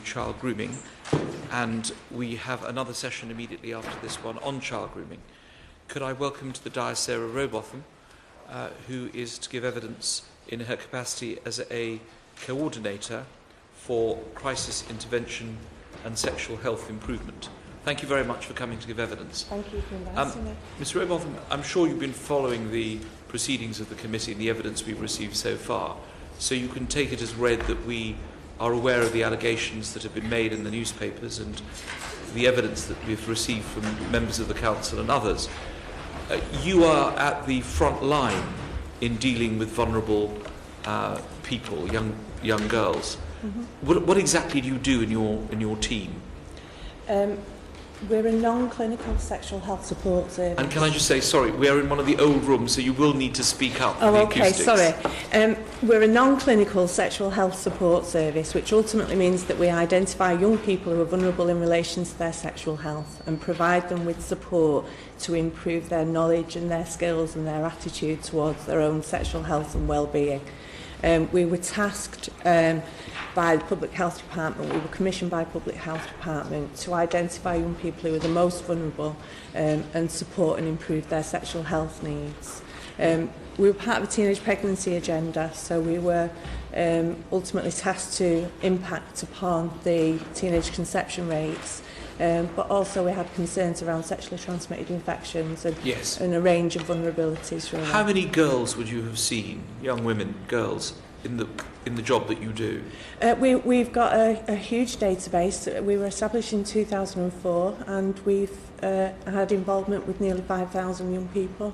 child grooming, and we have another session immediately after this one on child grooming. Could I welcome to the dais Sarah Robotham, who is to give evidence in her capacity as a coordinator for crisis intervention and sexual health improvement. Thank you very much for coming to give evidence. Thank you for inviting me. Ms. Robotham, I'm sure you've been following the proceedings of the committee and the evidence we've received so far, so you can take it as read that we are aware of the allegations that have been made in the newspapers and the evidence that we've received from members of the council and others. You are at the front line in dealing with vulnerable people, young girls. Mm-hmm. What exactly do you do in your team? We're a non-clinical sexual health support service. And can I just say, sorry, we're in one of the old rooms, so you will need to speak up. Oh, okay, sorry. We're a non-clinical sexual health support service, which ultimately means that we identify young people who are vulnerable in relation to their sexual health and provide them with support to improve their knowledge and their skills and their attitude towards their own sexual health and well-being. We were tasked by the Public Health Department, we were commissioned by the Public Health Department to identify young people who are the most vulnerable and support and improve their sexual health needs. We were part of a teenage pregnancy agenda, so we were ultimately tasked to impact upon the teenage conception rates, but also we had concerns around sexually transmitted infections and, yes, and a range of vulnerabilities. Really. How many girls would you have seen, young women, girls, in the job that you do? We've got a huge database. We were established in 2004 and we've had involvement with nearly 5,000 young people.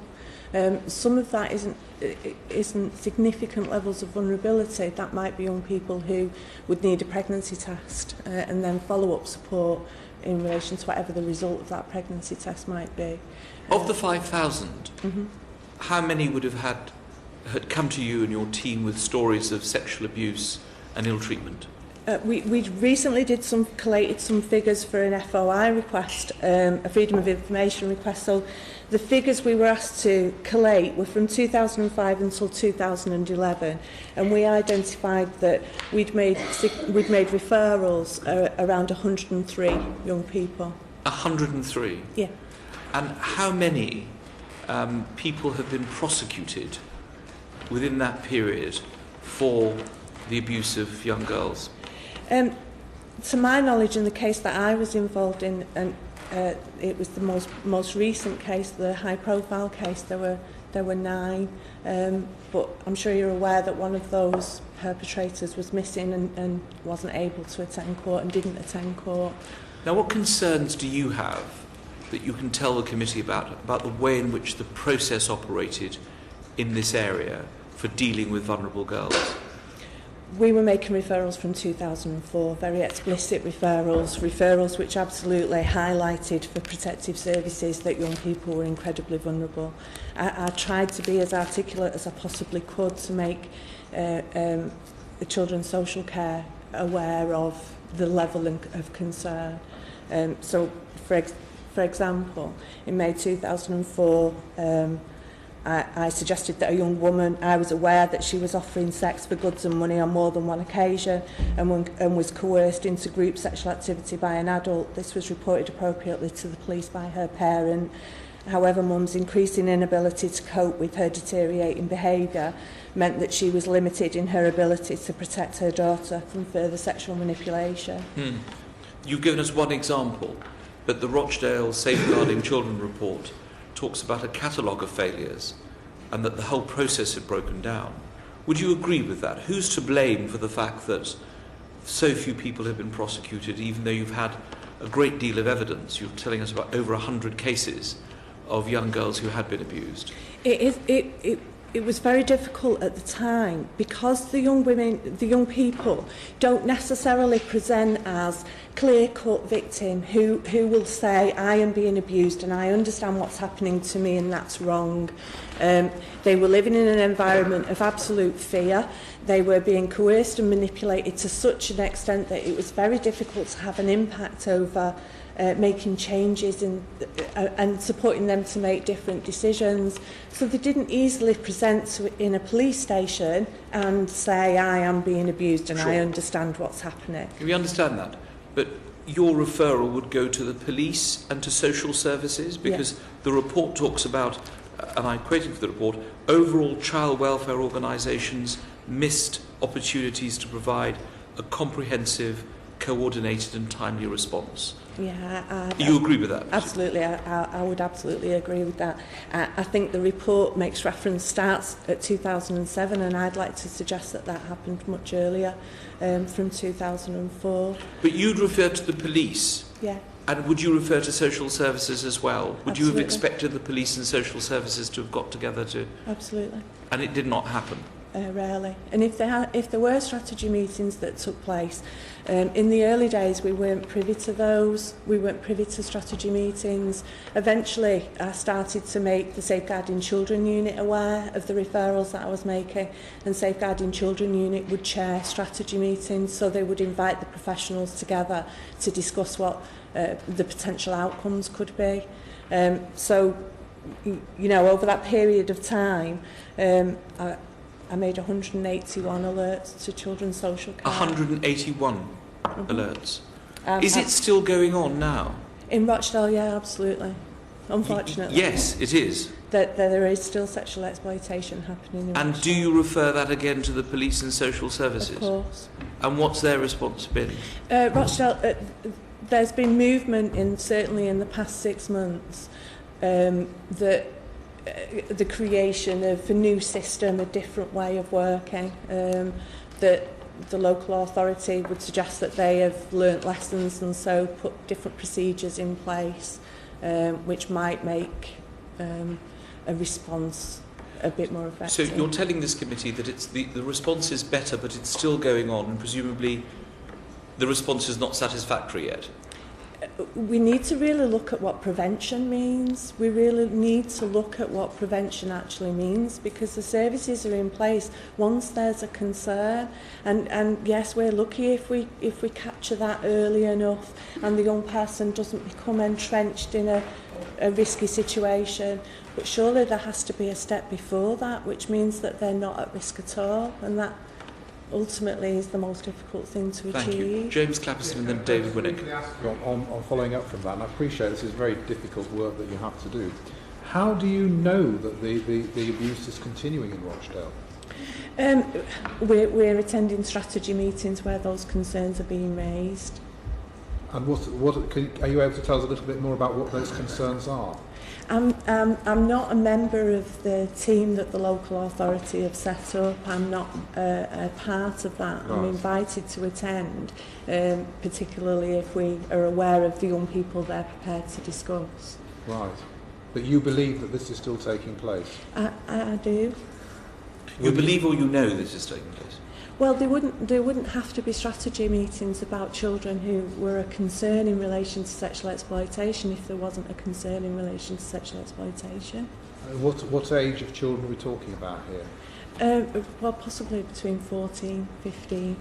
Some of that isn't significant levels of vulnerability. That might be young people who would need a pregnancy test and then follow-up support in relation to whatever the result of that pregnancy test might be. Of the 5,000, mm-hmm. how many would have had come to you and your team with stories of sexual abuse and ill treatment? We recently collated some figures for an FOI request, a Freedom of Information request. So the figures we were asked to collate were from 2005 until 2011, and we identified that we'd made referrals around 103 young people. 103? Yeah. And how many people have been prosecuted within that period for the abuse of young girls? To my knowledge, in the case that I was involved in, and it was the most recent case, the high-profile case, there were 9. But I'm sure you're aware that one of those perpetrators was missing and wasn't able to attend court and didn't attend court. Now, what concerns do you have that you can tell the committee about the way in which the process operated in this area for dealing with vulnerable girls? We were making referrals from 2004, very explicit referrals which absolutely highlighted for protective services that young people were incredibly vulnerable. I tried to be as articulate as I possibly could to make the children's social care aware of the level of concern. So, for example, in May 2004, I suggested that a young woman, I was aware that she was offering sex for goods and money on more than one occasion and was coerced into group sexual activity by an adult. This was reported appropriately to the police by her parent. However, Mum's increasing inability to cope with her deteriorating behaviour meant that she was limited in her ability to protect her daughter from further sexual manipulation. You've given us one example, but the Rochdale Safeguarding Children report talks about a catalogue of failures and that the whole process had broken down. Would you agree with that? Who's to blame for the fact that so few people have been prosecuted, even though you've had a great deal of evidence? You're telling us about over 100 cases of young girls who had been abused. It was very difficult at the time because the young people don't necessarily present as clear-cut victim who will say, I am being abused and I understand what's happening to me and that's wrong. They were living in an environment of absolute fear. They were being coerced and manipulated to such an extent that it was very difficult to have an impact over making changes and supporting them to make different decisions. So they didn't easily present in a police station and say, I am being abused and Sure. I understand what's happening. We understand that. But your referral would go to the police and to social services, because the report talks about, and I'm quoting from the report, overall child welfare organisations missed opportunities to provide a comprehensive, coordinated and timely response. Yeah, you agree with that? Absolutely, I would absolutely agree with that. I think the report makes reference, starts at 2007, and I'd like to suggest that that happened much earlier, from 2004. But you'd refer to the police? Yeah. And would you refer to social services as well? Would you have Absolutely. expected the police and social services to have got together to... Absolutely. And it did not happen? Rarely. And if there were strategy meetings that took place, in the early days we weren't privy to those. We weren't privy to strategy meetings. Eventually I started to make the Safeguarding Children unit aware of the referrals that I was making, and Safeguarding Children unit would chair strategy meetings, so they would invite the professionals together to discuss what the potential outcomes could be. So, you know, over that period of time, I made 181 alerts to children's social care. 181 alerts. Is it still going on now? In Rochdale, yeah, absolutely. Unfortunately. Yes, it is. That there is still sexual exploitation happening in And Rochdale. do you refer that again to the police and social services? Of course. And what's their response been? Rochdale, there's been movement certainly in the past 6 months, that the creation of a new system, a different way of working, that the local authority would suggest that they have learnt lessons and so put different procedures in place, which might make a response a bit more effective. So you're telling this committee that it's the response is better, but it's still going on, and presumably the response is not satisfactory yet? We need to really look at what prevention means. We really need to look at what prevention actually means, because the services are in place once there's a concern. And yes, we're lucky if we capture that early enough and the young person doesn't become entrenched in a risky situation. But surely there has to be a step before that, which means that they're not at risk at all, and that ultimately is the most difficult thing to achieve. Thank you. James Clapperson and then David Winnick. On following up from that, and I appreciate this is very difficult work that you have to do. How do you know that the abuse is continuing in Rochdale? We're attending strategy meetings where those concerns are being raised. And are you able to tell us a little bit more about what those concerns are? I'm not a member of the team that the local authority have set up. I'm not a part of that. Right. I'm invited to attend, particularly if we are aware of the young people they're prepared to discuss. Right. But you believe that this is still taking place? I do. You believe or you know this is taking place? Well, there wouldn't have to be strategy meetings about children who were a concern in relation to sexual exploitation if there wasn't a concern in relation to sexual exploitation. What age of children are we talking about here? Well, possibly between 14, 15,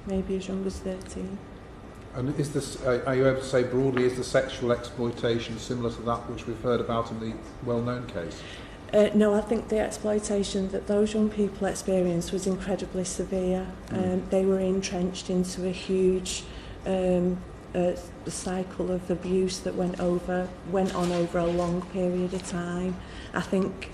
maybe as young as 13. And is this, are you able to say broadly, is the sexual exploitation similar to that which we've heard about in the well-known case? No, I think the exploitation that those young people experienced was incredibly severe. They were entrenched into a huge cycle of abuse that went on over a long period of time. I think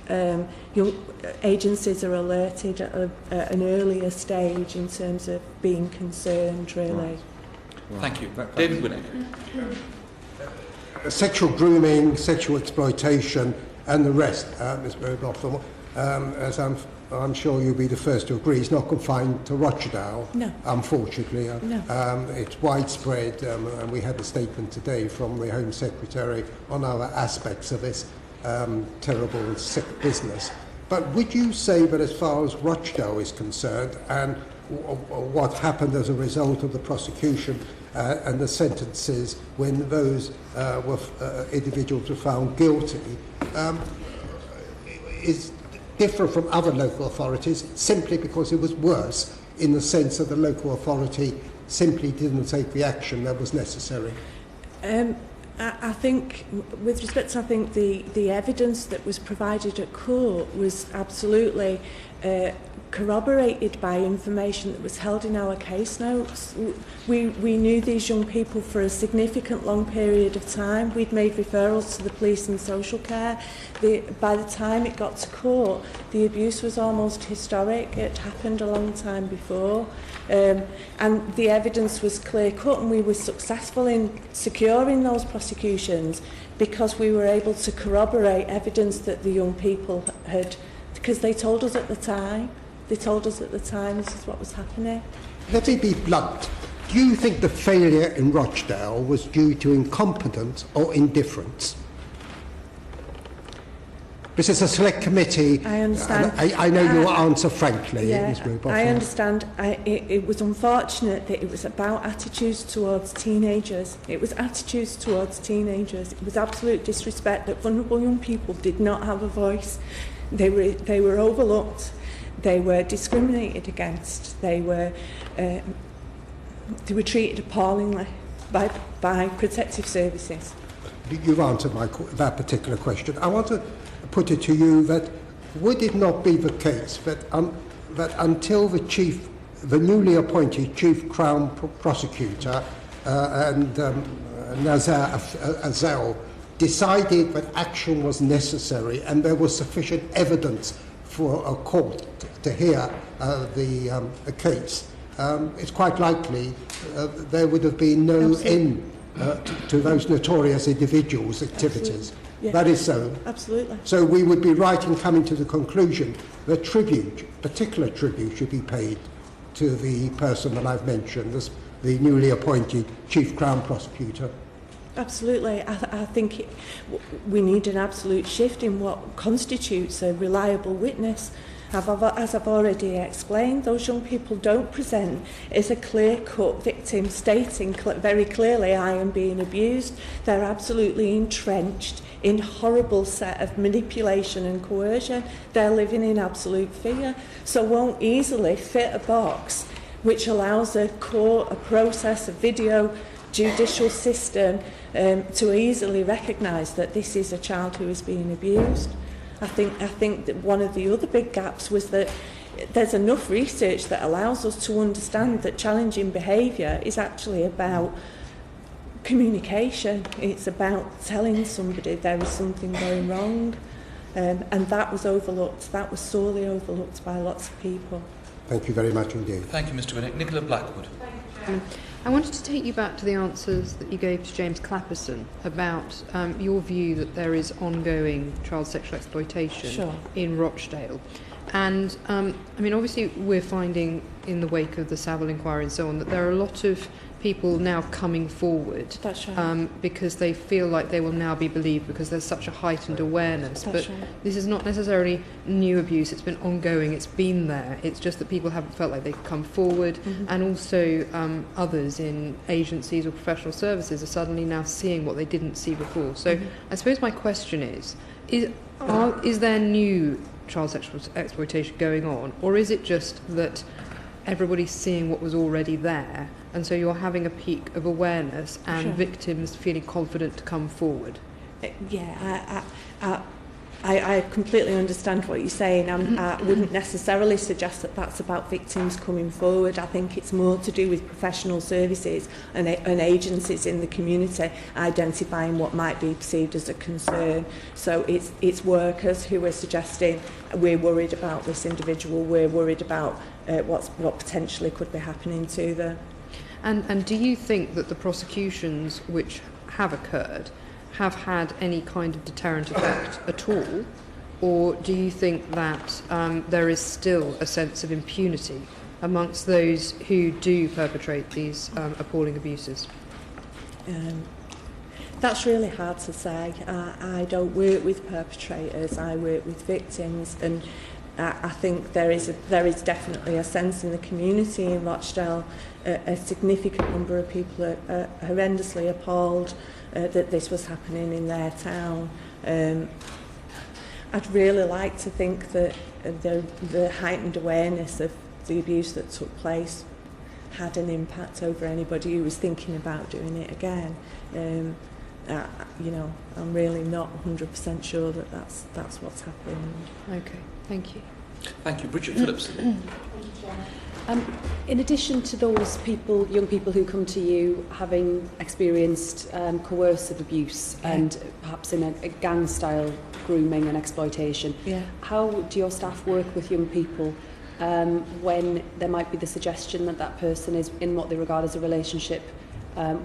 agencies are alerted at an earlier stage in terms of being concerned, really. Right. Thank you. David Winnick. Sexual grooming, sexual exploitation and the rest, Ms. Burgloff, as I'm sure you'll be the first to agree, it's not confined to Rochdale, no. Unfortunately. No. It's widespread, and we had a statement today from the Home Secretary on other aspects of this terrible and sick business. But would you say that as far as Rochdale is concerned, and what happened as a result of the prosecution and the sentences when those individuals were found guilty, is different from other local authorities simply because it was worse, in the sense that the local authority simply didn't take the action that was necessary? I think, with respect to, I think the evidence that was provided at court was absolutely corroborated by information that was held in our case notes. We knew these young people for a significant long period of time. We'd made referrals to the police and social care. By the time it got to court, the abuse was almost historic. It happened a long time before. And the evidence was clear-cut, and we were successful in securing those prosecutions because we were able to corroborate evidence that the young people had, because they told us at the time. They told us at the time this is what was happening. Let me be blunt. Do you think the failure in Rochdale was due to incompetence or indifference? This is a select committee. I understand. I know your answer frankly, yeah, Ms. Ruboffa. I understand. It was unfortunate that it was about attitudes towards teenagers. It was attitudes towards teenagers. It was absolute disrespect that vulnerable young people did not have a voice. They were overlooked. They were discriminated against. They were treated appallingly by protective services. You've answered that particular question. I want to put it to you that would it not be the case that until the newly appointed Chief Crown Prosecutor and Nazar Azel decided that action was necessary and there was sufficient evidence for a court to hear the case, it's quite likely there would have been no end to those notorious individuals' activities. Yeah. That is so. Absolutely. So we would be right in coming to the conclusion that particular tribute should be paid to the person that I've mentioned, the newly appointed Chief Crown Prosecutor. Absolutely. I think we need an absolute shift in what constitutes a reliable witness. As I've already explained, those young people don't present as a clear-cut victim stating very clearly, I am being abused. They're absolutely entrenched in horrible set of manipulation and coercion. They're living in absolute fear, so won't easily fit a box which allows a court, a process, a video, judicial system to easily recognise that this is a child who is being abused. I think that one of the other big gaps was that there's enough research that allows us to understand that challenging behaviour is actually about communication. It's about telling somebody there is something going wrong, and that was overlooked. That was sorely overlooked by lots of people. Thank you very much indeed. Thank you, Mr. Winnick. Nicola Blackwood. I wanted to take you back to the answers that you gave to James Clapperson about your view that there is ongoing child sexual exploitation in Rochdale. And, obviously we're finding in the wake of the Savile inquiry and so on that there are a lot of people now coming forward. That's right. Because they feel like they will now be believed because there's such a heightened awareness. That's but right. This is not necessarily new abuse, it's been ongoing, it's been there. It's just that people haven't felt like they could come forward, and also others in agencies or professional services are suddenly now seeing what they didn't see before. So I suppose my question is there new child sexual exploitation going on, or is it just that everybody's seeing what was already there, and so you're having a peak of awareness and victims feeling confident to come forward? Yeah, I completely understand what you're saying. I wouldn't necessarily suggest that that's about victims coming forward. I think it's more to do with professional services and agencies in the community identifying what might be perceived as a concern. So it's workers who are suggesting we're worried about this individual, we're worried about what potentially could be happening to them. And do you think that the prosecutions which have occurred have had any kind of deterrent effect at all, or do you think that there is still a sense of impunity amongst those who do perpetrate these appalling abuses? That's really hard to say. I don't work with perpetrators, I work with victims, and I think there is definitely a sense in the community in Rochdale. A significant number of people are horrendously appalled that this was happening in their town. I'd really like to think that the heightened awareness of the abuse that took place had an impact over anybody who was thinking about doing it again. I'm really not 100% sure that that's what's happened. Okay, thank you. Thank you. Bridget Phillipson. In addition to those people, young people who come to you having experienced coercive abuse and perhaps in a gang-style grooming and exploitation, how do your staff work with young people when there might be the suggestion that that person is in what they regard as a relationship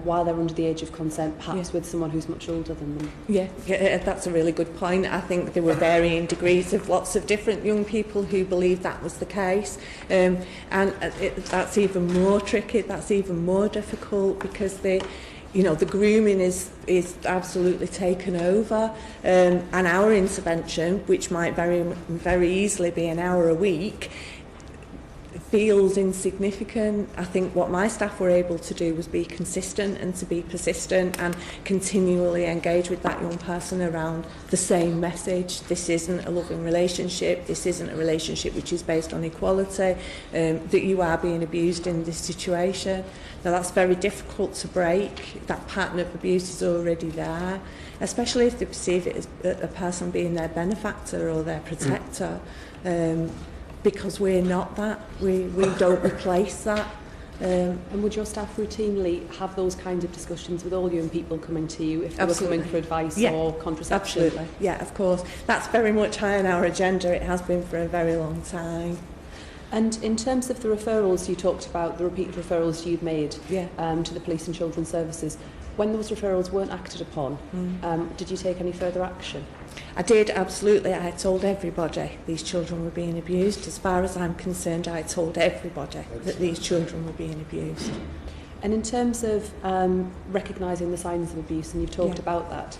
while they're under the age of consent, perhaps with someone who's much older than them? Yeah, that's a really good point. I think there were varying degrees of lots of different young people who believed that was the case. And that's even more tricky, that's even more difficult, because the grooming is absolutely taken over, and our intervention, which might very easily be an hour a week, feels insignificant. I think what my staff were able to do was be consistent and to be persistent and continually engage with that young person around the same message. This isn't a loving relationship, this isn't a relationship which is based on equality, that you are being abused in this situation. Now that's very difficult to break. That pattern of abuse is already there, especially if they perceive it as a person being their benefactor or their protector. Because we're not that. We don't replace that. And would your staff routinely have those kinds of discussions with all young people coming to you if they were coming for advice or contraception? Absolutely, yeah, of course. That's very much high on our agenda. It has been for a very long time. And in terms of the referrals you talked about, the repeated referrals you've made to the police and children's services, when those referrals weren't acted upon, did you take any further action? I did, absolutely. I told everybody these children were being abused. As far as I'm concerned, I told everybody that these children were being abused. And in terms of recognising the signs of abuse, and you've talked about that,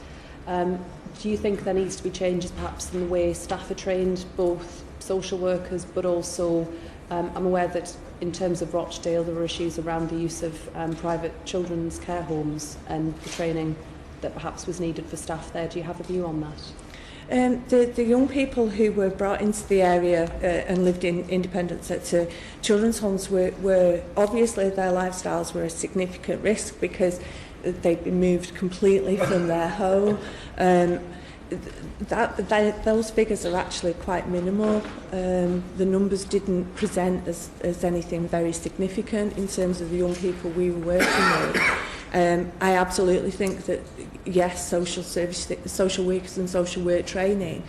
do you think there needs to be changes perhaps in the way staff are trained, both social workers, but also I'm aware that in terms of Rochdale there were issues around the use of private children's care homes and the training that perhaps was needed for staff there. Do you have a view on that? The young people who were brought into the area and lived in independent sector children's homes were obviously their lifestyles were a significant risk because they'd been moved completely from their home. Those figures are actually quite minimal. The numbers didn't present as anything very significant in terms of the young people we were working with. I absolutely think that, yes, social workers and social work training.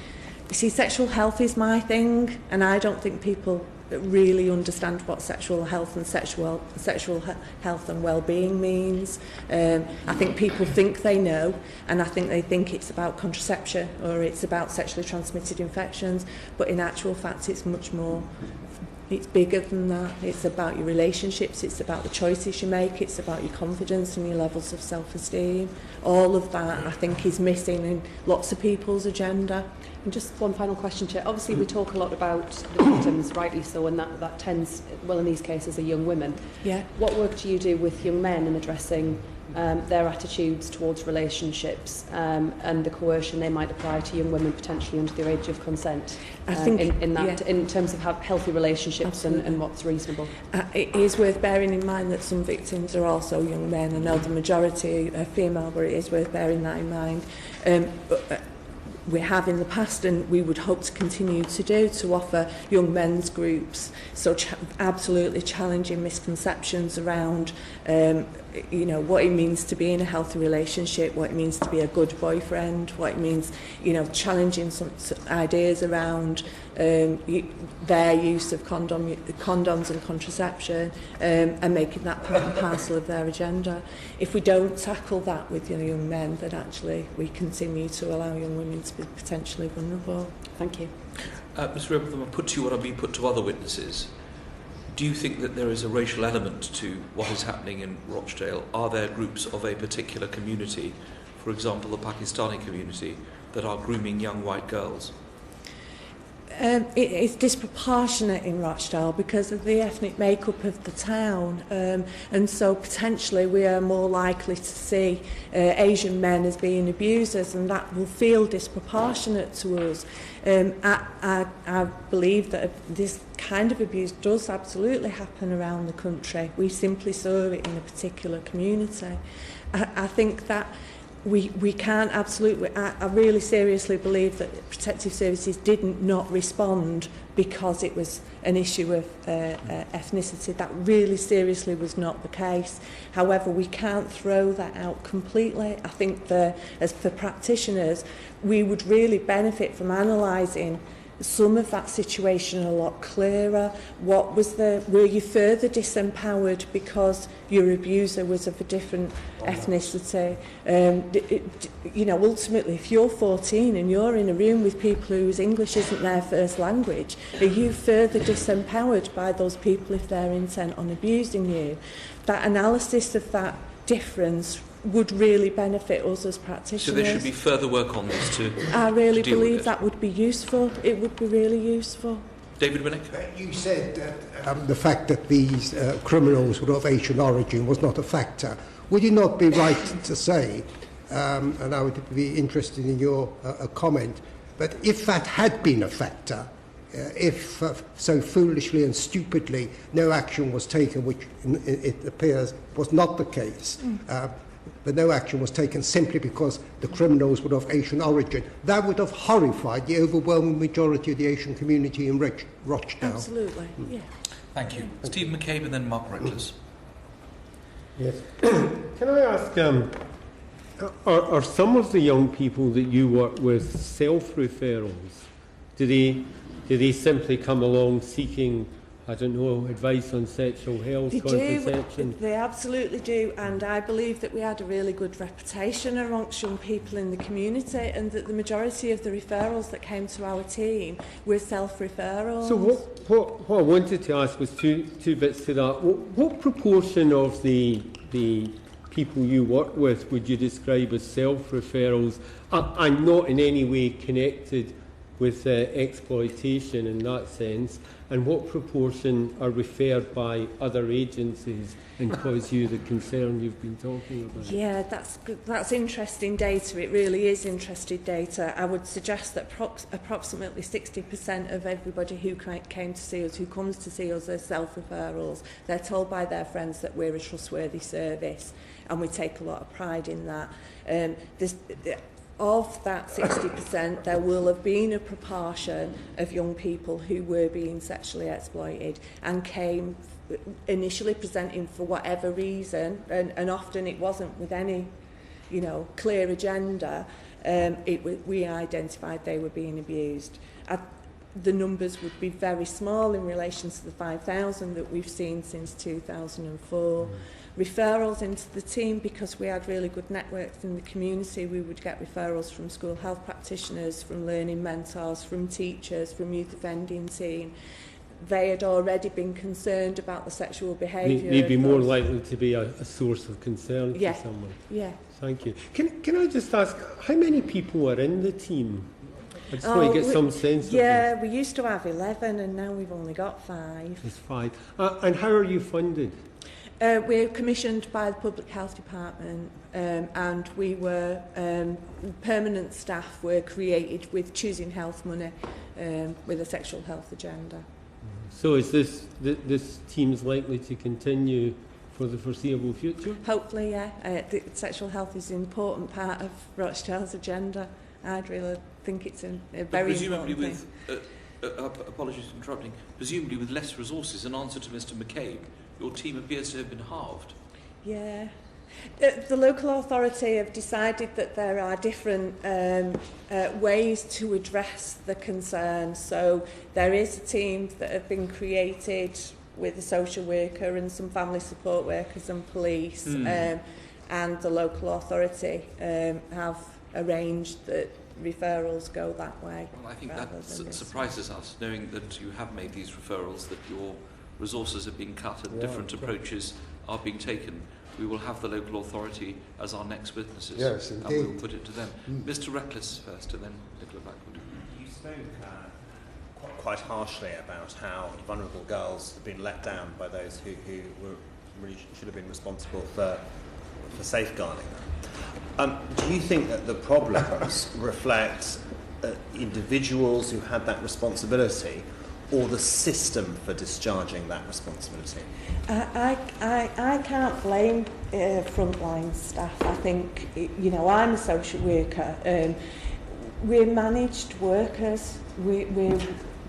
You see, sexual health is my thing, and I don't think people really understand what sexual health and sexual health and well-being means. I think people think they know, and I think they think it's about contraception or it's about sexually transmitted infections, but in actual fact it's much more. It's bigger than that. It's about your relationships, it's about the choices you make, it's about your confidence and your levels of self-esteem. All of that, I think, is missing in lots of people's agenda. And just one final question, Chair. Obviously, we talk a lot about the victims, rightly so, and that tends, well, in these cases, are young women. Yeah. What work do you do with young men in addressing their attitudes towards relationships and the coercion they might apply to young women potentially under the age of consent? I think in terms of healthy relationships and what's reasonable. It is worth bearing in mind that some victims are also young men. I know the majority are female, but it is worth bearing that in mind. We have in the past, and we would hope to continue to do, to offer young men's groups, so absolutely challenging misconceptions around what it means to be in a healthy relationship, what it means to be a good boyfriend, what it means, challenging some ideas around their use of condoms and contraception, and making that part and parcel of their agenda. If we don't tackle that with young men, then actually we continue to allow young women to be potentially vulnerable. Thank you. Mr. Rebel, I'll put to you what I've been put to other witnesses. Do you think that there is a racial element to what is happening in Rochdale? Are there groups of a particular community, for example the Pakistani community, that are grooming young white girls? It's disproportionate in Rochdale because of the ethnic makeup of the town, and so potentially we are more likely to see Asian men as being abusers, and that will feel disproportionate to us. I believe that this kind of abuse does absolutely happen around the country. We simply saw it in a particular community. I think that we can't absolutely. I really seriously believe that protective services didn't not respond because it was an issue of ethnicity. That really seriously was not the case. However, we can't throw that out completely. I think as for practitioners, we would really benefit from analysing some of that situation a lot clearer. Were you further disempowered because your abuser was of a different ethnicity? Ultimately, if you're 14 and you're in a room with people whose English isn't their first language, are you further disempowered by those people if they're intent on abusing you? That analysis of that difference would really benefit us as practitioners. So there should be further work on this I really believe that would be useful. It would be really useful. David Winnick? You said that the fact that these criminals were of Asian origin was not a factor. Would it not be right to say, and I would be interested in your comment, but if that had been a factor, if so foolishly and stupidly no action was taken, which it appears was not the case, but no action was taken simply because the criminals were of Asian origin, that would have horrified the overwhelming majority of the Asian community in Rochdale. Absolutely, yeah. Thank you. Steve McCabe and then Mark Reckless. Yes. Can I ask, are some of the young people that you work with self-referrals? Do they simply come along seeking, I don't know, advice on sexual health, contraception? They absolutely do, and I believe that we had a really good reputation amongst young people in the community, and that the majority of the referrals that came to our team were self-referrals. So what I wanted to ask was two bits to that. What proportion of the people you work with would you describe as self-referrals and not in any way connected with exploitation in that sense, and what proportion are referred by other agencies and cause you the concern you've been talking about? Yeah, that's interesting data. It really is interesting data. I would suggest that approximately 60% of everybody who came to see us, who comes to see us, are self-referrals. They're told by their friends that we're a trustworthy service, and we take a lot of pride in that. Of that 60%, there will have been a proportion of young people who were being sexually exploited and came initially presenting for whatever reason, and often it wasn't with any, clear agenda. We identified they were being abused. The numbers would be very small in relation to the 5,000 that we've seen since 2004. Referrals into the team, because we had really good networks in the community, we would get referrals from school health practitioners, from learning mentors, from teachers, from youth offending team. They had already been concerned about the sexual behaviour. They'd be more likely to be a source of concern to someone. Yeah. Thank you. Can I just ask, how many people are in the team? I just want to get some sense of this. Yeah, we used to have 11 and now we've only got 5. It's 5. And how are you funded? We're commissioned by the Public Health Department, and we were permanent staff were created with Choosing Health money, with a sexual health agenda. So is this team's likely to continue for the foreseeable future? Hopefully, yeah. Sexual health is an important part of Rochdale's agenda. I'd really think it's a very important thing. Apologies for interrupting. Presumably with less resources, in answer to Mr McCabe, your team appears to have been halved. Yeah. The local authority have decided that there are different ways to address the concern. So there is a team that have been created with a social worker and some family support workers and police, and the local authority have arranged that referrals go that way. Well, I think that surprises us, knowing that you have made these referrals, that your resources are being cut and different approaches are being taken. We will have the local authority as our next witnesses. Yes, and indeed. we will put it to them. Mr Reckless first, and then Nicola Blackwood. You spoke quite harshly about how vulnerable girls have been let down by those who really should have been responsible for safeguarding them. Do you think that the problems reflect individuals who had that responsibility, or the system for discharging that responsibility? I can't blame frontline staff. I think, you know, I'm a social worker. We're managed workers.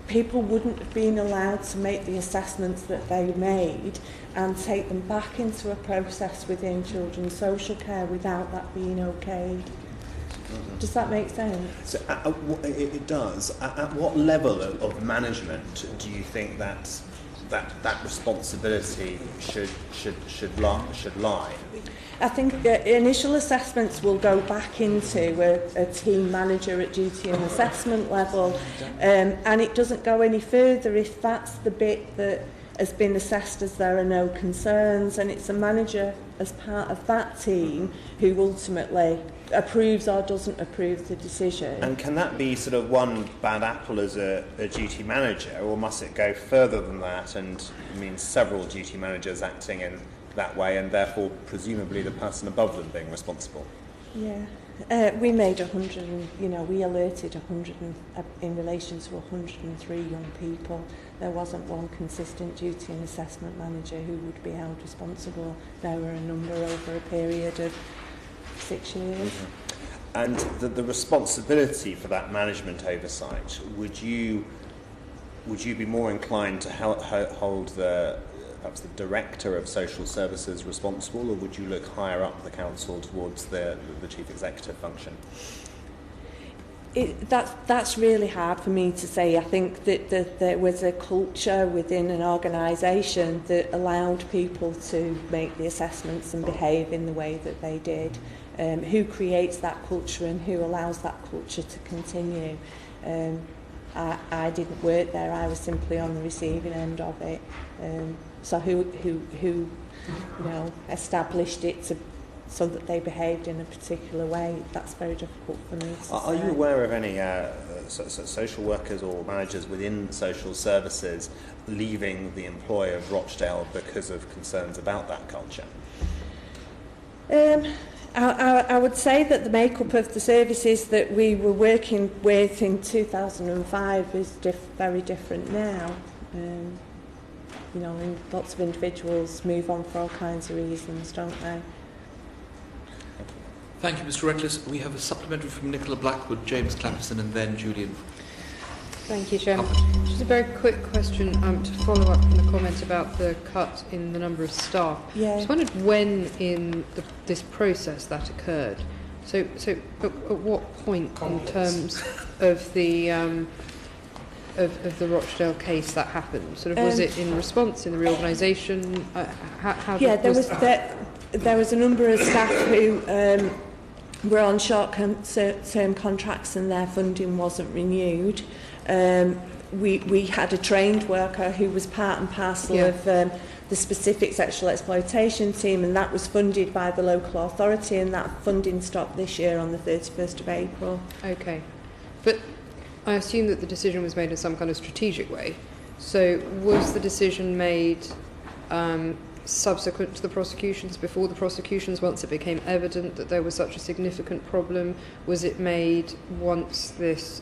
People wouldn't have been allowed to make the assessments that they made and take them back into a process within children's social care without that being okayed. Does that make sense? So it does. At what level of management do you think that responsibility should lie? I think initial assessments will go back into a team manager at duty and assessment level, and it doesn't go any further if that's the bit that has been assessed as there are no concerns, and it's a manager as part of that team who ultimately approves or doesn't approve the decision. And can that be sort of one bad apple as a duty manager, or must it go further than that and mean several duty managers acting in that way, and therefore presumably the person above them being responsible? Yeah. We made 100, and, you know, we alerted 100 in relation to 103 young people. There wasn't one consistent duty and assessment manager who would be held responsible. There were a number over a period of 6 years. And the responsibility for that management oversight, would you be more inclined to hold perhaps the director of social services responsible, or would you look higher up the council towards the chief executive function? That's really hard for me to say. I think that there was a culture within an organisation that allowed people to make the assessments and behave in the way that they did. Who creates that culture and who allows that culture to continue? I didn't work there. I was simply on the receiving end of it. So who you know, established it so that they behaved in a particular way? That's very difficult for me to say. Are you aware of any social workers or managers within social services leaving the employ of Rochdale because of concerns about that culture? I would say that the makeup of the services that we were working with in 2005 is very different now. You know, and lots of individuals move on for all kinds of reasons, don't they? Thank you, Mr. Reckless. We have a supplementary from Nicola Blackwood, James Clapperson, and then Julian. Thank you, Chair. Just a very quick question to follow up from the comment about the cut in the number of staff. Yeah. I just wondered when in this process that occurred. So at what point in terms of the Rochdale case that happened? Sort of was it in response, in the reorganisation? There was a number of staff who were on short-term contracts and their funding wasn't renewed. We had a trained worker who was part and parcel of the specific sexual exploitation team, and that was funded by the local authority, and that funding stopped this year on the 31st of April. Okay. But I assume that the decision was made in some kind of strategic way. So was the decision made subsequent to the prosecutions, before the prosecutions, once it became evident that there was such a significant problem? Was it made once this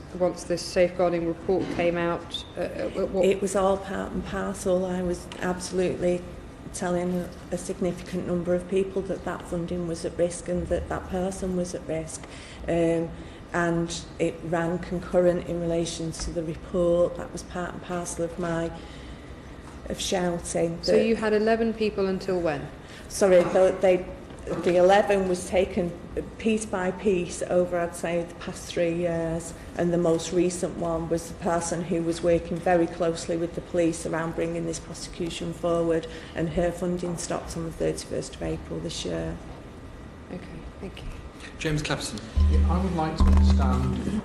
safeguarding report came out? It was all part and parcel. I was absolutely telling a significant number of people that funding was at risk and that person was at risk. And it ran concurrent in relation to the report. That was part and parcel of shouting. So you had 11 people until when? Sorry, the 11 was taken piece by piece over, I'd say, the past 3 years, and the most recent one was the person who was working very closely with the police around bringing this prosecution forward, and her funding stopped on the 31st of April this year. Okay, thank you. James Clapperson. Yeah, I would like to understand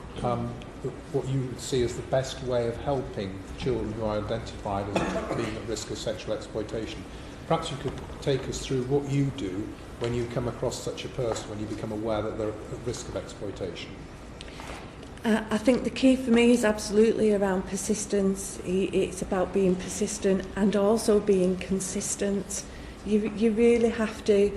what you would see as the best way of helping children who are identified as being at risk of sexual exploitation. Perhaps you could take us through what you do when you come across such a person, when you become aware that they're at risk of exploitation. I think the key for me is absolutely around persistence. It's about being persistent and also being consistent. You really have to.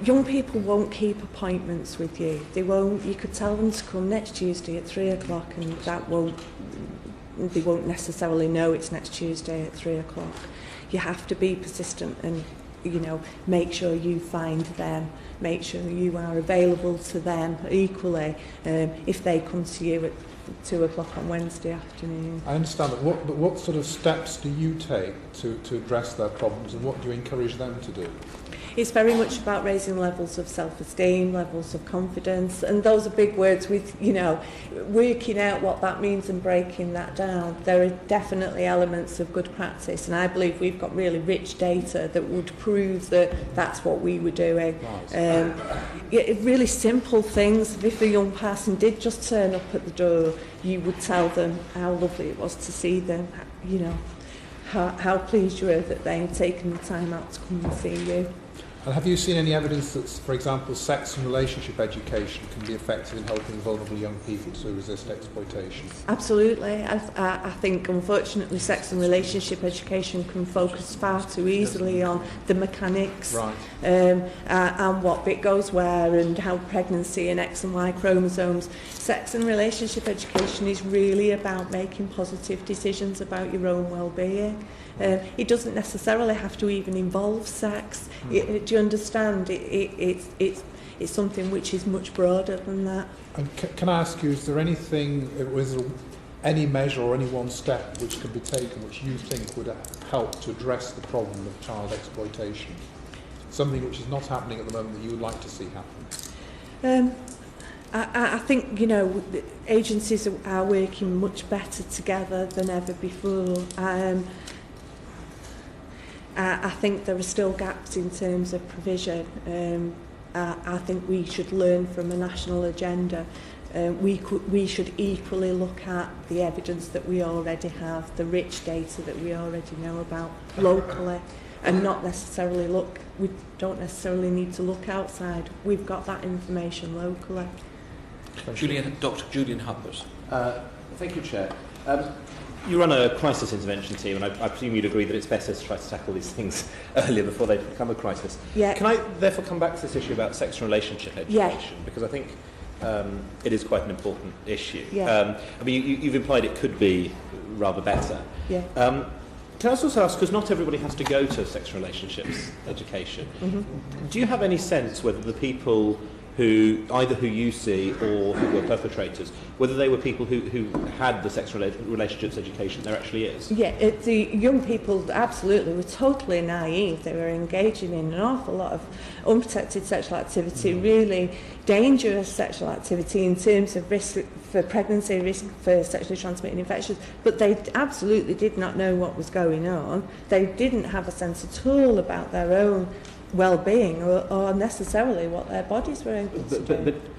Young people won't keep appointments with you. They won't. You could tell them to come next Tuesday at 3 o'clock, and that won't they won't necessarily know it's next Tuesday at 3 o'clock. You have to be persistent and, you know, make sure you find them, make sure you are available to them equally if they come to you at 2 o'clock on Wednesday afternoon. I understand that. What sort of steps do you take to address their problems, and what do you encourage them to do? It's very much about raising levels of self-esteem, levels of confidence, and those are big words with, you know, working out what that means and breaking that down. There are definitely elements of good practice, and I believe we've got really rich data that would prove that that's what we were doing. Really simple things. If a young person did just turn up at the door, you would tell them how lovely it was to see them, you know, how pleased you were that they had taken the time out to come and see you. And have you seen any evidence that, for example, sex and relationship education can be effective in helping vulnerable young people to resist exploitation? Absolutely. I think, unfortunately, sex and relationship education can focus far too easily on the mechanics, right. And what bit goes where and how pregnancy and X and Y chromosomes. Sex and relationship education is really about making positive decisions about your own well-being. It doesn't necessarily have to even involve sex. Do you understand? It's something which is much broader than that. And can I ask you, is there anything, any measure or any one step which could be taken which you think would help to address the problem of child exploitation? Something which is not happening at the moment that you would like to see happen? I think, you know, agencies are working much better together than ever before. I think there are still gaps in terms of provision. I think we should learn from a national agenda. We should equally look at the evidence that we already have, the rich data that we already know about locally, and not necessarily we don't necessarily need to look outside. We've got that information locally. Dr. Julian Hubbard. Thank you, Chair. You run a crisis intervention team, and I presume you'd agree that it's better to try to tackle these things earlier before they become a crisis. Yeah. Can I therefore come back to this issue about sex and relationship education? Yeah. Because I think it is quite an important issue. Yeah. I mean, you've implied it could be rather better. Yeah. Can I also ask, because not everybody has to go to sex and relationships education, do you have any sense whether the people who you see or who were perpetrators, whether they were people who had the sex relationships education there actually is? Yeah, the young people absolutely were totally naive. They were engaging in an awful lot of unprotected sexual activity, really dangerous sexual activity in terms of risk for pregnancy, risk for sexually transmitted infections, but they absolutely did not know what was going on. They didn't have a sense at all about their own well-being or necessarily what their bodies were able to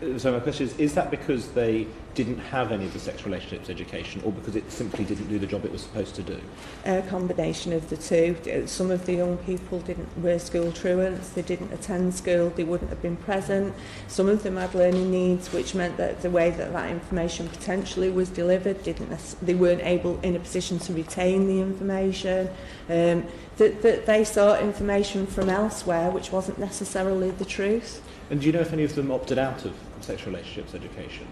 do. So my question is that because they didn't have any of the sex relationships education, or because it simply didn't do the job it was supposed to do? A combination of the two. Some of the young people were school truants, they didn't attend school, they wouldn't have been present. Some of them had learning needs, which meant that the way that information potentially was delivered, they weren't able in a position to retain the information. That they sought information from elsewhere which wasn't necessarily the truth. And do you know if any of them opted out of sex relationships education?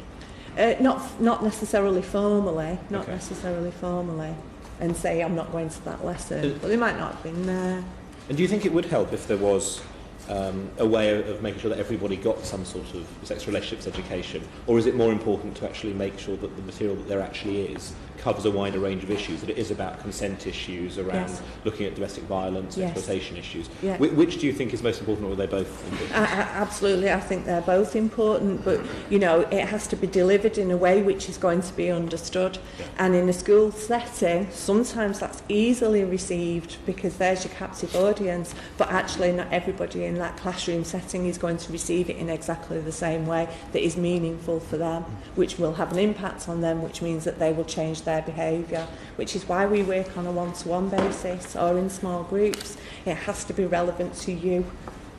Not necessarily formally, Okay. necessarily formally, and say I'm not going to that lesson, but they might not have been there. And do you think it would help if there was a way of making sure that everybody got some sort of sex relationships education, or is it more important to actually make sure that the material that there actually is covers a wider range of issues, that it is about consent issues, around looking at domestic violence, exploitation issues? Yeah. Which do you think is most important, or are they both important? Absolutely, I think they're both important, but you know, it has to be delivered in a way which is going to be understood. Yeah. And in a school setting, sometimes that's easily received because there's your captive audience, but actually not everybody in that classroom setting is going to receive it in exactly the same way that is meaningful for them, which will have an impact on them, which means that they will change their behaviour, which is why we work on a one-to-one basis or in small groups. It has to be relevant to you,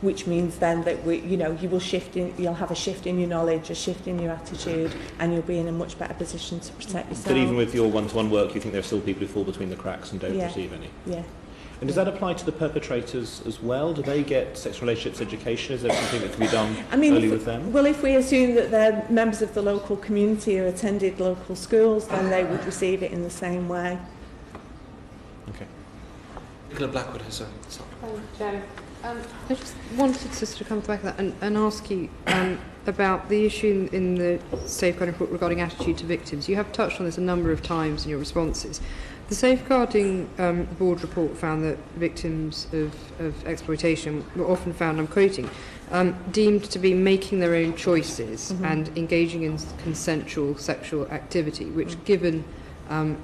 which means then that you'll have a shift in your knowledge, a shift in your attitude, and you'll be in a much better position to protect yourself. But even with your one-to-one work, you think there are still people who fall between the cracks and don't receive any? Yeah. And does that apply to the perpetrators as well? Do they get sexual relationships education? Is there something that can be done early with them? Well, if we assume that they're members of the local community or attended local schools, then they would receive it in the same way. Okay. Nicola Blackwood has a... Joe. I just wanted to sort of come back to that and ask you about the issue in the safeguarding report regarding attitude to victims. You have touched on this a number of times in your responses. The safeguarding board report found that victims of exploitation were often found, I'm quoting, deemed to be making their own choices and engaging in consensual sexual activity, which, given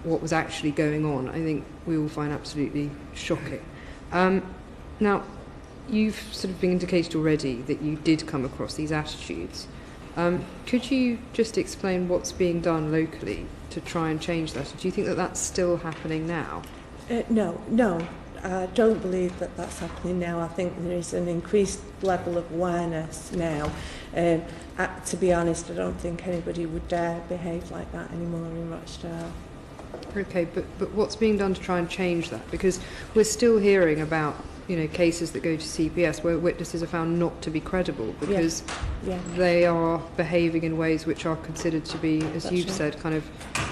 what was actually going on, I think we all find absolutely shocking. Now, you've sort of been indicated already that you did come across these attitudes. Could you just explain what's being done locally to try and change that? Do you think that that's still happening now? No. I don't believe that that's happening now. I think there is an increased level of awareness now. To be honest, I don't think anybody would dare behave like that anymore in Rochdale. Okay, but what's being done to try and change that? Because we're still hearing about, you know, cases that go to CPS where witnesses are found not to be credible because they are behaving in ways which are considered to be, as you've said, kind of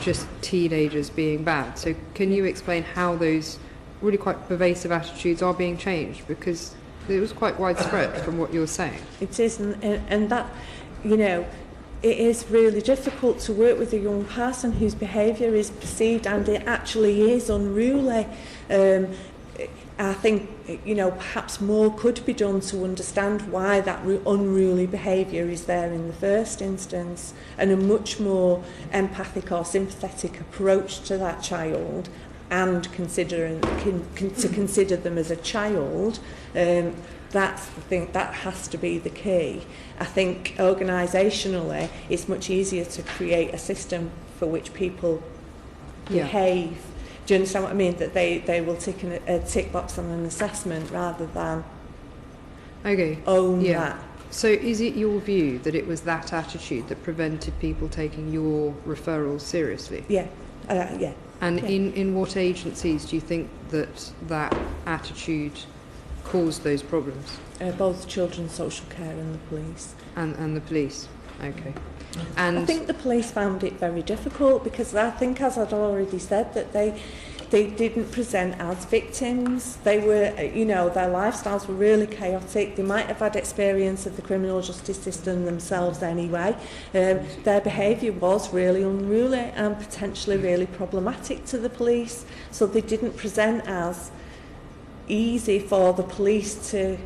just teenagers being bad. So can you explain how those really quite pervasive attitudes are being changed? Because it was quite widespread from what you're saying. It is, and that, you know, it is really difficult to work with a young person whose behaviour is perceived and it actually is unruly. I think, you know, perhaps more could be done to understand why that unruly behaviour is there in the first instance, and a much more empathic or sympathetic approach to that child, and consider them as a child. That's the thing, that has to be the key. I think organisationally it's much easier to create a system for which people behave. Do you understand what I mean? That they will tick a tick box on an assessment rather than own that. So is it your view that it was that attitude that prevented people taking your referrals seriously? Yeah. And in what agencies do you think that attitude caused those problems? Both children's social care and the police. And the police, okay. And I think the police found it very difficult because I think, as I'd already said, that they didn't present as victims. They were, you know, their lifestyles were really chaotic. They might have had experience of the criminal justice system themselves anyway. Their behaviour was really unruly and potentially really problematic to the police. So they didn't present as easy for the police to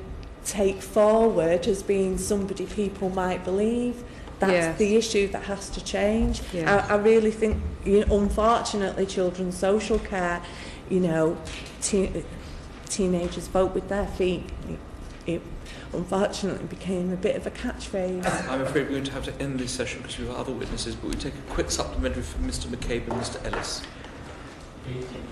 take forward as being somebody people might believe. That's the issue that has to change. I really think, you know, unfortunately, children's social care, you know, teenagers vote with their feet. It unfortunately became a bit of a catchphrase. I'm afraid we're going to have to end this session because we have other witnesses, but we take a quick supplementary from Mr. McCabe and Mr. Ellis.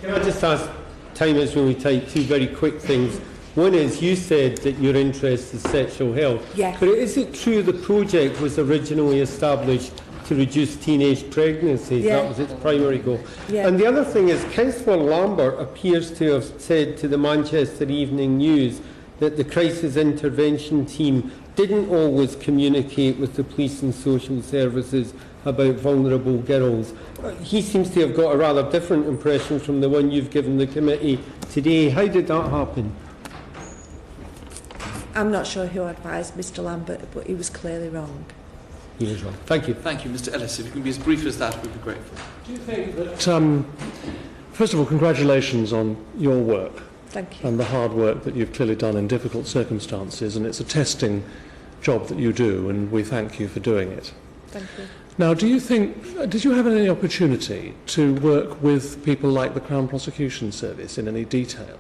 Can I just ask, time is when we take two very quick things. One is, you said that your interest is sexual health. Yes. But is it true the project was originally established to reduce teenage pregnancies? Yeah. That was its primary goal. Yeah. And the other thing is, Councillor Lambert appears to have said to the Manchester Evening News that the crisis intervention team didn't always communicate with the police and social services about vulnerable girls. He seems to have got a rather different impression from the one you've given the committee today. How did that happen? I'm not sure who advised Mr. Lambert, but he was clearly wrong. He was wrong. Thank you. Thank you, Mr. Ellis. If you can be as brief as that, we'd be grateful. Do you think that, first of all, congratulations on your work. Thank you. And the hard work that you've clearly done in difficult circumstances, and it's a testing job that you do, and we thank you for doing it. Thank you. Now, do you think, did you have any opportunity to work with people like the Crown Prosecution Service in any detail?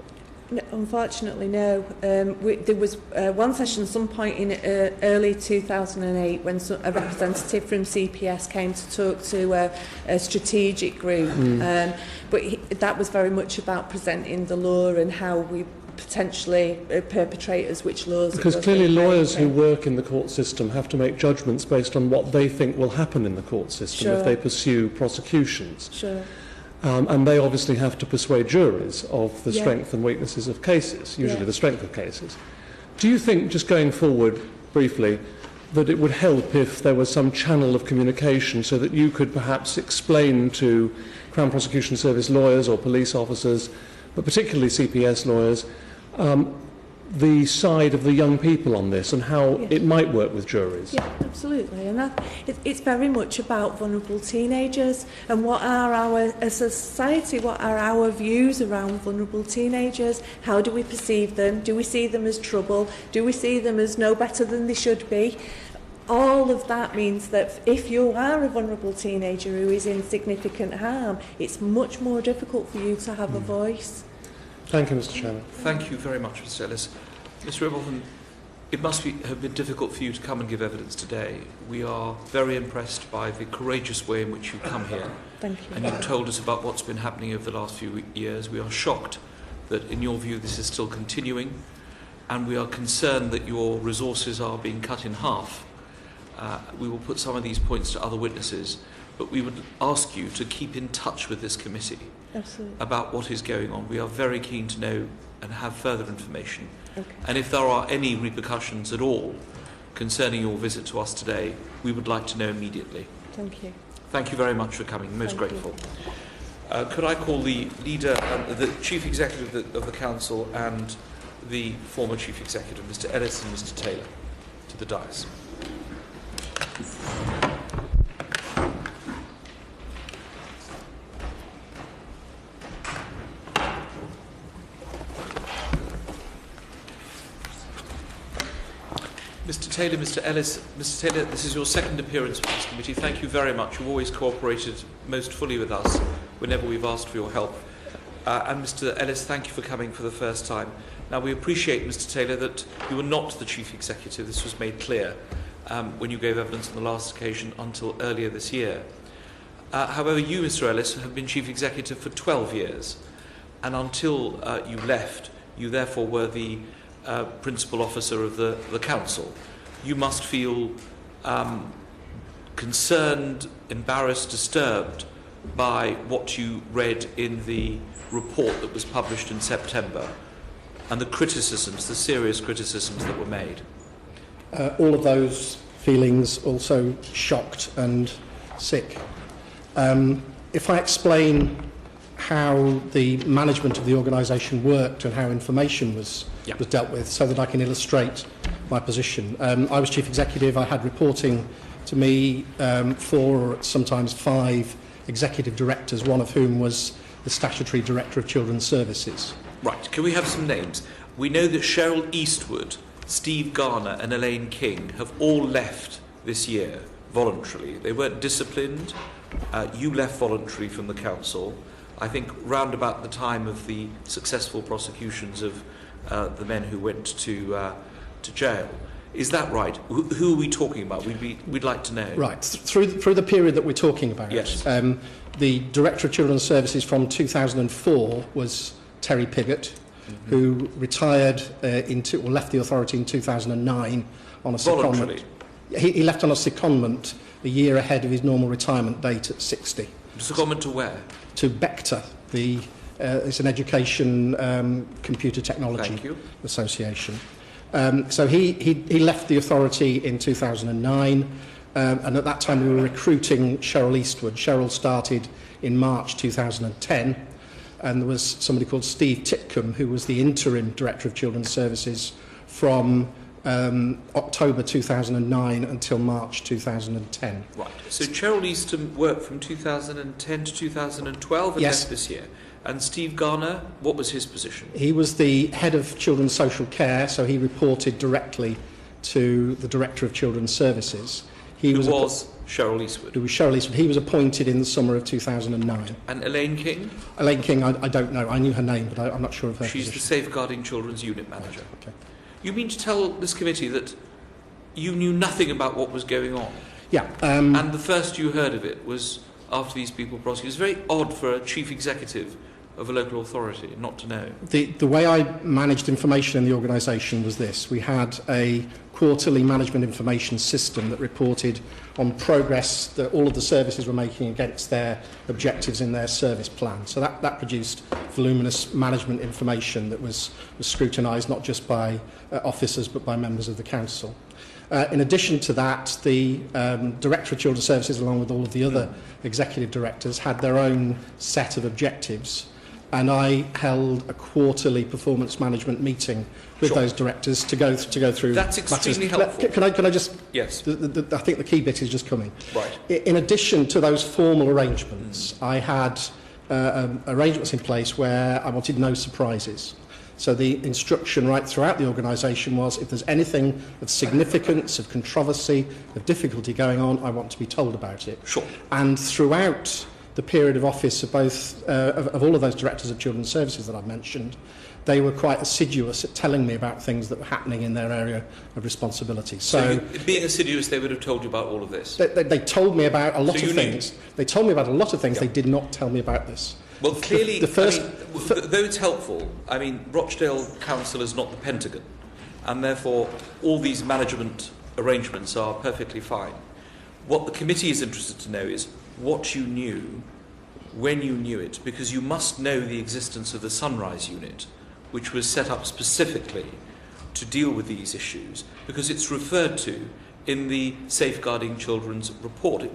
No, unfortunately, no. There was one session some point in early 2008 when a representative from CPS came to talk to a strategic group. But that was very much about presenting the law and how we potentially perpetrators, which laws... Because clearly lawyers who work in the court system have to make judgments based on what they think will happen in the court system if they pursue prosecutions. Sure. and they obviously have to persuade juries of the Yeah. strength and weaknesses of cases, usually Yeah. the strength of cases. Do you think, just going forward briefly, that it would help if there was some channel of communication so that you could perhaps explain to Crown Prosecution Service lawyers or police officers, but particularly CPS lawyers, the side of the young people on this and how Yeah. it might work with juries? Yeah, absolutely. And it's very much about vulnerable teenagers and what are our, as a society, what are our views around vulnerable teenagers? How do we perceive them? Do we see them as trouble? Do we see them as no better than they should be? All of that means that if you are a vulnerable teenager who is in significant harm, it's much more difficult for you to have a voice. Thank you, Mr. Chairman. Thank you very much, Mr. Ellis. Mr. Ribbleton, it must have been difficult for you to come and give evidence today. We are very impressed by the courageous way in which you've come here. Thank you. And you've told us about what's been happening over the last few years. We are shocked that, in your view, this is still continuing, and we are concerned that your resources are being cut in half. We will put some of these points to other witnesses, but we would ask you to keep in touch with this committee Absolutely. about what is going on. We are very keen to know and have further information. Okay. And if there are any repercussions at all concerning your visit to us today, we would like to know immediately. Thank you. Thank you very much for coming. Most Thank grateful. Could I call the leader, the Chief Executive of the Council and the former Chief Executive, Mr. Ellis and Mr. Taylor, to the dais? Mr. Taylor, Mr. Ellis, Mr. Taylor, this is your second appearance with this committee. Thank you very much. You've always cooperated most fully with us whenever we've asked for your help. And Mr. Ellis, thank you for coming for the first time. Now, we appreciate, Mr. Taylor, that you were not the Chief Executive. This was made clear when you gave evidence on the last occasion until earlier this year. However, you, Mr. Ellis, have been Chief Executive for 12 years. And until you left, you therefore were the principal officer of the Council. You must feel concerned, embarrassed, disturbed by what you read in the report that was published in September and the criticisms, the serious criticisms that were made. All of those feelings, also shocked and sick. If I explain how the management of the organisation worked and how information was dealt with, so that I can illustrate my position. I was Chief Executive. I had reporting to me 4 or sometimes 5 executive directors, one of whom was the Statutory Director of Children's Services. Right, can we have some names? We know that Cheryl Eastwood, Steve Garner and Elaine King have all left this year voluntarily. They weren't disciplined. You left voluntarily from the Council. I think round about the time of the successful prosecutions of the men who went to jail. Is that right? Who are we talking about? We'd like to know. Right. Through the period that we're talking about, yes. The Director of Children's Services from 2004 was Terry Piggott, who retired or left the authority in 2009 on a secondment. He left on a secondment a year ahead of his normal retirement date at 60. Secondment to where? To Bector, it's an education computer technology association. So he left the authority in 2009, and at that time we were recruiting Cheryl Eastwood. Cheryl started in March 2010, and there was somebody called Steve Titcombe, who was the interim Director of Children's Services from October 2009 until March 2010. Right. So Cheryl Easton worked from 2010 to 2012 and left this year. And Steve Garner, what was his position? He was the head of children's social care, so he reported directly to the Director of Children's Services. Who was Cheryl Eastwood? Who was Cheryl Eastwood. He was appointed in the summer of 2009. And Elaine King? Elaine King, I don't know. I knew her name, but I'm not sure of her She's position. the Safeguarding Children's Unit Manager. Right, okay. You mean to tell this committee that you knew nothing about what was going on? Yeah. And the first you heard of it was after these people prosecuted. It's very odd for a Chief Executive of a local authority not to know? The way I managed information in the organisation was this. We had a quarterly management information system that reported on progress that all of the services were making against their objectives in their service plan. So that produced voluminous management information that was scrutinised not just by officers but by members of the council. In addition to that, the Director of Children's Services, along with all of the other executive directors, had their own set of objectives, and I held a quarterly performance management meeting with those directors to go through. That's extremely helpful. Can I just? Yes. I think the key bit is just coming. Right. In addition to those formal arrangements, I had arrangements in place where I wanted no surprises. So the instruction right throughout the organisation was, if there's anything of significance, of controversy, of difficulty going on, I want to be told about it. Sure. And throughout the period of office of both of all of those directors of children's services that I've mentioned, they were quite assiduous at telling me about things that were happening in their area of responsibility. So being assiduous, they would have told you about all of this? They told me about a lot of things. They told me about a lot of things. They did not tell me about this. Well, clearly, though it's helpful, I mean, Rochdale Council is not the Pentagon, and therefore all these management arrangements are perfectly fine. What the committee is interested to know is what you knew, when you knew it, because you must know the existence of the Sunrise Unit, which was set up specifically to deal with these issues, because it's referred to in the Safeguarding Children's report. You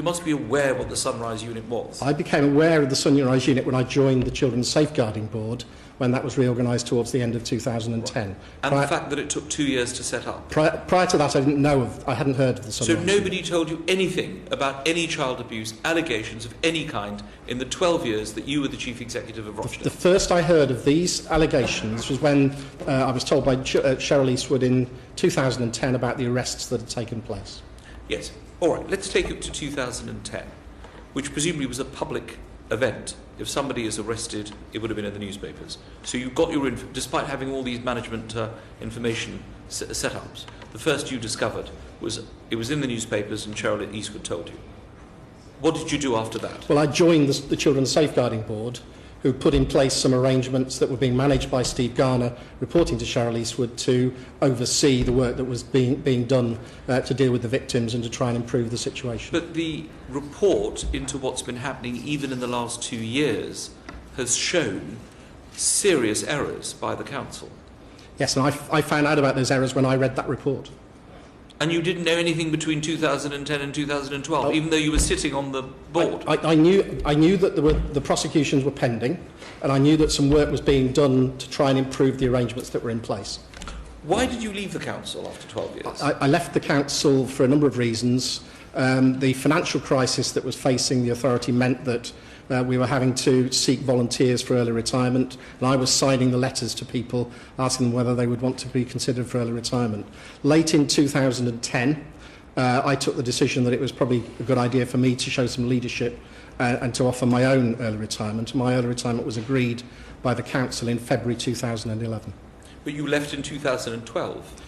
must be aware what the Sunrise Unit was. I became aware of the Sunrise Unit when I joined the Children's Safeguarding Board, when that was reorganised towards the end of 2010. And the fact that it took 2 years to set up. Prior to that, I hadn't heard of the Sunrise Unit. So nobody told you anything about any child abuse, allegations of any kind, in the 12 years that you were the Chief Executive of Rochdale? The first I heard of these allegations was when I was told by Cheryl Eastwood in 2010 about the arrests that had taken place. Yes. All right, let's take it to 2010, which presumably was a public event. If somebody is arrested, it would have been in the newspapers. So you got your despite having all these management information setups, the first you discovered was it was in the newspapers and Cheryl Eastwood told you. What did you do after that? Well, I joined the Children's Safeguarding Board, who put in place some arrangements that were being managed by Steve Garner, reporting to Cheryl Eastwood, to oversee the work that was being done to deal with the victims and to try and improve the situation. But the report into what's been happening even in the last 2 years has shown serious errors by the council. Yes, and I found out about those errors when I read that report. And you didn't know anything between 2010 and 2012, even though you were sitting on the board? I knew that the prosecutions were pending, and I knew that some work was being done to try and improve the arrangements that were in place. Why did you leave the council after 12 years? I left the council for a number of reasons. The financial crisis that was facing the authority meant that we were having to seek volunteers for early retirement, and I was signing the letters to people asking them whether they would want to be considered for early retirement. Late in 2010, I took the decision that it was probably a good idea for me to show some leadership and to offer my own early retirement. My early retirement was agreed by the council in February 2011. But you left in 2012?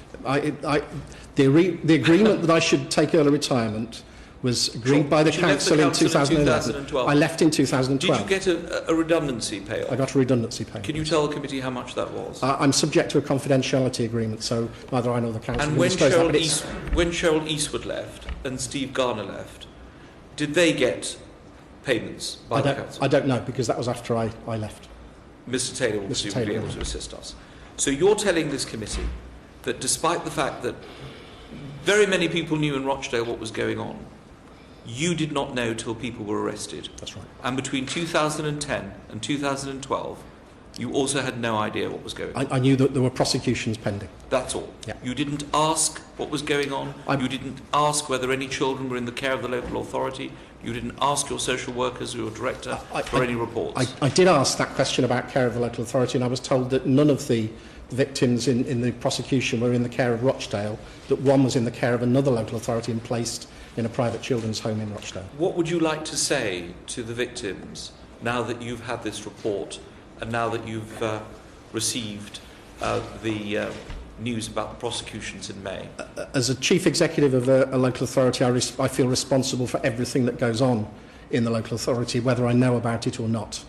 The agreement that I should take early retirement was agreed by the council in 2011. I left in 2012. Did you get a redundancy payoff? I got a redundancy payment. Can you tell the committee how much that was? I'm subject to a confidentiality agreement, so neither I nor the council. And when Cheryl Eastwood left and Steve Garner left, did they get payments by the council? I don't know, because that was after I left. Mr. Taylor will be able to assist us. So you're telling this committee that despite the fact that very many people knew in Rochdale what was going on, you did not know till people were arrested. That's right. And between 2010 and 2012, you also had no idea what was going on. I knew that there were prosecutions pending. That's all. Yeah. You didn't ask what was going on. You didn't ask whether any children were in the care of the local authority. You didn't ask your social workers or your director for any reports. I did ask that question about care of the local authority, and I was told that none of the victims in the prosecution were in the care of Rochdale, that one was in the care of another local authority and placed in a private children's home in Rochdale. What would you like to say to the victims now that you've had this report and now that you've received the news about the prosecutions in May? As a chief executive of a local authority, I feel responsible for everything that goes on in the local authority, whether I know about it or not.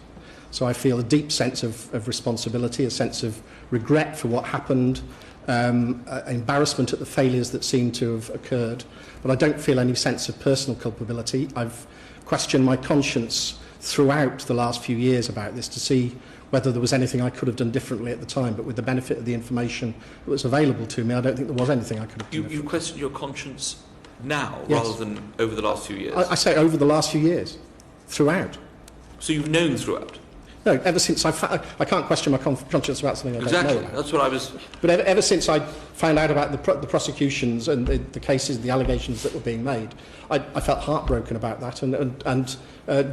So I feel a deep sense of responsibility, a sense of regret for what happened, embarrassment at the failures that seem to have occurred, but I don't feel any sense of personal culpability. I've questioned my conscience throughout the last few years about this to see whether there was anything I could have done differently at the time, but with the benefit of the information that was available to me, I don't think there was anything I could have done. You question your conscience now, yes, rather than over the last few years? I say over the last few years, throughout. So you've known throughout? No, ever since I can't question my conscience about something I don't know about. That's what I was... But ever since I found out about the prosecutions and the cases, the allegations that were being made, I felt heartbroken about that and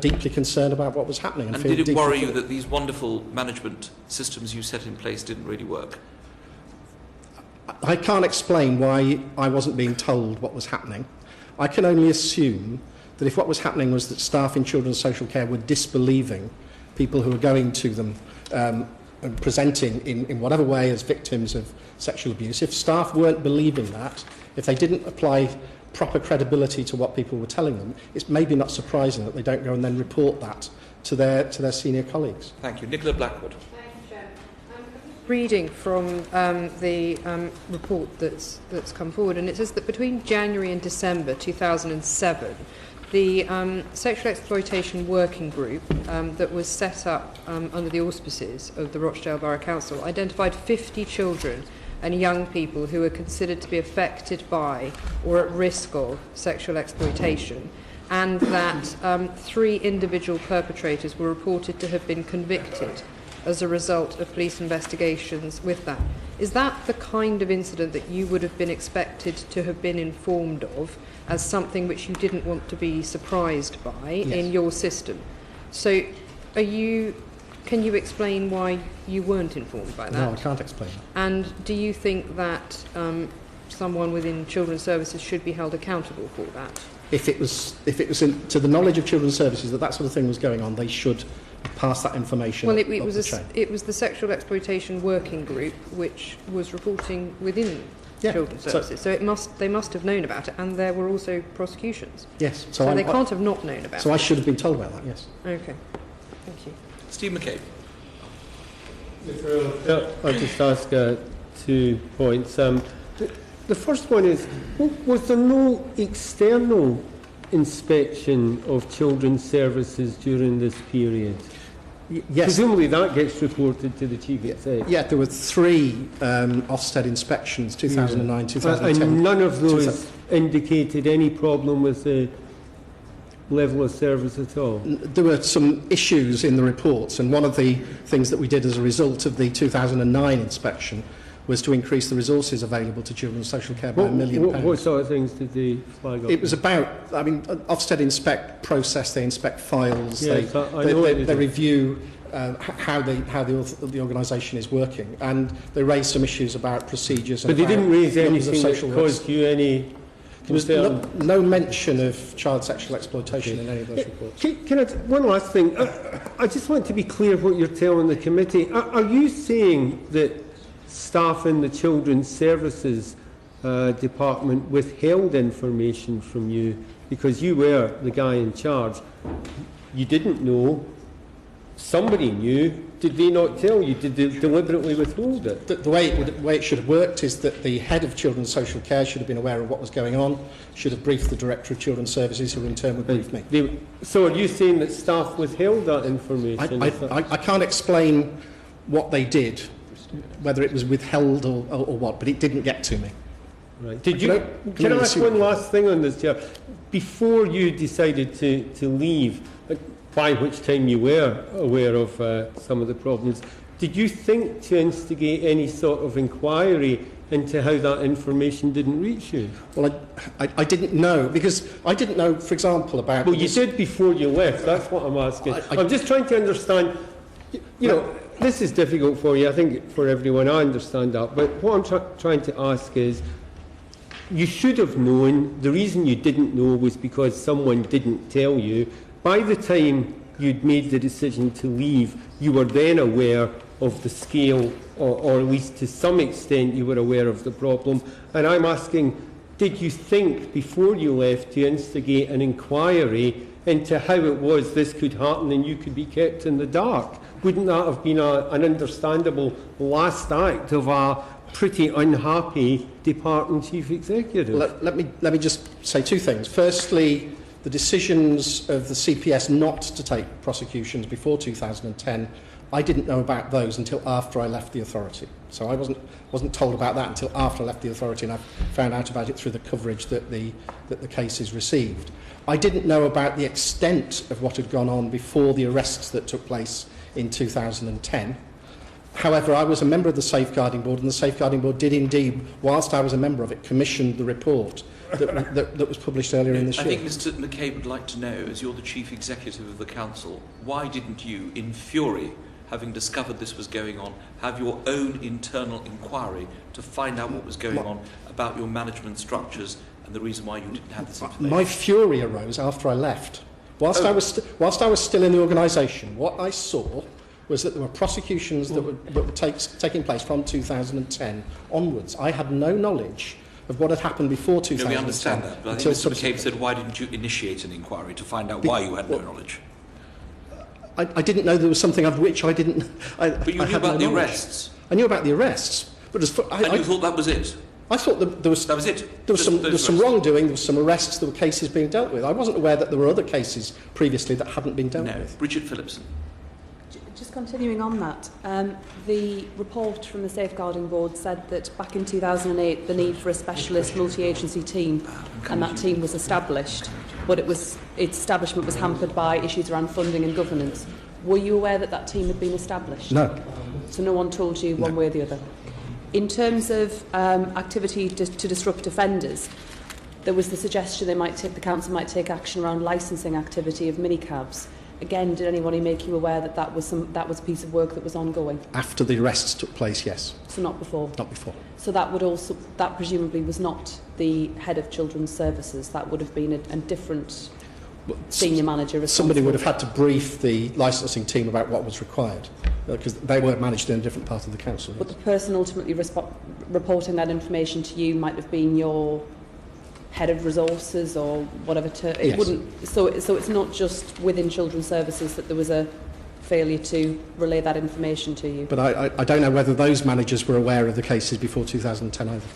deeply concerned about what was happening. And did it worry you that these wonderful management systems you set in place didn't really work? I can't explain why I wasn't being told what was happening. I can only assume that if what was happening was that staff in children's social care were disbelieving people who are going to them and presenting in whatever way as victims of sexual abuse, if staff weren't believing that, if they didn't apply proper credibility to what people were telling them, it's maybe not surprising that they don't go and then report that to their senior colleagues. Thank you. Nicola Blackwood. Reading from the report that's come forward, and it says that between January and December 2007, the Sexual Exploitation Working Group that was set up under the auspices of the Rochdale Borough Council identified 50 children and young people who were considered to be affected by or at risk of sexual exploitation, and that 3 individual perpetrators were reported to have been convicted as a result of police investigations with that. Is that the kind of incident that you would have been expected to have been informed of as something which you didn't want to be surprised by in your system? So can you explain why you weren't informed by that? No, I can't explain that. And do you think that someone within children's services should be held accountable for that? If it was to the knowledge of children's services that sort of thing was going on, they should pass that information. Well, it was the Sexual Exploitation Working Group which was reporting within children's services, so they must have known about it, and there were also prosecutions. Yes, so they can't have not known about it. So I should have been told about that. Yes. Okay. Thank you. Steve McCabe. I'll just ask 2 points. The first one is, was there no external inspection of children's services during this period? Yes. Presumably that gets reported to the Chief Exec. Yeah, there were 3 Ofsted inspections, 2009, 2010. And none of those indicated any problem with the level of service at all? There were some issues in the reports, and one of the things that we did as a result of the 2009 inspection was to increase the resources available to children's social care by £1 million. What sort of things did they flag up? It was about, Ofsted inspect process, they inspect files, yes, they review how the organisation is working, and they raised some issues about procedures. But they didn't raise anything that caused you any... There was no mention of child sexual exploitation in any of those reports. One last thing. I just want to be clear what you're telling the committee. Are you saying that staff in the Children's Services Department withheld information from you because you were the guy in charge? You didn't know. Somebody knew. Did they not tell you? Did they deliberately withhold it? The way it should have worked is that the head of Children's Social Care should have been aware of what was going on, should have briefed the Director of Children's Services, who in turn would brief me. So are you saying that staff withheld that information? I can't explain what they did, whether it was withheld or what, but it didn't get to me. Right. Can I ask one last thing on this, Chair? Before you decided to leave, by which time you were aware of some of the problems, did you think to instigate any sort of inquiry into how that information didn't reach you? Well, I didn't know, because I didn't know, for example, about... Well, you did before you left, that's what I'm asking. I'm just trying to understand, you know, this is difficult for you, I think for everyone, I understand that, but what I'm trying to ask is, you should have known. The reason you didn't know was because someone didn't tell you. By the time you'd made the decision to leave, you were then aware of the scale, or at least to some extent you were aware of the problem. And I'm asking, did you think before you left to instigate an inquiry into how it was this could happen and you could be kept in the dark? Wouldn't that have been an understandable last act of a pretty unhappy departing chief executive? Let me just say two things. Firstly, the decisions of the CPS not to take prosecutions before 2010, I didn't know about those until after I left the authority. So I wasn't told about that until after I left the authority, and I found out about it through the coverage that the cases received. I didn't know about the extent of what had gone on before the arrests that took place in 2010. However, I was a member of the Safeguarding Board, and the Safeguarding Board did indeed, whilst I was a member of it, commission the report that was published earlier in this year. I think Mr McCabe would like to know, as you're the Chief Executive of the Council, why didn't you, in fury, having discovered this was going on, have your own internal inquiry to find out what was going on about your management structures and the reason why you didn't have this information? My fury arose after I left. Whilst I was still in the organisation, what I saw was that there were prosecutions that were taking place from 2010 onwards. I had no knowledge of what had happened before 2010. No, we understand that, but I think Mr McCabe said, why didn't you initiate an inquiry to find out why you had no knowledge? I didn't know there was something of which I didn't... But you knew about the arrests. I knew about the arrests. But you thought that was it? I thought that was it. There was some wrongdoing, there was some arrests, there were cases being dealt with. I wasn't aware that there were other cases previously that hadn't been dealt with. Bridget Phillipson. Just continuing on that, the report from the Safeguarding Board said that back in 2008 the need for a specialist multi-agency team, and that team was established, but its establishment was hampered by issues around funding and governance. Were you aware that that team had been established? No. So no one told you one way or the other? In terms of activity to disrupt offenders, there was the suggestion the council might take action around licensing activity of minicabs. Again, did anybody make you aware that that was a piece of work that was ongoing? After the arrests took place, yes. So not before? Not before. So that presumably was not the head of Children's Services. That would have been a different senior manager. Somebody would have had to brief the licensing team about what was required, because they were managed in a different part of the council. But the person ultimately reporting that information to you might have been your head of resources or whatever. It wouldn't. So it's not just within Children's Services that there was a failure to relay that information to you. But I don't know whether those managers were aware of the cases before 2010 either.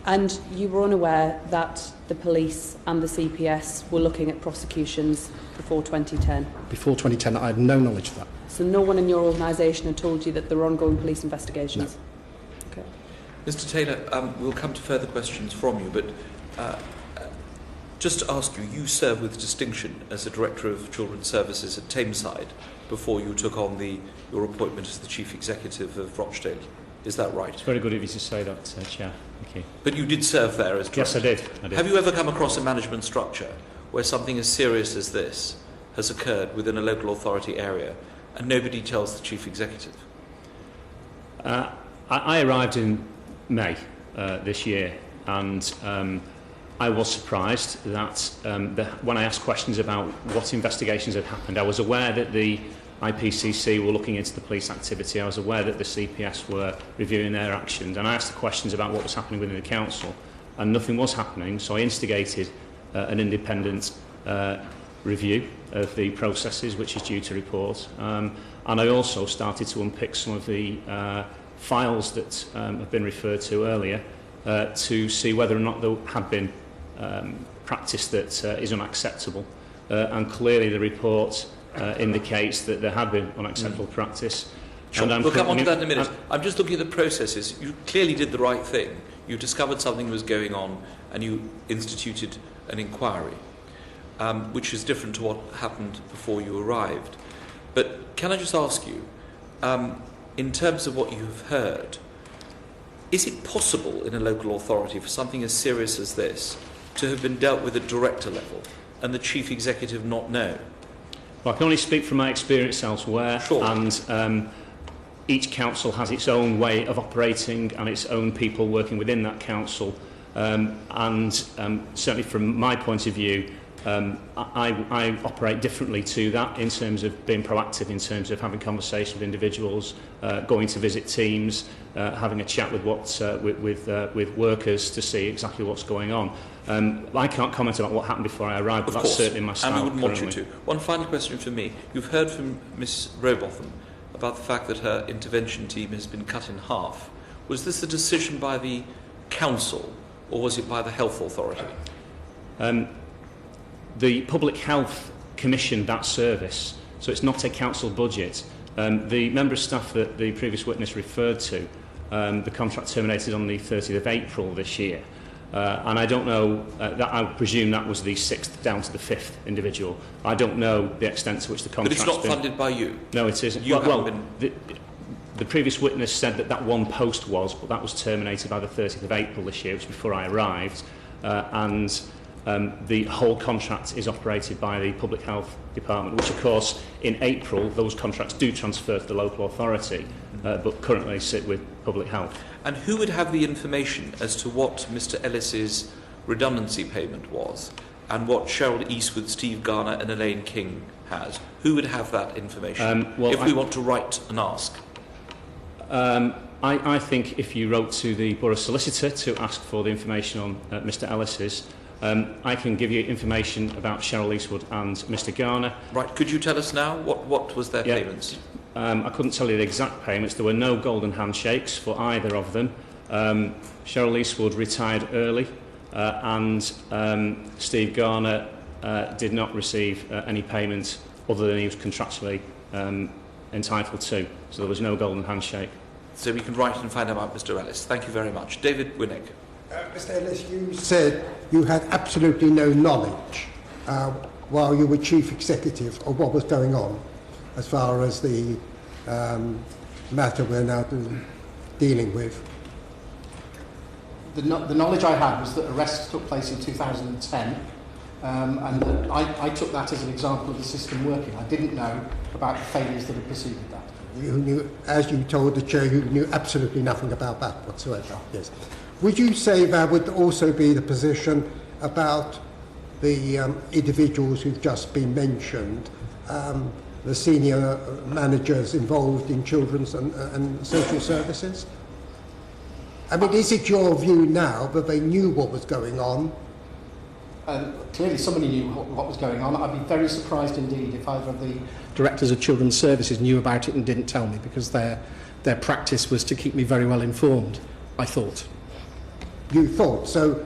And you were unaware that the police and the CPS were looking at prosecutions before 2010? Before 2010, I had no knowledge of that. So no one in your organisation had told you that there were ongoing police investigations? No. Okay. Mr Taylor, we'll come to further questions from you, but just to ask you, you served with distinction as the Director of Children's Services at Tameside before you took on your appointment as the Chief Executive of Rochdale. Is that right? It's very good of you to say that, Chair. Thank you. But you did serve there as Director? Yes, I did. Have you ever come across a management structure where something as serious as this has occurred within a local authority area and nobody tells the Chief Executive? I arrived in May this year, and I was surprised that when I asked questions about what investigations had happened, I was aware that the IPCC were looking into the police activity. I was aware that the CPS were reviewing their actions, and I asked the questions about what was happening within the council, and nothing was happening. So I instigated an independent review of the processes, which is due to report, and I also started to unpick some of the files that have been referred to earlier to see whether or not there had been practice that is unacceptable, and clearly the report indicates that there had been unacceptable practice. Sure. We'll come on to that in a minute. I'm just looking at the processes. You clearly did the right thing. You discovered something was going on and you instituted an inquiry, which is different to what happened before you arrived. But can I just ask you, in terms of what you have heard, is it possible in a local authority for something as serious as this to have been dealt with at director level and the Chief Executive not know? Well, I can only speak from my experience elsewhere, sure. And each council has its own way of operating and its own people working within that council. And certainly from my point of view, I operate differently to that in terms of being proactive, in terms of having conversations with individuals, going to visit teams, having a chat with with workers to see exactly what's going on. I can't comment on what happened before I arrived, but that's certainly my style. And we wouldn't want you currently. to. One final question from me. You've heard from Miss Robotham about the fact that her intervention team has been cut in half. Was this a decision by the council, or was it by the health authority? The Public Health commissioned that service, so it's not a council budget. The member of staff that the previous witness referred to, the contract terminated on the 30th of April this year. And I don't know, I presume that was the 6th down to the 5th individual. I don't know the extent to which the contract's But it's not funded by you? No, it isn't. The previous witness said that one post was, but that was terminated by the 30th of April this year, which was before I arrived. The whole contract is operated by the Public Health Department, which of course in April those contracts do transfer to the local authority, but currently sit with Public Health. And who would have the information as to what Mr. Ellis's redundancy payment was and what Cheryl Eastwood, Steve Garner and Elaine King has? Who would have that information if we want to write and ask? I think if you wrote to the Borough Solicitor to ask for the information on Mr. Ellis's, I can give you information about Cheryl Eastwood and Mr. Garner. Right, could you tell us now what was their payments? I couldn't tell you the exact payments. There were no golden handshakes for either of them. Cheryl Eastwood retired early and Steve Garner did not receive any payment other than he was contractually entitled to. So there was no golden handshake. So we can write and find out about Mr. Ellis. Thank you very much. David Winnick. Mr. Ellis, you said you had absolutely no knowledge while you were chief executive of what was going on as far as the matter we're now dealing with. The knowledge I had was that arrests took place in 2010 and that I took that as an example of the system working. I didn't know about the failures that had preceded that. You knew, as you told the chair, you knew absolutely nothing about that whatsoever. Yes. Would you say that would also be the position about the individuals who've just been mentioned, the senior managers involved in children's and social services? I mean, is it your view now that they knew what was going on? Clearly somebody knew what was going on. I'd be very surprised indeed if either of the directors of children's services knew about it and didn't tell me, because their practice was to keep me very well informed, I thought. You thought? So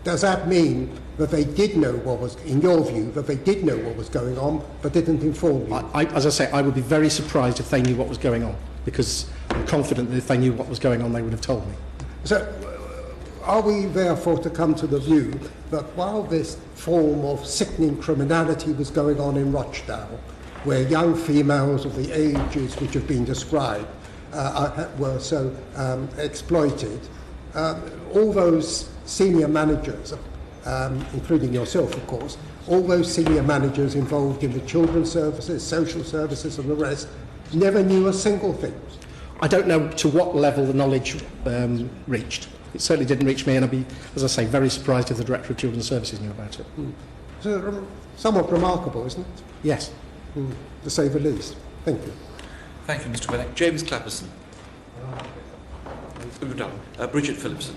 does that mean that they did know what was, in your view, that they did know what was going on but didn't inform you? As I say, I would be very surprised if they knew what was going on, because I'm confident that if they knew what was going on, they would have told me. So are we therefore to come to the view that while this form of sickening criminality was going on in Rochdale, where young females of the ages which have been described were so exploited, all those senior managers, including yourself of course, all those senior managers involved in the children's services, social services and the rest, never knew a single thing? I don't know to what level the knowledge reached. It certainly didn't reach me, and I'd be, as I say, very surprised if the Director of Children's Services knew about it. So, somewhat remarkable, isn't it? Yes. To say the least. Thank you. Thank you, Mr. Winnick. James Clapperson. Bridget Phillipson.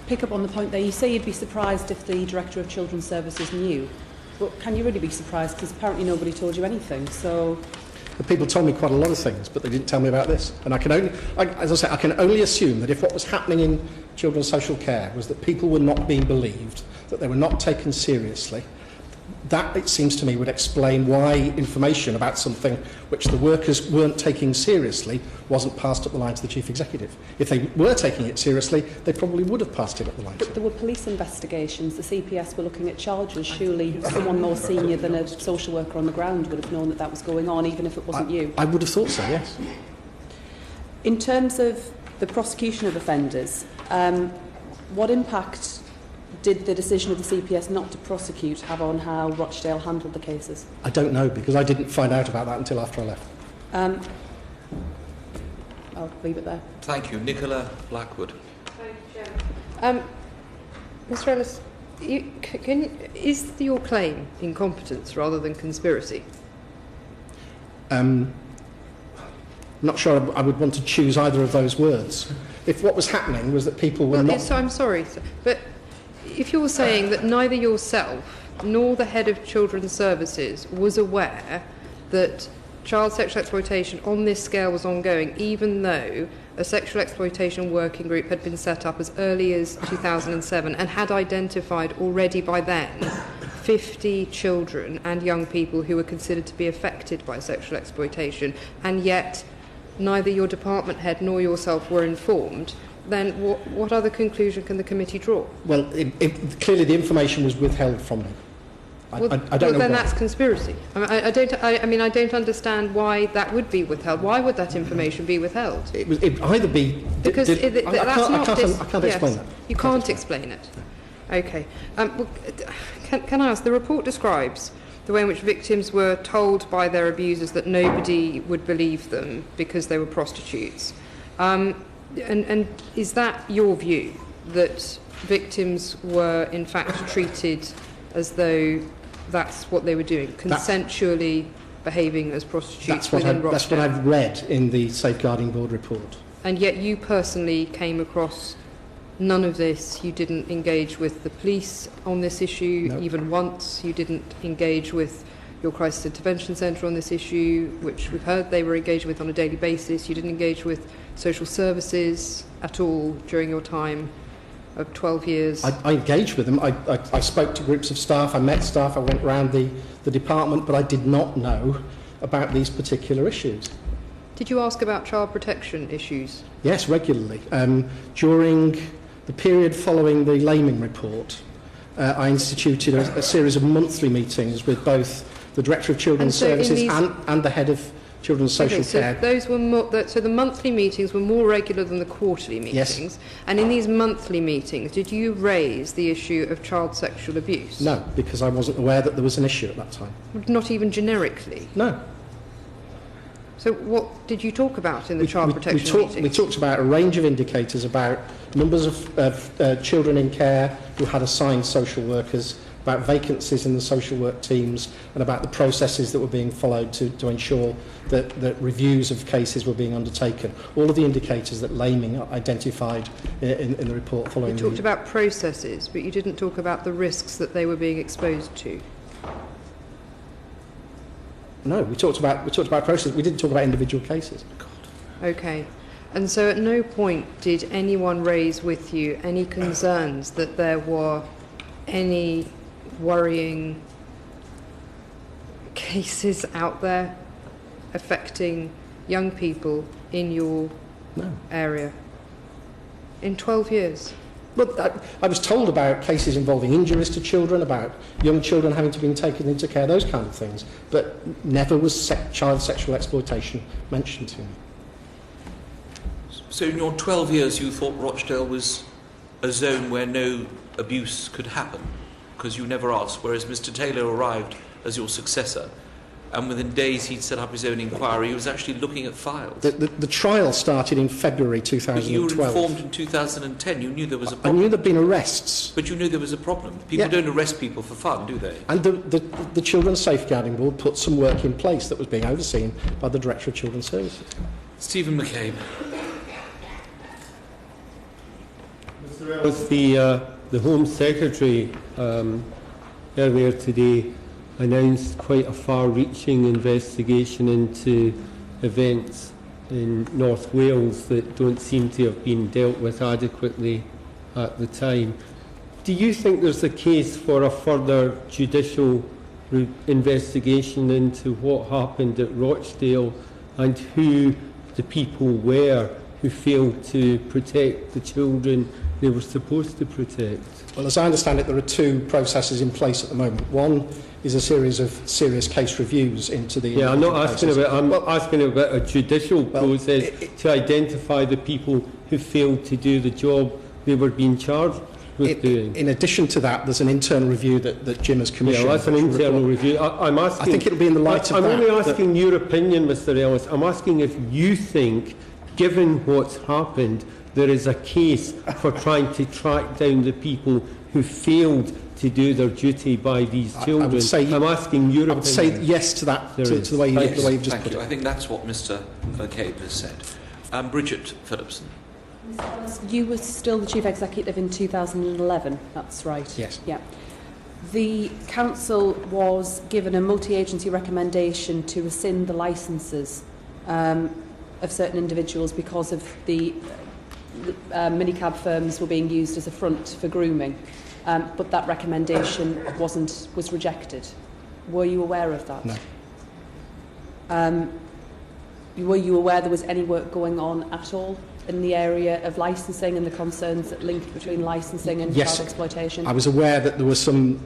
Pick up on the point there. You say you'd be surprised if the Director of Children's Services knew. But can you really be surprised? Because apparently nobody told you anything. So The people told me quite a lot of things, but they didn't tell me about this. And I can only, as I say, I can only assume that if what was happening in children's social care was that people were not being believed, that they were not taken seriously, that, it seems to me, would explain why information about something which the workers weren't taking seriously wasn't passed up the line to the chief executive. If they were taking it seriously, they probably would have passed it up the line. But there were police investigations. The CPS were looking at charges. Surely someone more senior than a social worker on the ground would have known that that was going on, even if it wasn't you. I would have thought so, yes. In terms of the prosecution of offenders, what impact did the decision of the CPS not to prosecute have on how Rochdale handled the cases? I don't know, because I didn't find out about that until after I left. I'll leave it there. Thank you. Nicola Blackwood. Thank you, Chairman. Mr. Ellis, Is your claim incompetence rather than conspiracy? Not sure I would want to choose either of those words. If what was happening was that people were not... So I'm sorry, but if you're saying that neither yourself nor the head of Children's Services was aware that child sexual exploitation on this scale was ongoing, even though a sexual exploitation working group had been set up as early as 2007 and had identified already by then 50 children and young people who were considered to be affected by sexual exploitation, and yet neither your department head nor yourself were informed, then what other conclusion can the committee draw? Well, clearly the information was withheld from me. I don't know then why. That's conspiracy. I don't understand why that would be withheld. Why would that information be withheld? It'd either be... I can't explain that. You can't explain it. Okay. Can I ask, the report describes the way in which victims were told by their abusers that nobody would believe them because they were prostitutes. And is that your view, that victims were in fact treated as though that's what they were doing, consensually behaving as prostitutes within Rochdale? That's what I've read in the Safeguarding Board report. And yet you personally came across none of this. You didn't engage with the police on this issue even once. You didn't engage with your crisis intervention centre on this issue, which we've heard they were engaged with on a daily basis. You didn't engage with social services at all during your time of 12 years. I engaged with them. I spoke to groups of staff, I met staff, I went around the department, but I did not know about these particular issues. Did you ask about child protection issues? Yes, regularly. During the period following the Laming report, I instituted a series of monthly meetings with both the Director of Children's Services and the Head of Children's Social Care. Those were so the monthly meetings were more regular than the quarterly meetings. Yes. And in these monthly meetings, did you raise the issue of child sexual abuse? No, because I wasn't aware that there was an issue at that time. Not even generically? No. So what did you talk about in the child protection meetings? We talked about a range of indicators about numbers of children in care who had assigned social workers, about vacancies in the social work teams, and about the processes that were being followed to ensure that reviews of cases were being undertaken. All of the indicators that Laming identified in the report following. You talked about processes, but you didn't talk about the risks that they were being exposed to. No, we talked about processes. We didn't talk about individual cases. Okay. And so at no point did anyone raise with you any concerns that there were any worrying cases out there affecting young people in your area in 12 years? Look, I was told about cases involving injuries to children, about young children having to be taken into care, those kind of things, but never was child sexual exploitation mentioned to me. So in your 12 years you thought Rochdale was a zone where no abuse could happen, because you never asked, whereas Mr. Taylor arrived as your successor, and within days he'd set up his own inquiry. He was actually looking at files. The trial started in February 2012. But you were informed in 2010. You knew there was a problem. I knew there'd been arrests. But you knew there was a problem. People don't arrest people for fun, do they? And the Children's Safeguarding Board put some work in place that was being overseen by the Director of Children's Services. Stephen McCabe. Mr. Ellis, the Home Secretary earlier today announced quite a far-reaching investigation into events in North Wales that don't seem to have been dealt with adequately at the time. Do you think there's a case for a further judicial investigation into what happened at Rochdale and who the people were who failed to protect the children they were supposed to protect? Well, as I understand it, there are two processes in place at the moment. One is a series of serious case reviews into the... Yeah, I'm not asking about... I'm asking about a judicial process to identify the people who failed to do the job they were being charged with doing. In addition to that, there's an internal review that Jim has commissioned. Yeah, that's an internal review. I'm asking... I think it'll be in the light of that. I'm only asking your opinion, Mr. Ellis. I'm asking if you think, given what's happened, there is a case for trying to track down the people who failed to do their duty by these children? I would say, I'm asking your opinion. I would say yes to that, to the way you've just put it. I think that's what Mr. McCabe has said. Bridget Phillipson. You were still the Chief Executive in 2011, that's right? Yes. Yeah. The Council was given a multi-agency recommendation to rescind the licences of certain individuals because of the minicab firms were being used as a front for grooming, but that recommendation was rejected. Were you aware of that? No. Were you aware there was any work going on at all in the area of licensing and the concerns that linked between licensing and child exploitation? I was aware that there was some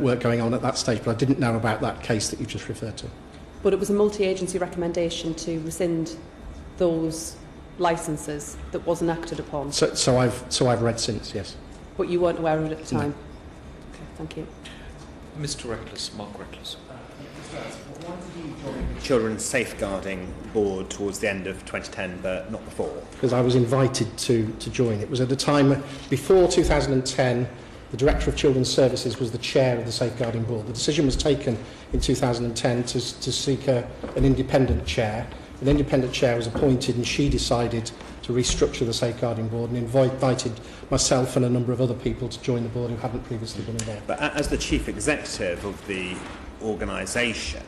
work going on at that stage, but I didn't know about that case that you just referred to. But it was a multi-agency recommendation to rescind those licences that wasn't acted upon. So I've read since, yes. But you weren't aware of it at the time? No. Okay, thank you. Mr. Reckless, Mark Reckless. Why did you join the Children's Safeguarding Board towards the end of 2010, but not before? Because I was invited to join. It was at a time before 2010. The Director of Children's Services was the chair of the Safeguarding Board. The decision was taken in 2010 to seek an independent chair. An independent chair was appointed, and she decided to restructure the Safeguarding Board and invited myself and a number of other people to join the board who hadn't previously been involved. But as the Chief Executive of the organisation,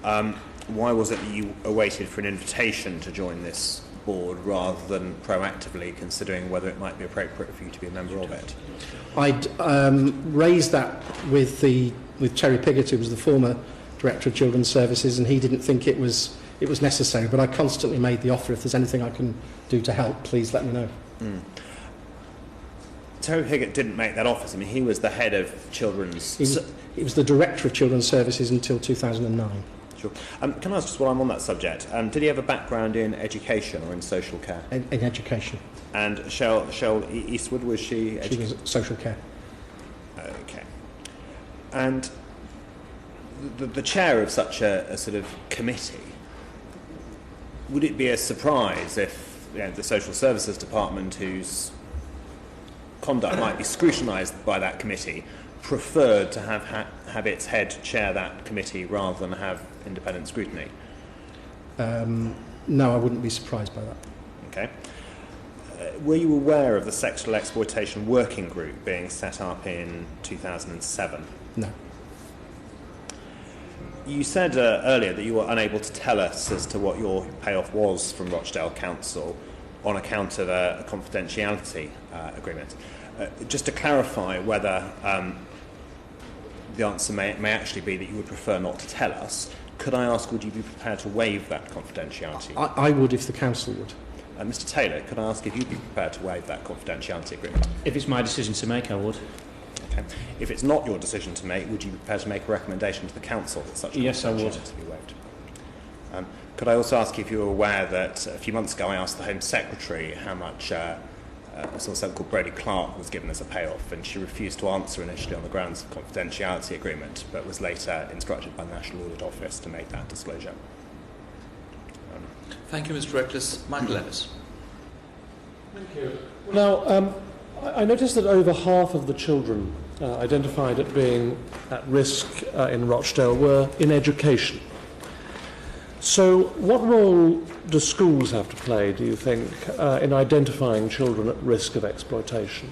why was it that you awaited for an invitation to join this board rather than proactively considering whether it might be appropriate for you to be a member of it? I'd raised that with Terry Piggott, who was the former Director of Children's Services, and he didn't think it was necessary, but I constantly made the offer. If there's anything I can do to help, please let me know. Terry Piggott didn't make that offer. I mean, he was the head of Children's... He was the Director of Children's Services until 2009. Sure. Can I ask, just while I'm on that subject, did he have a background in education or in social care? In education. And Shell Eastwood, was she... She was social care. Okay. And the chair of such a sort of committee, would it be a surprise if the Social Services Department, whose conduct might be scrutinised by that committee, preferred to have its head chair that committee rather than have independent scrutiny? No, I wouldn't be surprised by that. Okay. Were you aware of the sexual exploitation working group being set up in 2007? No. You said earlier that you were unable to tell us as to what your payoff was from Rochdale Council on account of a confidentiality agreement. Just to clarify whether the answer may actually be that you would prefer not to tell us, could I ask, would you be prepared to waive that confidentiality? I would if the council would. Mr. Taylor, could I ask if you'd be prepared to waive that confidentiality agreement? If it's my decision to make, I would. Okay. If it's not your decision to make, would you be prepared to make a recommendation to the council that such a confidentiality be waived? Could I also ask if you were aware that a few months ago I asked the Home Secretary how much someone called Brodie Clark was given as a payoff, and she refused to answer initially on the grounds of confidentiality agreement, but was later instructed by the National Audit Office to make that disclosure. Thank you, Mr. Reckless. Michael Ellis. Thank you. Now, I noticed that over half of the children identified as being at risk in Rochdale were in education. So what role do schools have to play, do you think, in identifying children at risk of exploitation?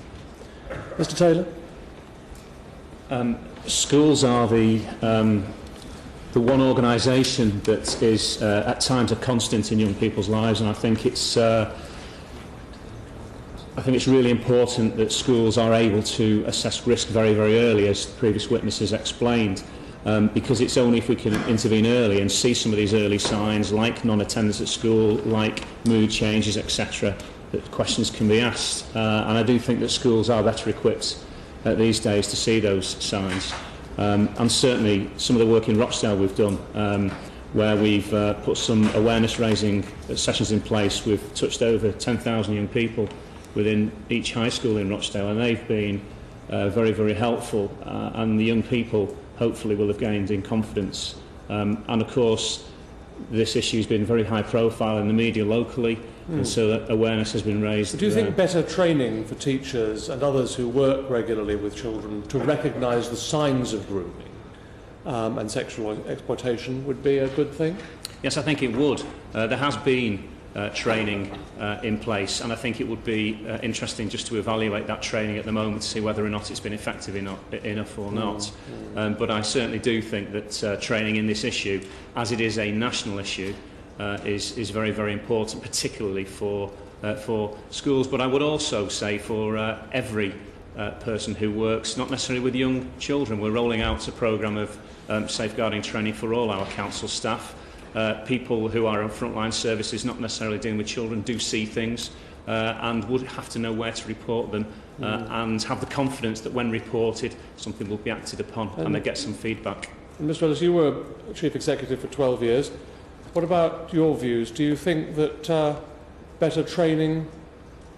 Mr. Taylor? Schools are the one organisation that is at times a constant in young people's lives, and I think it's really important that schools are able to assess risk very, very early, as the previous witnesses explained. Because it's only if we can intervene early and see some of these early signs, like non-attendance at school, like mood changes, etc., that questions can be asked. And I do think that schools are better equipped these days to see those signs. And certainly some of the work in Rochdale we've done, where we've put some awareness-raising sessions in place. We've touched over 10,000 young people within each high school in Rochdale, and they've been very, very helpful. And the young people hopefully will have gained in confidence. And of course, this issue has been very high profile in the media locally, and so that awareness has been raised. Do you think better training for teachers and others who work regularly with children to recognise the signs of grooming and sexual exploitation would be a good thing? Yes, I think it would. There has been training in place, and I think it would be interesting just to evaluate that training at the moment to see whether or not it's been effective enough or not. But I certainly do think that training in this issue, as it is a national issue, is very, very important, particularly for schools. But I would also say for every person who works, not necessarily with young children. We're rolling out a programme of safeguarding training for all our council staff. People who are on frontline services, not necessarily dealing with children, do see things and would have to know where to report them and have the confidence that when reported, something will be acted upon and they get some feedback. Mr. Ellis, you were Chief Executive for 12 years. What about your views? Do you think that better training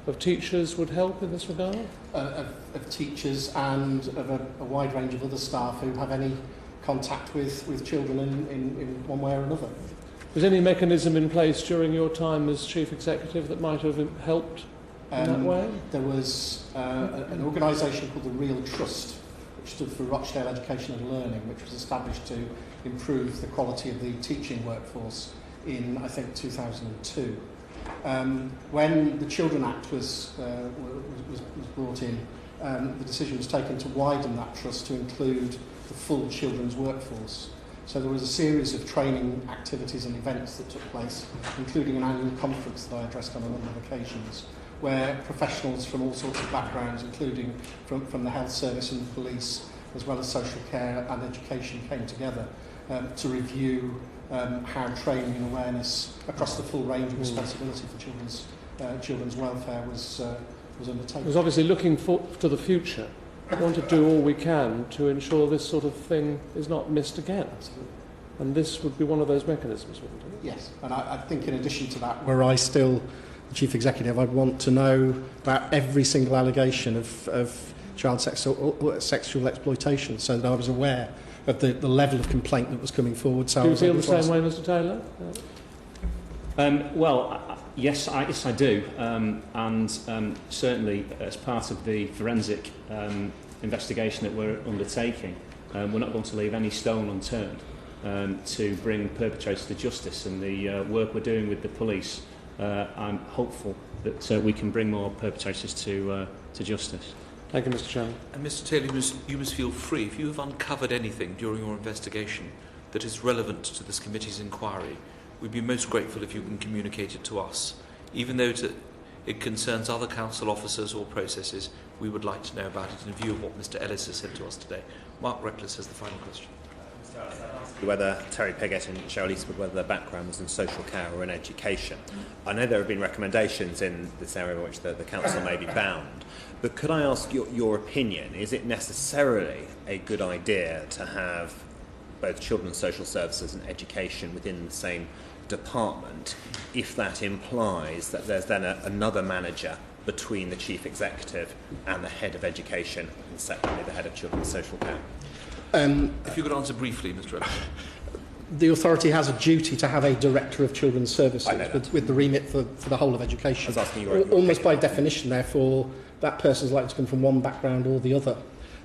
of teachers would help in this regard? Of teachers and of a wide range of other staff who have any contact with children in one way or another. Was any mechanism in place during your time as Chief Executive that might have helped in that way? There was an organisation called the Real Trust, which stood for Rochdale Education and Learning, which was established to improve the quality of the teaching workforce in, I think, 2002. When the Children Act was brought in, the decision was taken to widen that trust to include the full children's workforce. So there was a series of training activities and events that took place, including an annual conference that I addressed on a number of occasions, where professionals from all sorts of backgrounds, including from the health service and the police, as well as social care and education, came together to review how training and awareness across the full range of responsibility for children's welfare was undertaken. It was obviously looking to the future. We want to do all we can to ensure this sort of thing is not missed again. And this would be one of those mechanisms, wouldn't it? Yes, and I think in addition to that, were I still the Chief Executive, I'd want to know about every single allegation of child sexual exploitation, so that I was aware of the level of complaint that was coming forward. So do you feel the same way, Mr. Taylor? Yes, I do, and certainly as part of the forensic investigation that we're undertaking, we're not going to leave any stone unturned to bring perpetrators to justice, and the work we're doing with the police, I'm hopeful that we can bring more perpetrators to justice. Thank you, Mr. Chairman. And Mr. Taylor, you must feel free. If you have uncovered anything during your investigation that is relevant to this committee's inquiry, we'd be most grateful if you can communicate it to us. Even though it concerns other council officers or processes, we would like to know about it in view of what Mr. Ellis has said to us today. Mark Reckless has the final question. Whether Terry Peggett and Cheryl Eastwood, whether their background was in social care or in education. I know there have been recommendations in this area in which the council may be bound, but could I ask your opinion? Is it necessarily a good idea to have both children's social services and education within the same department if that implies that there's then another manager between the chief executive and the head of education and separately the head of children's social care? If you could answer briefly, Mr. Evans. The authority has a duty to have a director of children's services with the remit for the whole of education. I was asking your almost by definition, therefore, that person's likely to come from one background or the other.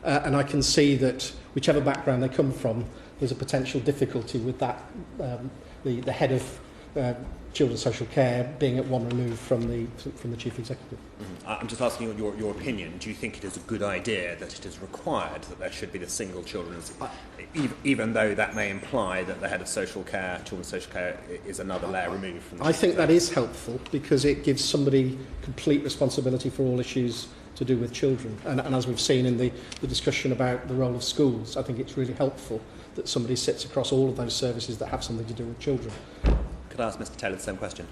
And I can see that whichever background they come from, there's a potential difficulty with that, the head of children's social care being at one remove from the chief executive. I'm just asking your opinion. Do you think it is a good idea that it is required that there should be the single children's, even though that may imply that the head of social care, children's social care, is another layer removed from the I think that is helpful because it gives somebody complete responsibility for all issues to do with children. And as we've seen in the discussion about the role of schools, I think it's really helpful that somebody sits across all of those services that have something to do with children. Could I ask Mr. Taylor the same question?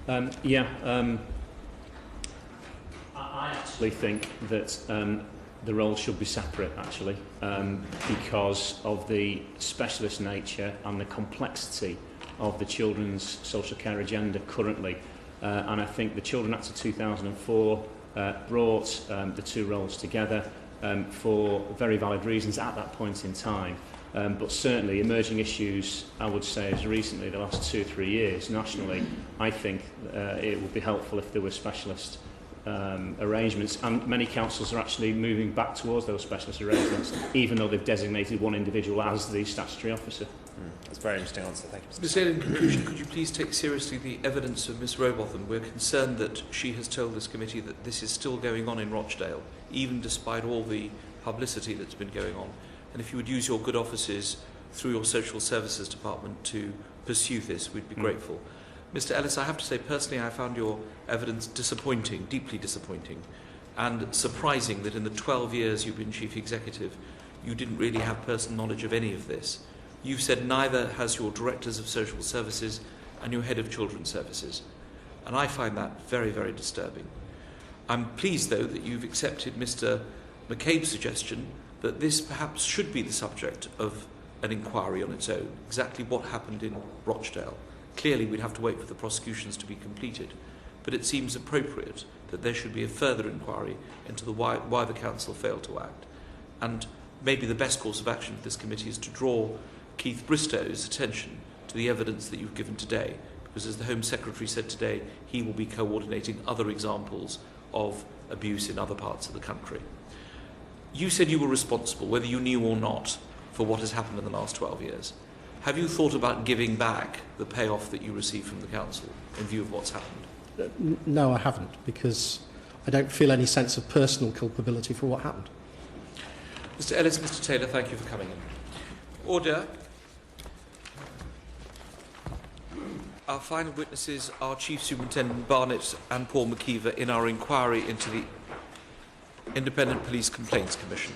I actually think that the roles should be separate, actually, because of the specialist nature and the complexity of the children's social care agenda currently. And I think the Children Act of 2004 brought the two roles together. for very valid reasons at that point in time. But certainly emerging issues, I would say, as recently, the last 2 or 3 years, nationally, I think it would be helpful if there were specialist arrangements, and many councils are actually moving back towards those specialist arrangements, even though they've designated one individual as the statutory officer. That's a very interesting answer. Thank you, Mr. Ms. Dale, in conclusion, could you please take seriously the evidence of Miss Robotham? We're concerned that she has told this committee that this is still going on in Rochdale, even despite all the publicity that's been going on. And if you would use your good offices through your social services department to pursue this, we'd be grateful. Mr. Ellis, I have to say, personally, I found your evidence disappointing, deeply disappointing, and surprising that in the 12 years you've been Chief Executive, you didn't really have personal knowledge of any of this. You've said neither has your Directors of Social Services and your Head of Children's Services. And I find that very, very disturbing. I'm pleased, though, that you've accepted Mr. McCabe's suggestion that this perhaps should be the subject of an inquiry on its own, exactly what happened in Rochdale. Clearly, we'd have to wait for the prosecutions to be completed, but it seems appropriate that there should be a further inquiry into why the Council failed to act. And maybe the best course of action for this committee is to draw Keith Bristow's attention to the evidence that you've given today, because as the Home Secretary said today, he will be coordinating other examples of abuse in other parts of the country. You said you were responsible, whether you knew or not, for what has happened in the last 12 years. Have you thought about giving back the payoff that you received from the Council in view of what's happened? No, I haven't, because I don't feel any sense of personal culpability for what happened. Mr. Ellis, Mr. Taylor, thank you for coming in. Order. Our final witnesses are Chief Superintendent Barnett and Paul McKeever in our inquiry into the Independent Police Complaints Commission.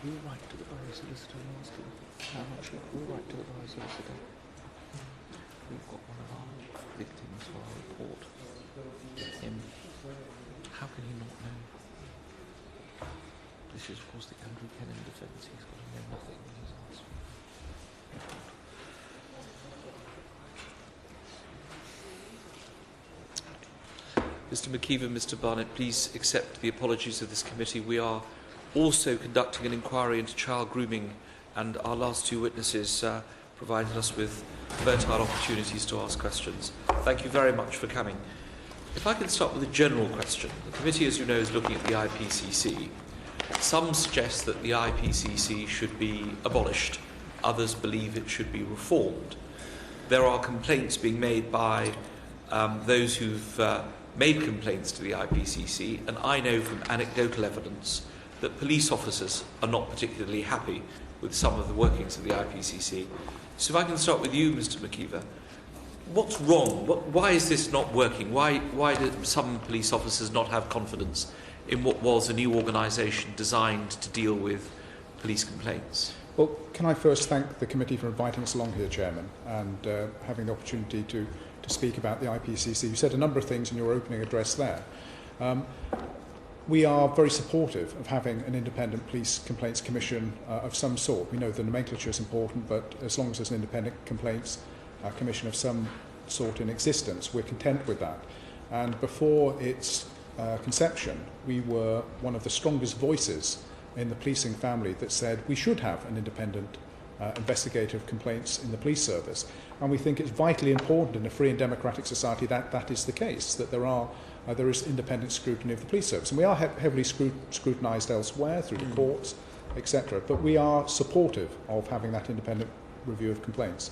We'll write to the borough solicitor and ask him how much. We'll write to the borough solicitor. We've got one of our victims for our report. How can he not know? This is, of course, the Andrew Kennan defence. He's got to know nothing when he's asked. Mr. McKeever, Mr. Barnett, please accept the apologies of this committee. We are also conducting an inquiry into child grooming, and our last two witnesses provided us with fertile opportunities to ask questions. Thank you very much for coming. If I can start with a general question. The committee, as you know, is looking at the IPCC. Some suggest that the IPCC should be abolished. Others believe it should be reformed. There are complaints being made by those who've made complaints to the IPCC, and I know from anecdotal evidence that police officers are not particularly happy with some of the workings of the IPCC. So if I can start with you, Mr. McKeever, what's wrong? Why is this not working? Why do some police officers not have confidence in what was a new organisation designed to deal with police complaints? Well, can I first thank the committee for inviting us along here, Chairman, and having the opportunity to speak about the IPCC. You said a number of things in your opening address there. We are very supportive of having an independent police complaints commission of some sort. We know the nomenclature is important, but as long as there's an independent complaints commission of some sort in existence, we're content with that. And before its conception, we were one of the strongest voices in the policing family that said we should have an independent investigative complaints in the police service. And we think it's vitally important in a free and democratic society that that is the case, that there is independent scrutiny of the police service. And we are heavily scrutinised elsewhere through the courts, etc. But we are supportive of having that independent review of complaints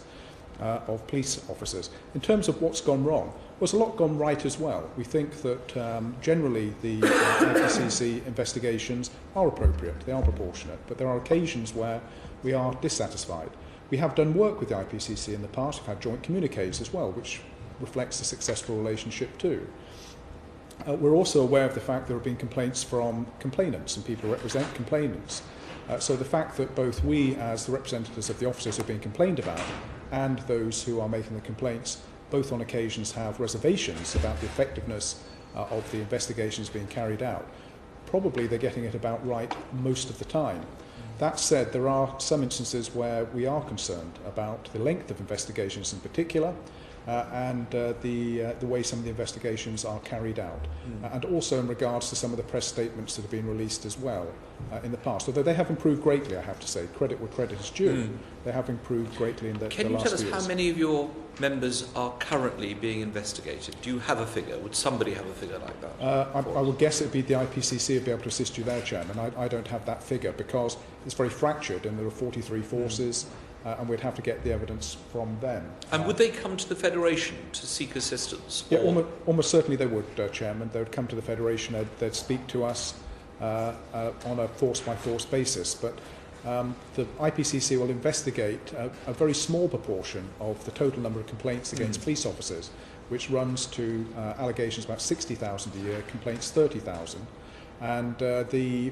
of police officers. In terms of what's gone wrong, there's a lot gone right as well. We think that generally the IPCC investigations are appropriate, they are proportionate, but there are occasions where we are dissatisfied. We have done work with the IPCC in the past, we've had joint communiques as well, which reflects a successful relationship too. We're also aware of the fact there have been complaints from complainants and people who represent complainants So the fact that both we, as the representatives of the officers who are being complained about, and those who are making the complaints, both on occasions have reservations about the effectiveness of the investigations being carried out, probably they're getting it about right most of the time. That said, there are some instances where we are concerned about the length of investigations in particular, and the way some of the investigations are carried out. And also in regards to some of the press statements that have been released as well in the past. Although they have improved greatly, I have to say. Credit where credit is due. They have improved greatly in the last years. Can you tell us how many of your members are currently being investigated? Do you have a figure? Would somebody have a figure like that? I would guess it would be the IPCC would be able to assist you there, Chairman. I don't have that figure because it's very fractured and there are 43 forces. And we'd have to get the evidence from them. And would they come to the Federation to seek assistance? Yeah, almost certainly they would, Chairman. They would come to the Federation, they'd speak to us on a force-by-force basis. But the IPCC will investigate a very small proportion of the total number of complaints against police officers, which runs to allegations about 60,000 a year, complaints 30,000. And the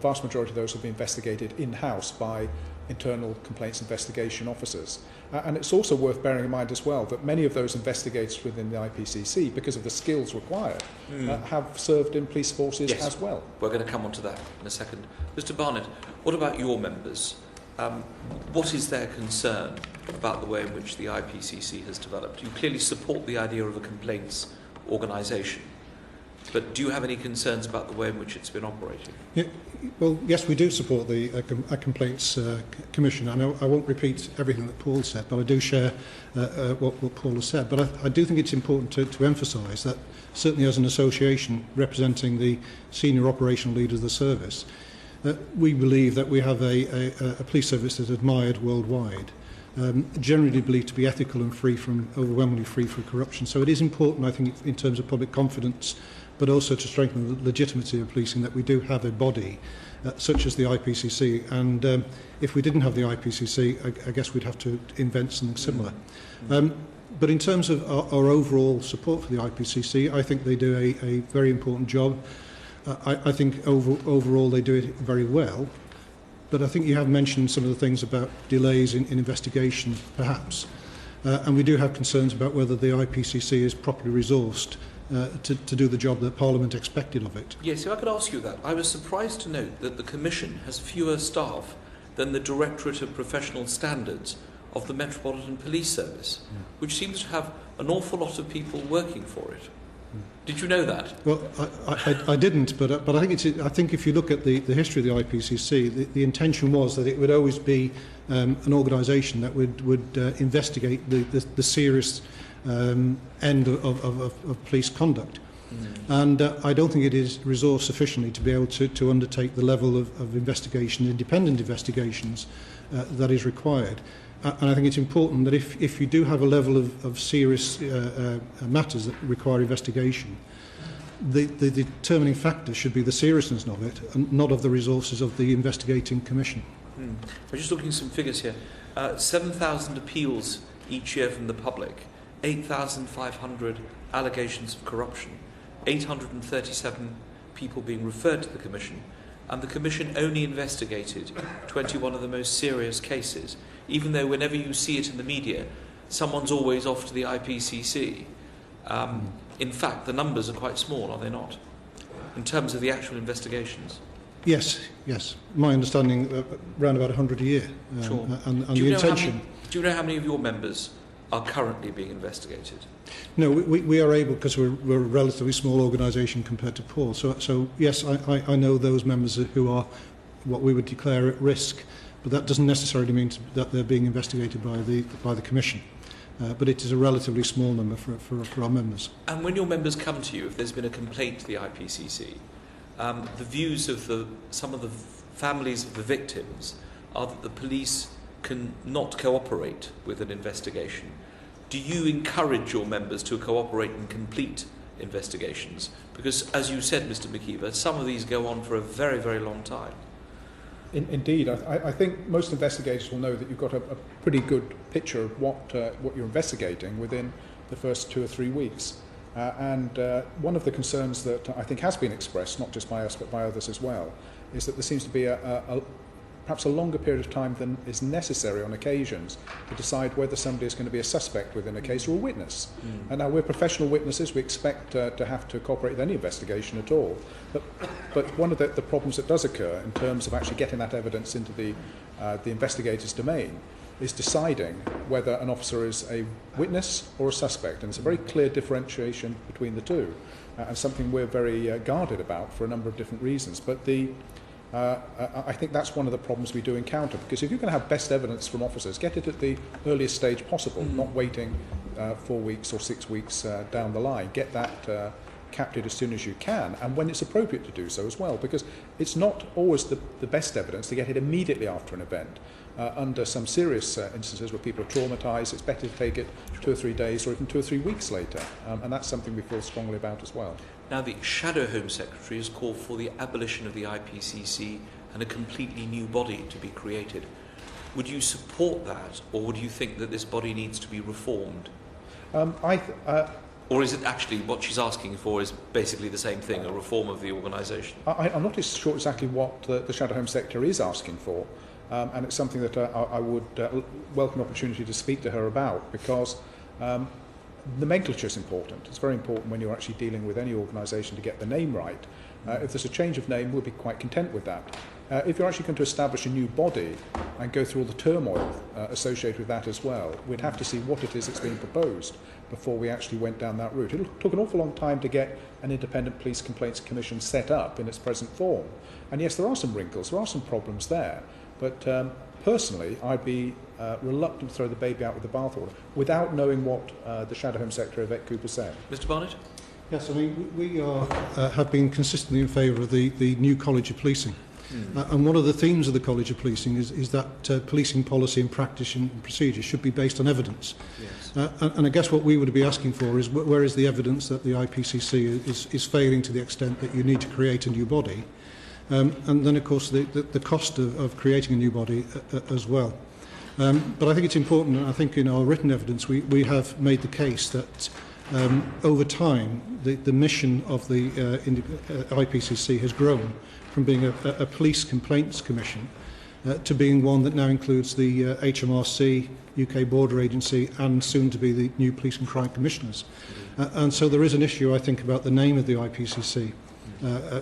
vast majority of those will be investigated in-house by internal complaints investigation officers. And it's also worth bearing in mind as well that many of those investigators within the IPCC, because of the skills required, have served in police forces as well. We're going to come on to that in a second. Mr. Barnett, what about your members? What is their concern about the way in which the IPCC has developed? You clearly support the idea of a complaints organisation. But do you have any concerns about the way in which it's been operating? Yeah, well, yes, we do support the Complaints Commission. I know I won't repeat everything that Paul said, but I do share what Paul has said. But I do think it's important to emphasise that, certainly as an association representing the senior operational leaders of the service, we believe that we have a police service that is admired worldwide. Generally believed to be ethical and overwhelmingly free from corruption. So it is important, I think, in terms of public confidence, but also to strengthen the legitimacy of policing, that we do have a body such as the IPCC. And if we didn't have the IPCC, I guess we'd have to invent something similar. But in terms of our overall support for the IPCC, I think they do a very important job. I think overall they do it very well. But I think you have mentioned some of the things about delays in investigation, perhaps. And we do have concerns about whether the IPCC is properly resourced to do the job that Parliament expected of it. Yes, if I could ask you that. I was surprised to note that the Commission has fewer staff than the Directorate of Professional Standards of the Metropolitan Police Service, which seems to have an awful lot of people working for it. Did you know that? Well, I didn't, but I think if you look at the history of the IPCC, the intention was that it would always be an organisation that would investigate the serious end of police conduct. And I don't think it is resourced sufficiently to be able to undertake the level of investigation, independent investigations, that is required. And I think it's important that if you do have a level of serious matters that require investigation, the determining factor should be the seriousness of it and not of the resources of the investigating commission. I'm just looking at some figures here. 7,000 appeals each year from the public, 8,500 allegations of corruption, 837 people being referred to the Commission, and the Commission only investigated 21 of the most serious cases, even though whenever you see it in the media, someone's always off to the IPCC. In fact, the numbers are quite small, are they not, in terms of the actual investigations? Yes. My understanding, around about 100 a year. Sure. And the intention... Do you know how many of your members are currently being investigated? No, we are able, because we're a relatively small organisation compared to Paul. So yes, I know those members who are what we would declare at risk, but that doesn't necessarily mean that they're being investigated by the Commission. But it is a relatively small number for our members. And when your members come to you, if there's been a complaint to the IPCC, the views of some of the families of the victims are that the police can not cooperate with an investigation. Do you encourage your members to cooperate and complete investigations? Because, as you said, Mr. McKeever, some of these go on for a very, very long time. Indeed, I think most investigators will know that you've got a pretty good picture of what you're investigating within the first 2 or 3 weeks. And one of the concerns that I think has been expressed, not just by us but by others as well, is that there seems to be a perhaps a longer period of time than is necessary on occasions to decide whether somebody is going to be a suspect within a case or a witness. And now we're professional witnesses, we expect to have to cooperate with any investigation at all. But one of the problems that does occur in terms of actually getting that evidence into the investigator's domain is deciding whether an officer is a witness or a suspect. And it's a very clear differentiation between the two, and something we're very guarded about for a number of different reasons. But I think that's one of the problems we do encounter, because if you can have best evidence from officers, get it at the earliest stage possible, not waiting 4 weeks or 6 weeks down the line. Get that captured as soon as you can, and when it's appropriate to do so as well, because it's not always the best evidence to get it immediately after an event. Under some serious instances where people are traumatised, it's better to take it 2 or 3 days or even 2 or 3 weeks later, and that's something we feel strongly about as well. Now, the Shadow Home Secretary has called for the abolition of the IPCC and a completely new body to be created. Would you support that, or would you think that this body needs to be reformed? Or is it actually what she's asking for is basically the same thing, a reform of the organisation? I'm not sure exactly what the Shadow Home Secretary is asking for, and it's something that I would welcome an opportunity to speak to her about, because nomenclature is important. It's very important when you're actually dealing with any organisation to get the name right. If there's a change of name, we'll be quite content with that. If you're actually going to establish a new body and go through all the turmoil associated with that as well, we'd have to see what it is that's being proposed before we actually went down that route. It took an awful long time to get an independent police complaints commission set up in its present form. And yes, there are some wrinkles, there are some problems there. But personally, I'd be reluctant to throw the baby out with the bathwater without knowing what the Shadow Home Secretary, Yvette Cooper, said. Mr Barnett? Yes, I mean, we have been consistently in favour of the new College of Policing. And one of the themes of the College of Policing is that policing policy and practice and procedure should be based on evidence. Yes. And I guess what we would be asking for is where is the evidence that the IPCC is failing to the extent that you need to create a new body. And then, of course, the cost of creating a new body as well. But I think it's important, and I think in our written evidence we have made the case that over time the mission of the IPCC has grown from being a police complaints commission to being one that now includes the HMRC, UK Border Agency, and soon to be the new Police and Crime Commissioners. And so there is an issue, I think, about the name of the IPCC,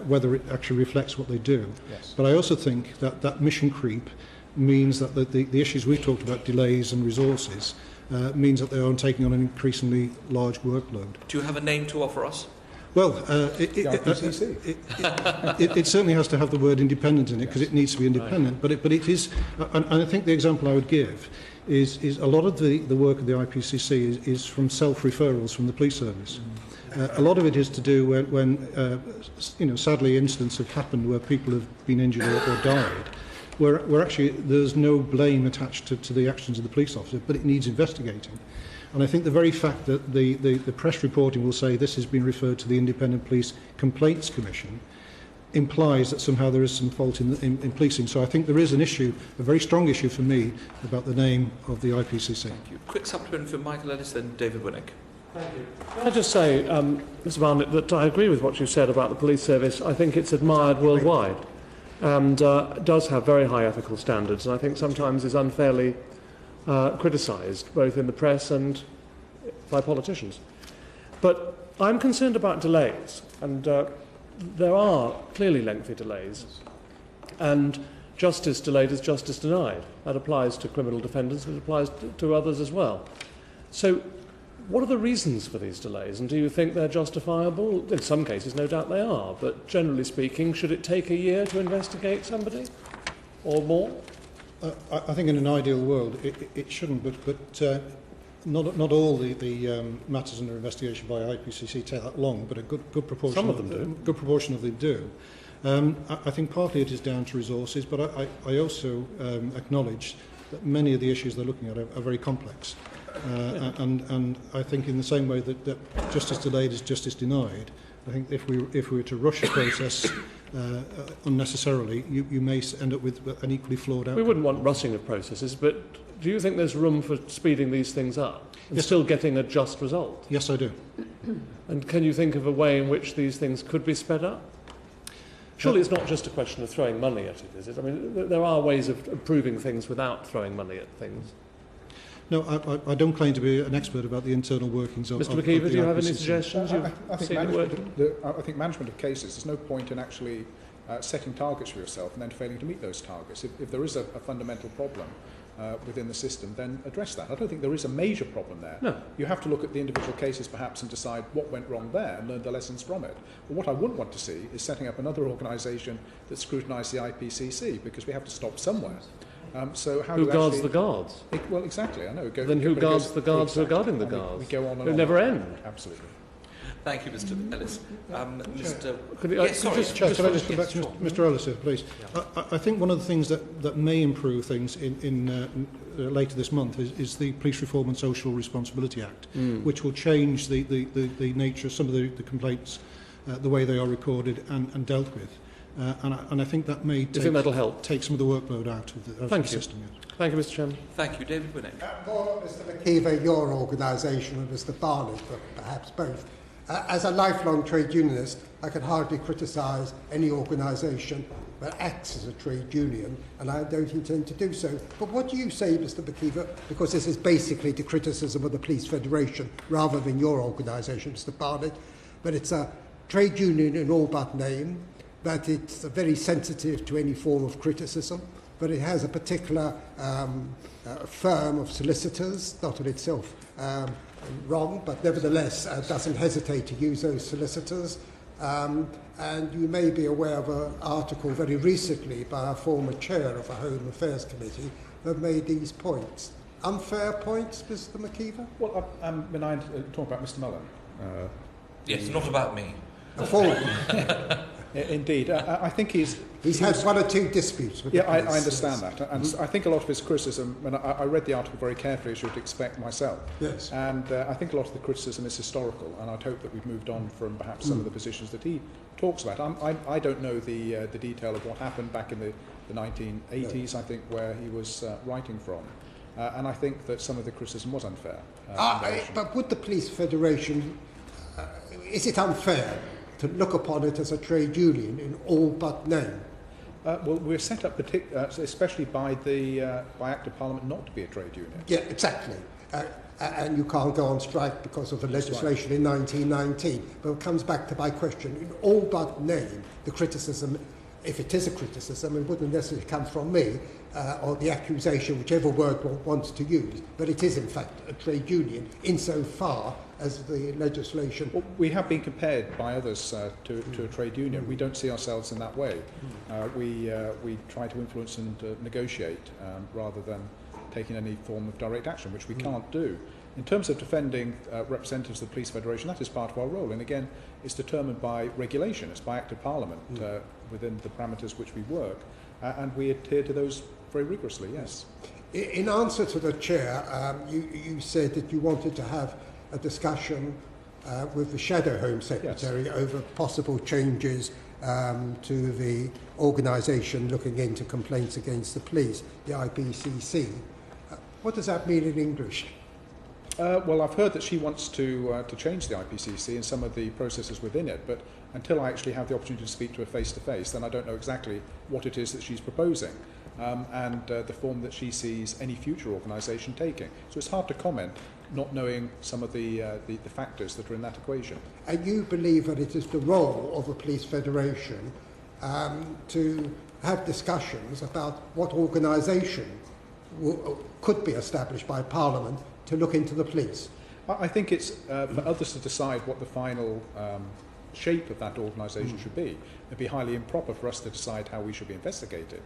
whether it actually reflects what they do. Yes. But I also think that mission creep means that the issues we talked about, delays and resources, means that they are taking on an increasingly large workload. Do you have a name to offer us? Well, it certainly has to have the word independent in it, because it needs to be independent. Right. But it is, and I think the example I would give is a lot of the work of the IPCC is from self-referrals from the police service. A lot of it is to do when sadly incidents have happened where people have been injured or died, where actually there's no blame attached to the actions of the police officer, but it needs investigating. And I think the very fact that the press reporting will say this has been referred to the Independent Police Complaints Commission implies that somehow there is some fault in policing. So I think there is an issue, a very strong issue for me, about the name of the IPCC. Thank you. Quick supplement from Michael Ellis, then David Winnick. Thank you. Can I just say, Mr Barnett, that I agree with what you said about the police service. I think it's admired worldwide and does have very high ethical standards, and I think sometimes is unfairly criticised, both in the press and by politicians. But I'm concerned about delays, and there are clearly lengthy delays, and justice delayed is justice denied. That applies to criminal defendants, it applies to others as well. So what are the reasons for these delays, and do you think they're justifiable? In some cases, no doubt they are, but generally speaking, should it take a year to investigate somebody, or more? I think in an ideal world it shouldn't, but not all the matters under investigation by IPCC take that long, but a good proportion. Some of them do. Good proportion of them do. I think partly it is down to resources, but I also acknowledge that many of the issues they're looking at are very complex. And I think in the same way that justice delayed is justice denied, I think if we were to rush a process unnecessarily, you may end up with an equally flawed outcome. We wouldn't want rushing of processes, but do you think there's room for speeding these things up and still getting a just result? Yes, I do. And can you think of a way in which these things could be sped up? Surely it's not just a question of throwing money at it, is it? I mean, there are ways of improving things without throwing money at things. No, I don't claim to be an expert about the internal workings of Mr. McKeever, do you have any IPCC. suggestions? I think management of cases, there's no point in actually setting targets for yourself and then failing to meet those targets. If there is a fundamental problem within the system, then address that. I don't think there is a major problem there. No. You have to look at the individual cases perhaps and decide what went wrong there and learn the lessons from it. But what I wouldn't want to see is setting up another organisation that scrutinises the IPCC, because we have to stop somewhere. So how who do guards actually, the guards? Well, exactly, I know. Then who guards the guards who are guarding the guards? We go on and It'll on. never end. Absolutely. Thank you, Mr. Ellis. Mr. Yes, sorry. Chair, can I just come back to Mr. Ellis, please? Yeah. I think one of the things that may improve things in later this month is the Police Reform and Social Responsibility Act, which will change the nature of some of the complaints, the way they are recorded and dealt with. And I think that may take some of the workload out of the system. Yes. Thank you, Mr. Chairman. Thank you, David Winnick. Mr. McKeever, your organisation, and Mr. Barnett, but perhaps both. As a lifelong trade unionist, I can hardly criticise any organisation that acts as a trade union, and I don't intend to do so. But what do you say, Mr. McKeever, because this is basically the criticism of the Police Federation rather than your organisation, Mr. Barnett, but it's a trade union in all but name, that it's very sensitive to any form of criticism, but it has a particular firm of solicitors, not in itself wrong, but nevertheless doesn't hesitate to use those solicitors. And you may be aware of an article very recently by a former chair of a Home Affairs Committee that made these points. Unfair points, Mr. McKeever? Well, when I talk about Mr. Mullen. Yes, not about me. Indeed, I think he's had one or two disputes with the police. I understand that, and I think a lot of his criticism, when I read the article very carefully, as you would expect myself, yes, and I think a lot of the criticism is historical, and I'd hope that we've moved on from perhaps some of the positions that he talks about. I don't know the detail of what happened back in the 1980s, I think, where he was writing from, and I think that some of the criticism was unfair. But would the Police Federation, is it unfair to look upon it as a trade union in all but name? Well, we're set up especially by Act of Parliament not to be a trade union. Yeah, exactly. And you can't go on strike because of the legislation in 1919. But it comes back to my question. In all but name, the criticism, if it is a criticism, it wouldn't necessarily come from me, or the accusation, whichever word one wants to use, but it is in fact a trade union insofar as the legislation... Well, we have been compared by others to a trade union. We don't see ourselves in that way. We try to influence and negotiate rather than taking any form of direct action, which we can't do. In terms of defending representatives of the Police Federation, that is part of our role, and again, it's determined by regulation. It's by Act of Parliament within the parameters which we work, and we adhere to those very rigorously, yes. In answer to the Chair, you said that you wanted to have a discussion with the Shadow Home Secretary over possible changes to the organisation looking into complaints against the police, the IPCC. What does that mean in English? Well, I've heard that she wants to change the IPCC and some of the processes within it, but until I actually have the opportunity to speak to her face-to-face, then I don't know exactly what it is that she's proposing and the form that she sees any future organisation taking. So it's hard to comment, not knowing some of the factors that are in that equation. And you believe that it is the role of the Police Federation to have discussions about what organisation could be established by Parliament to look into the police? I think it's for others to decide what the final shape of that organisation should be. It'd be highly improper for us to decide how we should be investigated.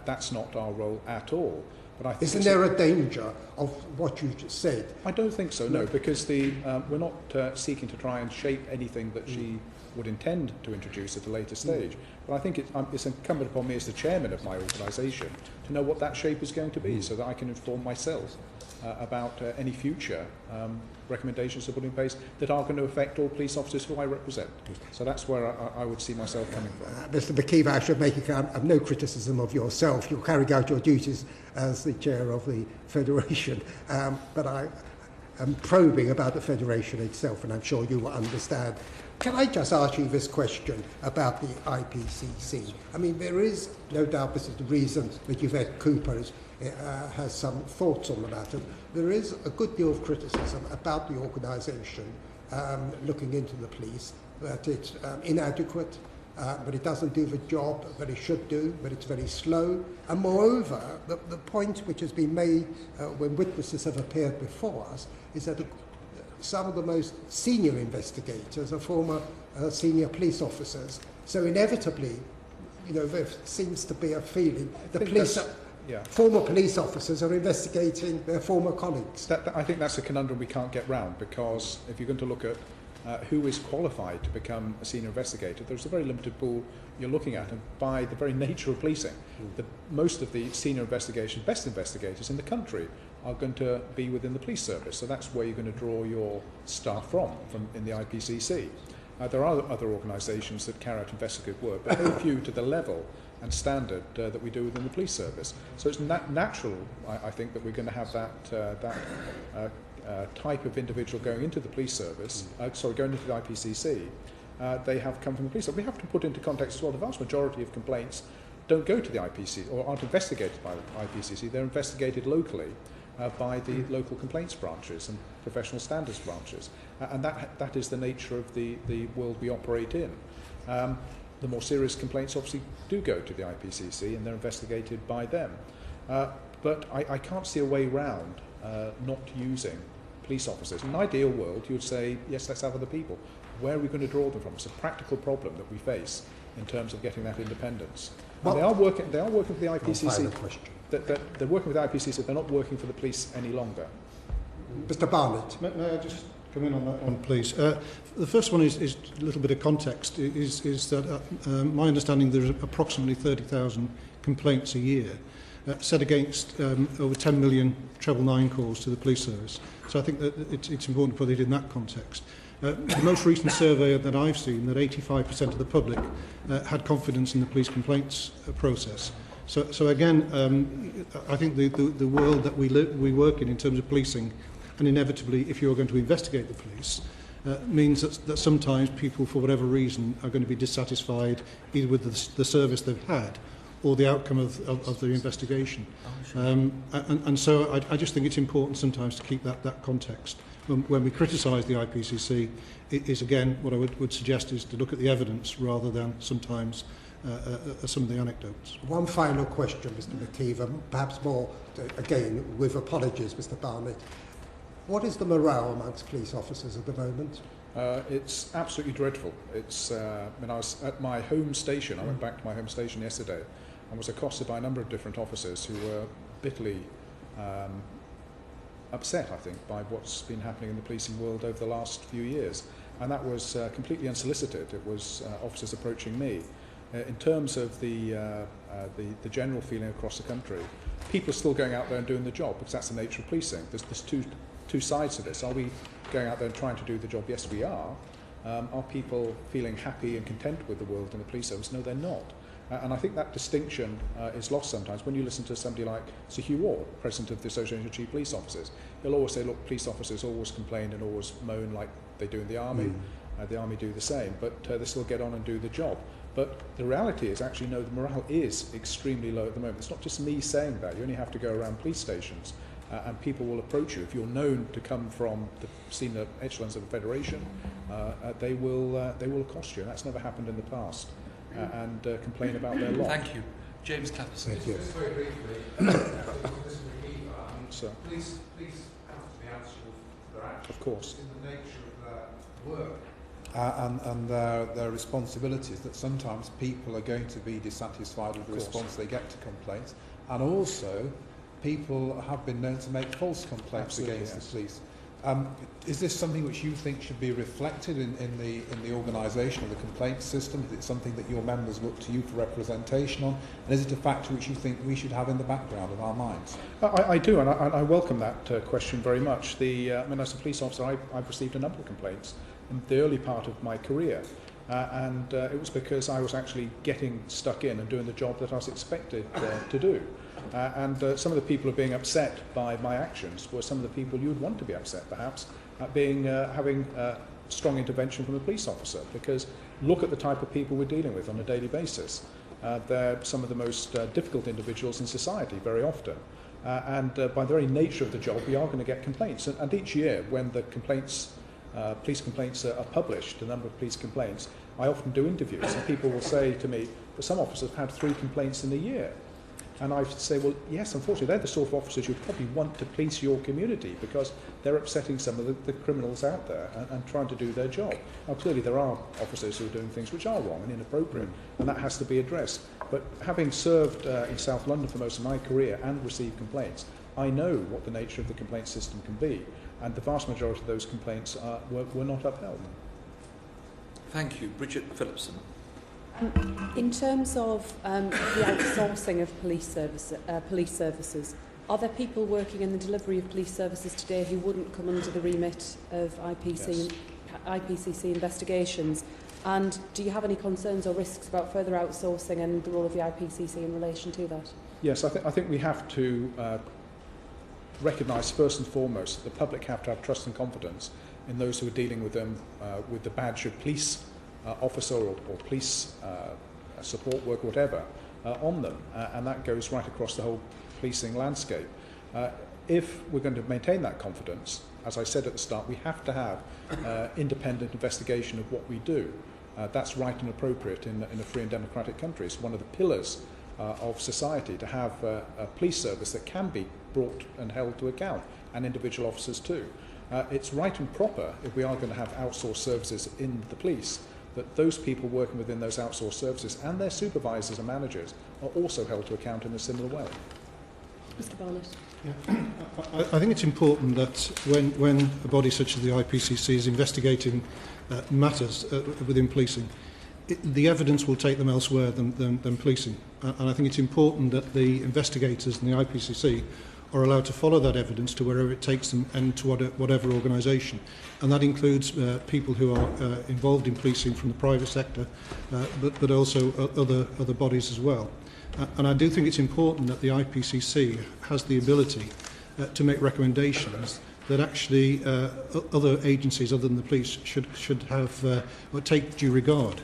That's not our role at all. But I think isn't there a danger of what you just said? I don't think so, no, because we're not seeking to try and shape anything that she would intend to introduce at a later stage. But I think it's incumbent upon me as the chairman of my organisation to know what that shape is going to be so that I can inform myself about any future recommendations to put in place that are going to affect all police officers who I represent. So that's where I would see myself coming from. Mr. McKeever, I should make it clear, I have no criticism of yourself. You're carrying out your duties as the chair of the Federation. But probing about the Federation itself, and I'm sure you will understand. Can I just ask you this question about the IPCC? I mean, there is no doubt this is the reason that Yvette Cooper has some thoughts on the matter. There is a good deal of criticism about the organisation looking into the police, that it's inadequate, but it doesn't do the job that it should do, but it's very slow. And moreover, the point which has been made when witnesses have appeared before us is that some of the most senior investigators are former senior police officers. So inevitably, you know, there seems to be a feeling the police, former police officers are investigating their former colleagues. I think that's a conundrum we can't get round, because if you're going to look at who is qualified to become a senior investigator, there's a very limited pool you're looking at, and by the very nature of policing, most of the senior investigators, best investigators in the country are going to be within the police service. So that's where you're going to draw your staff from in the IPCC. There are other organisations that carry out investigative work, but very few to the level and standard that we do within the police service. So it's natural, I think, that we're going to have that type of individual going into the police service, going into the IPCC. They have come from the police. So we have to put into context as well, the vast majority of complaints don't go to the IPCC or aren't investigated by the IPCC. They're investigated locally by the local complaints branches and professional standards branches. And that is the nature of the world we operate in. The more serious complaints obviously do go to the IPCC and they're investigated by them. But I can't see a way round not using police officers. In an ideal world, you would say, yes, let's have other people. Where are we going to draw them from? It's a practical problem that we face in terms of getting that independence. Well, they are working for the IPCC. They're working with the IPCC, they're not working for the police any longer. Mr. Barnett. May I just come in on that one, please? The first one is a little bit of context, is that my understanding there's approximately 30,000 complaints a year, set against over 10 million treble 9 calls to the police service. So I think that it's important to put it in that context. The most recent survey that I've seen, that 85% of the public had confidence in the police complaints process. So again, I think the world that we work in terms of policing, and inevitably if you're going to investigate the police, means that sometimes people, for whatever reason, are going to be dissatisfied either with the service they've had or the outcome of the investigation. And so I just think it's important sometimes to keep that context. When we criticise the IPCC, it is again, what I would suggest is to look at the evidence rather than sometimes some of the anecdotes. One final question, Mr. McKeever, perhaps more, again, with apologies, Mr. Barnett. What is the morale amongst police officers at the moment? It's absolutely dreadful. It's when I was at my home station, I went back to my home station yesterday and was accosted by a number of different officers who were bitterly upset, I think, by what's been happening in the policing world over the last few years. And that was completely unsolicited. It was officers approaching me. In terms of the general feeling across the country, people are still going out there and doing the job, because that's the nature of policing. There's two sides to this. Are we going out there and trying to do the job? Yes, we are. Are people feeling happy and content with the world and the police service? No, they're not. And I think that distinction is lost sometimes. When you listen to somebody like Sir Hugh Ward, President of the Association of Chief Police Officers, he'll always say, look, police officers always complain and always moan like they do in the Army. The Army do the same, but they still get on and do the job. But the reality is actually, no, the morale is extremely low at the moment. It's not just me saying that. You only have to go around police stations and people will approach you. If you're known to come from the senior echelons of the Federation, they will accost you. And that's never happened in the past. And complain about their lot. Thank you. James Clapperson. Thank you. Just very briefly, So, police have to be answerable for their actions. Of course. In the nature of their work. And their responsibilities, that sometimes people are going to be dissatisfied with the response they get to complaints, and also people have been known to make false complaints against the police. Is this something which you think should be reflected in the organisation of the complaints system? Is it something that your members look to you for representation on? And is it a factor which you think we should have in the background of our minds? I do, and I welcome that question very much. I mean, as a police officer, I've received a number of complaints in the early part of my career, and it was because I was actually getting stuck in and doing the job that I was expected to do. And some of the people who are being upset by my actions were some of the people you would want to be upset, perhaps, at having strong intervention from a police officer, because look at the type of people we're dealing with on a daily basis. They're some of the most difficult individuals in society very often. And by the very nature of the job, we are going to get complaints. And each year, when the complaints, police complaints are published, the number of police complaints, I often do interviews, and people will say to me, but some officers have had 3 complaints in a year. And I say, well, yes, unfortunately, they're the sort of officers you'd probably want to police your community, because they're upsetting some of the criminals out there and trying to do their job. Now, clearly, there are officers who are doing things which are wrong and inappropriate, and that has to be addressed. But having served in South London for most of my career and received complaints, I know what the nature of the complaint system can be, and the vast majority of those complaints were not upheld. Thank you. Bridget Phillipson. In terms of the outsourcing of police services, are there people working in the delivery of police services today who wouldn't come under the remit of IPCC investigations? And do you have any concerns or risks about further outsourcing and the role of the IPCC in relation to that? Yes, I think we have to recognise first and foremost that the public have to have trust and confidence in those who are dealing with them with the badge of police officer or police support work, whatever, on them. And that goes right across the whole policing landscape. If we're going to maintain that confidence, as I said at the start, we have to have independent investigation of what we do. That's right and appropriate in a free and democratic country. It's one of the pillars of society to have a police service that can be brought and held to account, and individual officers too. It's right and proper, if we are going to have outsourced services in the police, that those people working within those outsourced services and their supervisors and managers are also held to account in a similar way. Mr Barnett. Yeah. I think it's important that when a body such as the IPCC is investigating matters within policing, the evidence will take them elsewhere than policing. And I think it's important that the investigators and the IPCC are allowed to follow that evidence to wherever it takes them and to whatever organisation. And that includes people who are involved in policing from the private sector, but also other bodies as well. And I do think it's important that the IPCC has the ability to make recommendations that actually other agencies other than the police should have or take due regard.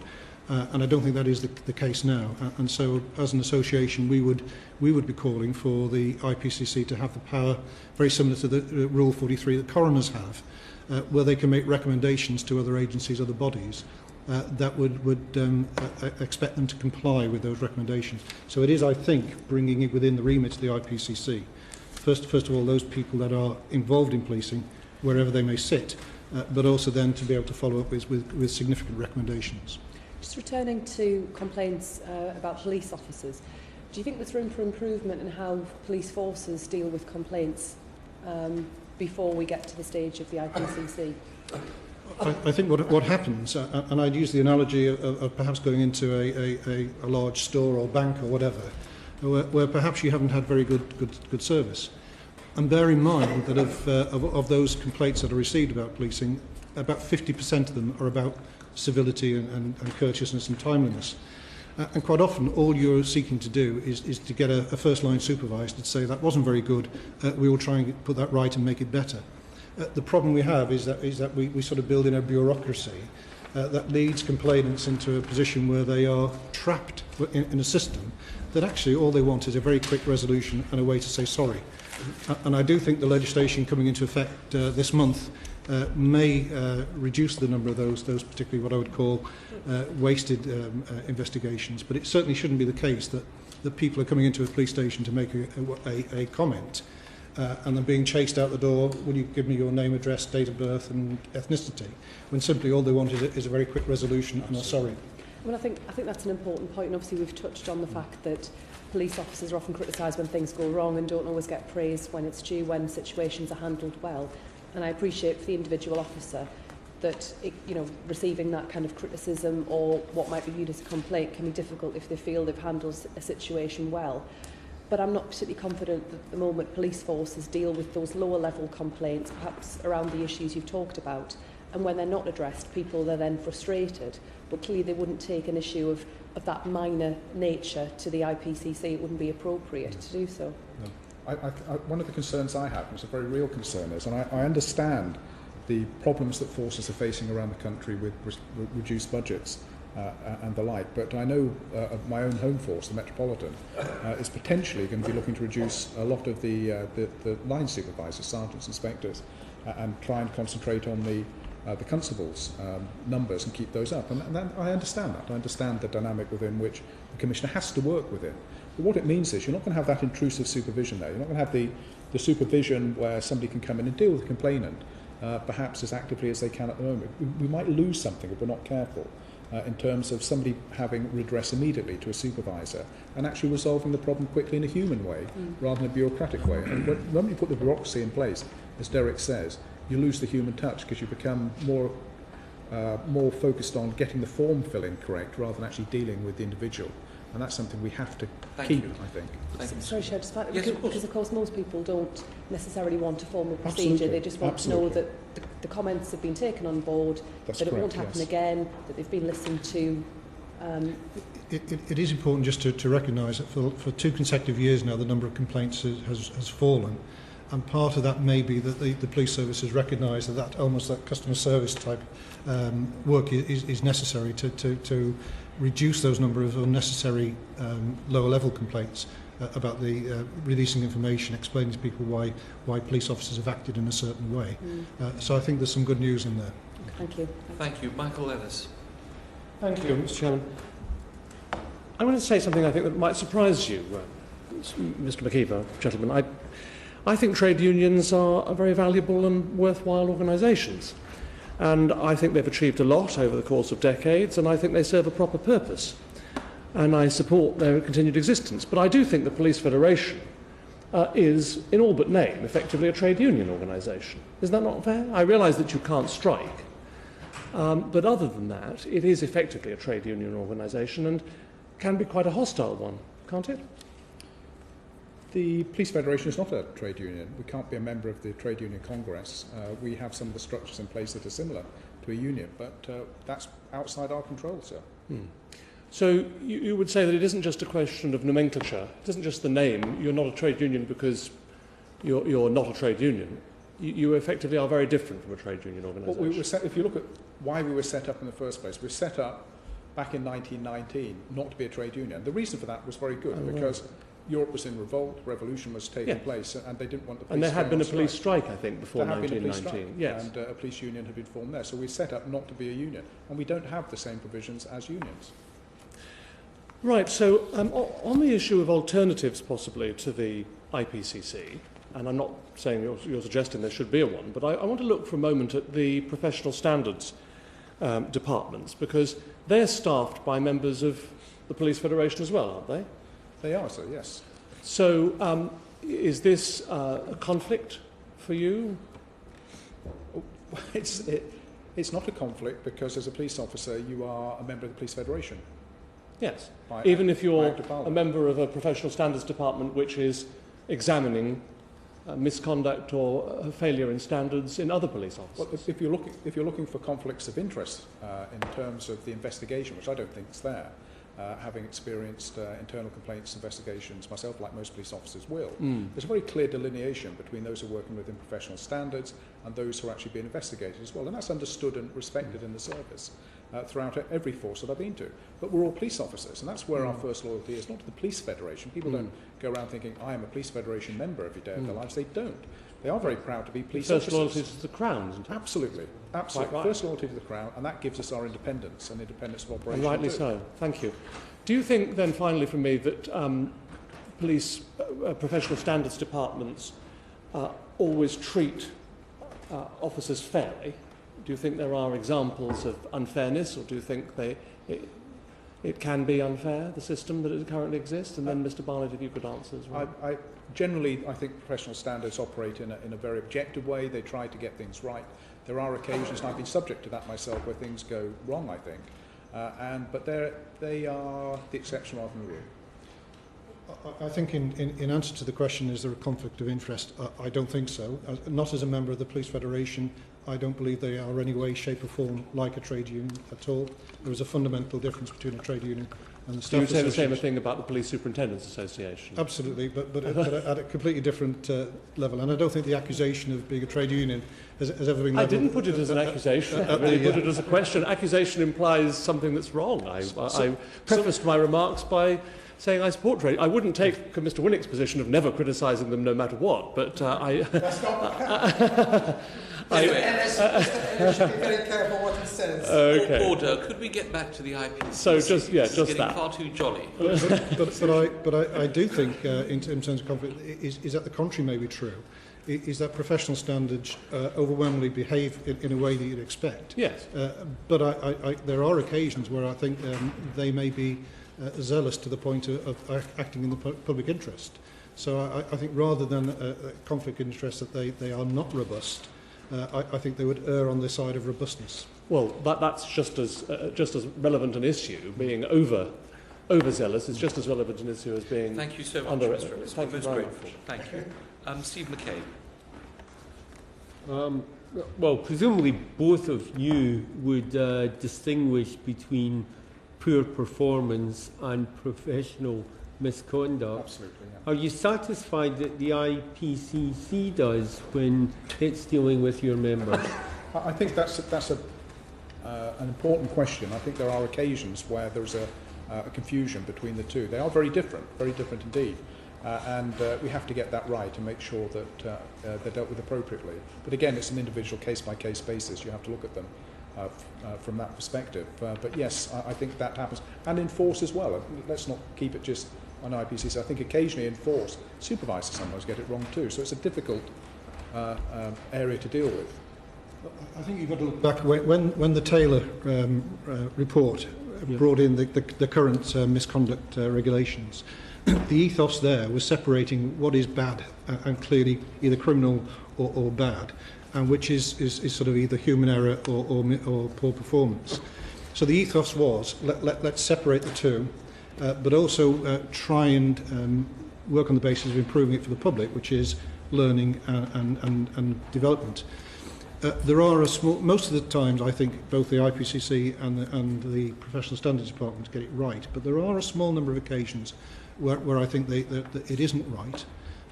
And I don't think that is the case now. And so, as an association, we would be calling for the IPCC to have the power, very similar to the Rule 43 that coroners have, where they can make recommendations to other agencies, other bodies, that would expect them to comply with those recommendations. So it is, I think, bringing it within the remit of the IPCC. First of all, those people that are involved in policing, wherever they may sit, but also then to be able to follow up with significant recommendations. Just returning to complaints about police officers, do you think there's room for improvement in how police forces deal with complaints before we get to the stage of the IPCC? I think what happens, and I'd use the analogy of perhaps going into a large store or bank or whatever, where perhaps you haven't had very good service. And bear in mind that of those complaints that are received about policing, about 50% of them are about civility and courteousness and timeliness. And quite often all you're seeking to do is to get a first line supervisor to say that wasn't very good, we will try and put that right and make it better. The problem we have is that we sort of build in a bureaucracy that leads complainants into a position where they are trapped in a system that actually all they want is a very quick resolution and a way to say sorry. And I do think the legislation coming into effect this month may reduce the number of those particularly what I would call wasted investigations. But it certainly shouldn't be the case that people are coming into a police station to make a comment and then being chased out the door, will you give me your name, address, date of birth and ethnicity, when simply all they want is a very quick resolution and a sorry. Well, I think that's an important point, and obviously we've touched on the fact that police officers are often criticised when things go wrong and don't always get praised when it's due, when situations are handled well. And I appreciate for the individual officer that receiving that kind of criticism or what might be viewed as a complaint can be difficult if they feel they've handled a situation well. But I'm not particularly confident that at the moment police forces deal with those lower level complaints, perhaps around the issues you've talked about, and when they're not addressed, people are then frustrated. But clearly they wouldn't take an issue of that minor nature to the IPCC. It wouldn't be appropriate to do so. No. One of the concerns I have, and it's a very real concern, is, and I understand the problems that forces are facing around the country with reduced budgets and the like, but I know of my own home force, the Metropolitan, is potentially going to be looking to reduce a lot of the line supervisors, sergeants, inspectors, and try and concentrate on the constables' numbers and keep those up. And I understand that. I understand the dynamic within which the Commissioner has to work within. But what it means is you're not going to have that intrusive supervision there. You're not going to have the supervision where somebody can come in and deal with the complainant perhaps as actively as they can at the moment. We might lose something if we're not careful in terms of somebody having redress immediately to a supervisor and actually resolving the problem quickly in a human way rather than a bureaucratic way. And when you put the bureaucracy in place, as Derek says, you lose the human touch because you become more focused on getting the form filling correct rather than actually dealing with the individual. And that's something we have to keep, I think. Sorry, Chair, just yes, because of course most people don't necessarily want a formal procedure. Absolutely. They just want to know that the comments have been taken on board, that's that correct, it won't happen again, that they've been listened to. It is important just to recognise that for 2 consecutive years now the number of complaints has fallen, and part of that may be that the police service has recognised that almost that customer service type work is necessary to reduce those number of unnecessary lower level complaints about the releasing information, explaining to people why police officers have acted in a certain way. So I think there's some good news in there. Thank you. Thank you. Michael Ellis. Thank you, Mr. Chairman. I want to say something I think that might surprise you, Mr. McKeever, gentlemen. I think trade unions are very valuable and worthwhile organisations. And I think they've achieved a lot over the course of decades, and I think they serve a proper purpose. And I support their continued existence. But I do think the Police Federation is, in all but name, effectively a trade union organisation. Is that not fair? I realise that you can't strike. But other than that, it is effectively a trade union organisation and can be quite a hostile one, can't it? The Police Federation is not a trade union. We can't be a member of the Trade Union Congress. We have some of the structures in place that are similar to a union, but that's outside our control, sir. So you would say that it isn't just a question of nomenclature, it isn't just the name. You're not a trade union because you're not a trade union. You effectively are very different from a trade union organisation. Well, if you look at why we were set up in the first place, we were set up back in 1919 not to be a trade union. The reason for that was very good because Europe was in revolt, revolution was taking place, and they didn't want the police. And there had been a police strike, I think, before 1919. Yes. And a police union had been formed there. So we set up not to be a union, and we don't have the same provisions as unions. Right, so on the issue of alternatives possibly to the IPCC, and I'm not saying you're suggesting there should be a one, but I want to look for a moment at the professional standards departments, because they're staffed by members of the Police Federation as well, aren't they? They are, sir, yes. So is this a conflict for you? It's not a conflict because as a police officer you are a member of the Police Federation. Yes, even if you're a member of a professional standards department which is examining misconduct or failure in standards in other police officers. Well, if you're looking for conflicts of interest in terms of the investigation, which I don't think is there, having experienced internal complaints investigations myself, like most police officers will, there's a very clear delineation between those who are working within professional standards and those who are actually being investigated as well, and that's understood and respected in the service throughout every force that I've been to. But we're all police officers, and that's where our first loyalty is, not to the Police Federation. People don't go around thinking, I am a Police Federation member every day of their lives. They don't. They are very proud to be police officers. First loyalty to the Crown, isn't it? Absolutely. Absolutely. Right. First loyalty to the Crown, and that gives us our independence and independence of operation. And rightly so. Thank you. Do you think, then, finally, from me, that police professional standards departments always treat officers fairly? Do you think there are examples of unfairness, or do you think it can be unfair, the system that it currently exists? And then, Mr. Barnett, if you could answer as well. Generally, I think professional standards operate in a very objective way. They try to get things right. There are occasions, and I've been subject to that myself, where things go wrong, I think. But they are the exception rather than the rule. I think in answer to the question, is there a conflict of interest? I don't think so. Not as a member of the Police Federation. I don't believe they are any way, shape or form like a trade union at all. There is a fundamental difference between a trade union and the staff association. You would say the same thing about the Police Superintendents Association? Absolutely, but at a completely different level. And I don't think the accusation of being a trade union has ever been... I didn't put it as an accusation. I really put it as a question. Accusation implies something that's wrong. I prefaced my remarks by saying I support trade. I wouldn't take Mr. Winnick's position of never criticising them no matter what, but That's not Anyway, we should be very careful what he says. Okay. Order. Could we get back to the IPCC? So just getting that. Far too jolly. But I do think, in terms of conflict, is that the contrary may be true. Is that professional standards overwhelmingly behave in a way that you'd expect. Yes. But there are occasions where I think they may be zealous to the point of acting in the public interest. So I think rather than a conflict of interest that they are not robust, I think they would err on the side of robustness. Well, that's just as relevant an issue. Being overzealous is just as relevant an issue as being. Thank you so much, under. Mr. Ellis. Thank you very much. Thank you, Steve McCabe. Well, presumably both of you would distinguish between poor performance and professional misconduct. Absolutely. Yeah. Are you satisfied that the IPCC does when it's dealing with your members? I think that's an important question. I think there are occasions where there's a confusion between the two. They are very different indeed. And we have to get that right and make sure that they're dealt with appropriately. But again, it's an individual case-by-case basis. You have to look at them from that perspective. But yes, I think that happens. And enforce as well. Let's not keep it just on IPCC. I think occasionally enforce. Supervisors sometimes get it wrong too. So it's a difficult area to deal with. I think you've got to look back when the Taylor report brought in the current misconduct regulations. The ethos there was separating what is bad and clearly either criminal or bad, and which is sort of either human error or poor performance. So the ethos was let's separate the two, but also try and work on the basis of improving it for the public, which is learning and development. There are most of the times I think both the IPCC and the Professional Standards Department get it right, but there are a small number of occasions where I think that it isn't right,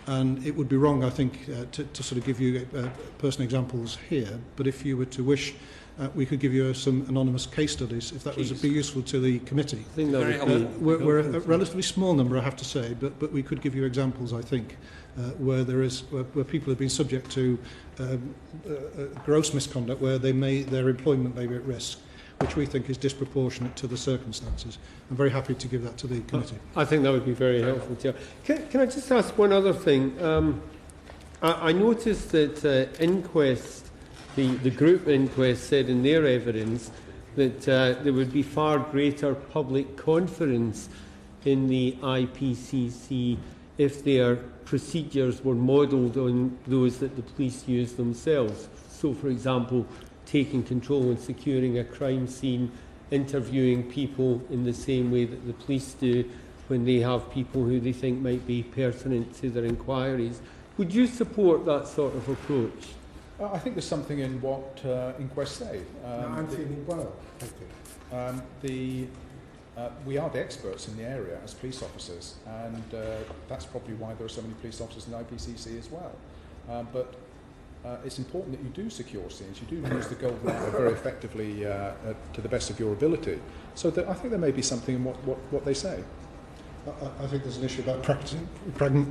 and it would be wrong, I think, to sort of give you personal examples here. But if you were to wish, we could give you some anonymous case studies, if that Please. would be useful to the committee. I think that we're a relatively small number, I have to say, but we could give you examples, I think, where people have been subject to gross misconduct, where their employment may be at risk, which we think is disproportionate to the circumstances. I'm very happy to give that to the committee. I think that would be very helpful too. Can I just ask one other thing? I noticed that inquest, the group inquest said in their evidence that there would be far greater public confidence in the IPCC if their procedures were modelled on those that the police use themselves. So, for example, taking control and securing a crime scene, interviewing people in the same way that the police do when they have people who they think might be pertinent to their inquiries. Would you support that sort of approach? I think there's something in what inquests say. I'm feeling well, thank you. We are the experts in the area as police officers, and that's probably why there are so many police officers in the IPCC as well. But it's important that you do secure scenes, you do use the golden hour very effectively to the best of your ability. So I think there may be something in what they say. I think there's an issue about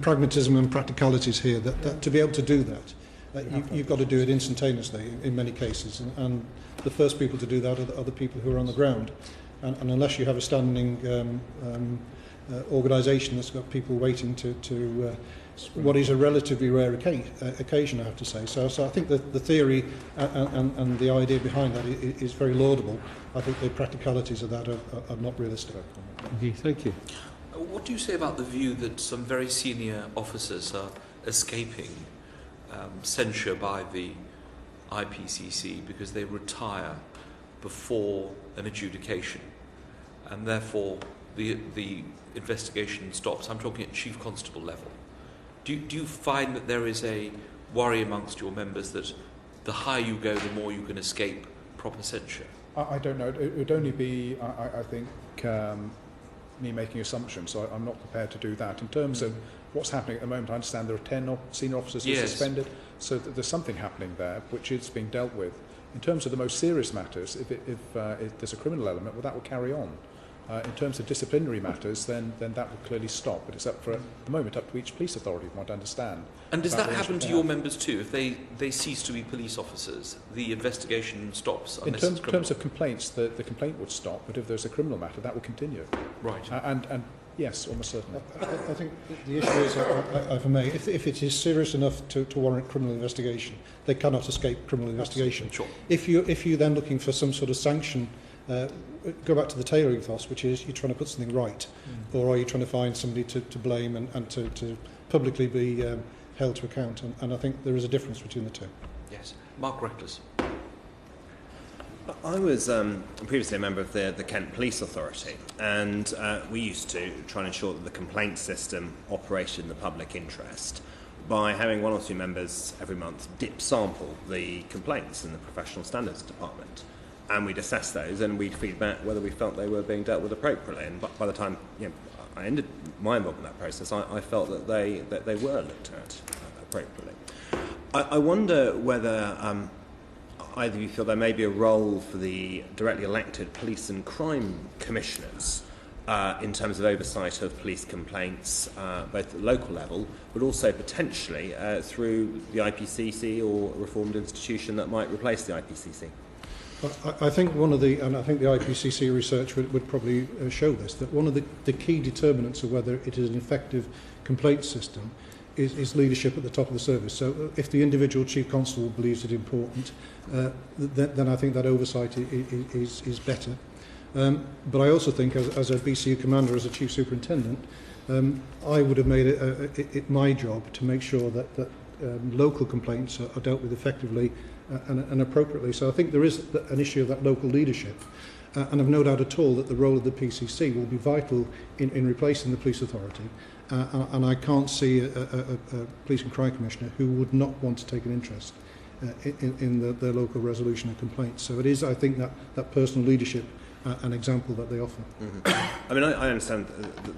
pragmatism and practicalities here, that to be able to do that, you've got to do it instantaneously in many cases, and the first people to do that are the people who are on the ground. And unless you have a standing organisation that's got people waiting to what is a relatively rare occasion, I have to say. So I think that the theory and the idea behind that is very laudable. I think the practicalities of that are not realistic. Okay, thank you. What do you say about the view that some very senior officers are escaping censure by the IPCC because they retire before an adjudication, and therefore the investigation stops? I'm talking at chief constable level. Do you find that there is a worry amongst your members that the higher you go, the more you can escape proper censure? I don't know. It would only be, I think, me making assumptions, so I'm not prepared to do that. In terms of what's happening at the moment, I understand there are 10 senior officers who are suspended, so there's something happening there which is being dealt with. In terms of the most serious matters, if there's a criminal element, well, that will carry on. In terms of disciplinary matters, then that will clearly stop. But it's up for, at the moment, up to each police authority, from what I understand. And does that happen to your members too? If they cease to be police officers, the investigation stops? In terms of complaints, the complaint would stop, but if there's a criminal matter, that will continue. Right. And yes, almost certainly. I think the issue is, if I may, if it is serious enough to warrant criminal investigation, they cannot escape criminal investigation. Sure. If you're then looking for some sort of sanction, go back to the tailor ethos, which is you're trying to put something right, or are you trying to find somebody to blame and to publicly be held to account? And I think there is a difference between the two. Yes. Mark Reckless. I was previously a member of the Kent Police Authority, and we used to try and ensure that the complaint system operated in the public interest by having one or two members every month dip sample the complaints in the professional standards department. And we'd assess those, and we'd feed back whether we felt they were being dealt with appropriately. And by the time I ended my involvement in that process, I felt that they were looked at appropriately. I wonder whether either of you feel there may be a role for the directly elected police and crime commissioners in terms of oversight of police complaints, both at the local level, but also potentially through the IPCC or a reformed institution that might replace the IPCC. I think and I think the IPCC research would probably show this, that one of the key determinants of whether it is an effective complaint system is leadership at the top of the service. So if the individual chief constable believes it important, then I think that oversight is better. But I also think, as a BCU commander, as a chief superintendent, I would have made it my job to make sure that local complaints are dealt with effectively and appropriately. So I think there is an issue of that local leadership, and I've no doubt at all that the role of the PCC will be vital in replacing the police authority, and I can't see a police and crime commissioner who would not want to take an interest in the local resolution of complaints. So it is, I think, that personal leadership an example that they offer. I mean, I understand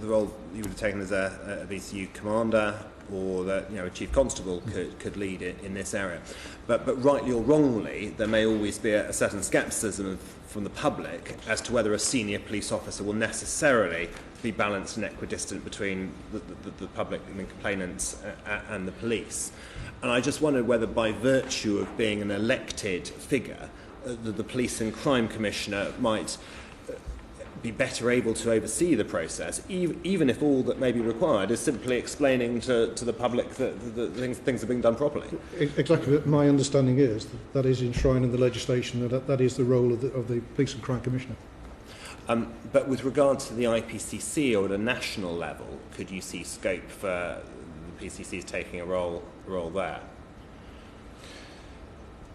the role you would have taken as a BCU commander, or that a chief constable could lead it in this area, but rightly or wrongly, there may always be a certain scepticism from the public as to whether a senior police officer will necessarily be balanced and equidistant between the public, complainants, and the police. And I just wondered whether, by virtue of being an elected figure, the police and crime commissioner might be better able to oversee the process, even if all that may be required is simply explaining to the public that things are being done properly. Exactly. My understanding is that is enshrined in the legislation, that is the role of the police and crime commissioner. But with regard to the IPCC or at a national level, could you see scope for the PCCs taking a role there?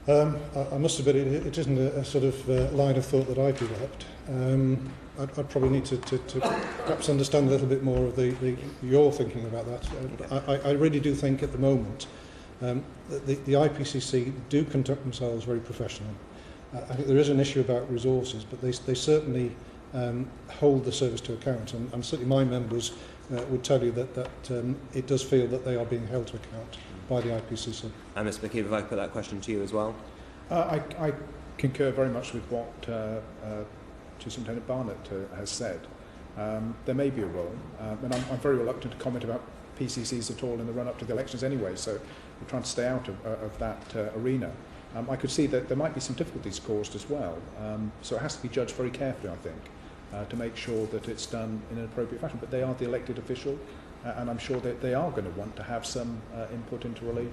I must admit, it isn't a sort of line of thought that I've developed. I'd probably need to perhaps understand a little bit more of your thinking about that. I really do think at the moment the IPCC do conduct themselves very professionally. I think there is an issue about resources, but they certainly hold the service to account, and certainly my members would tell you that it does feel that they are being held to account by the IPCC. And Ms. McKeeve, if I put that question to you as well? I concur very much with what Chief Superintendent Barnett has said. There may be a role, and I'm very reluctant to comment about PCCs at all in the run-up to the elections anyway, so we're trying to stay out of that arena. I could see that there might be some difficulties caused as well, so it has to be judged very carefully, I think, to make sure that it's done in an appropriate fashion. But they are the elected official, and I'm sure that they are going to want to have some input into the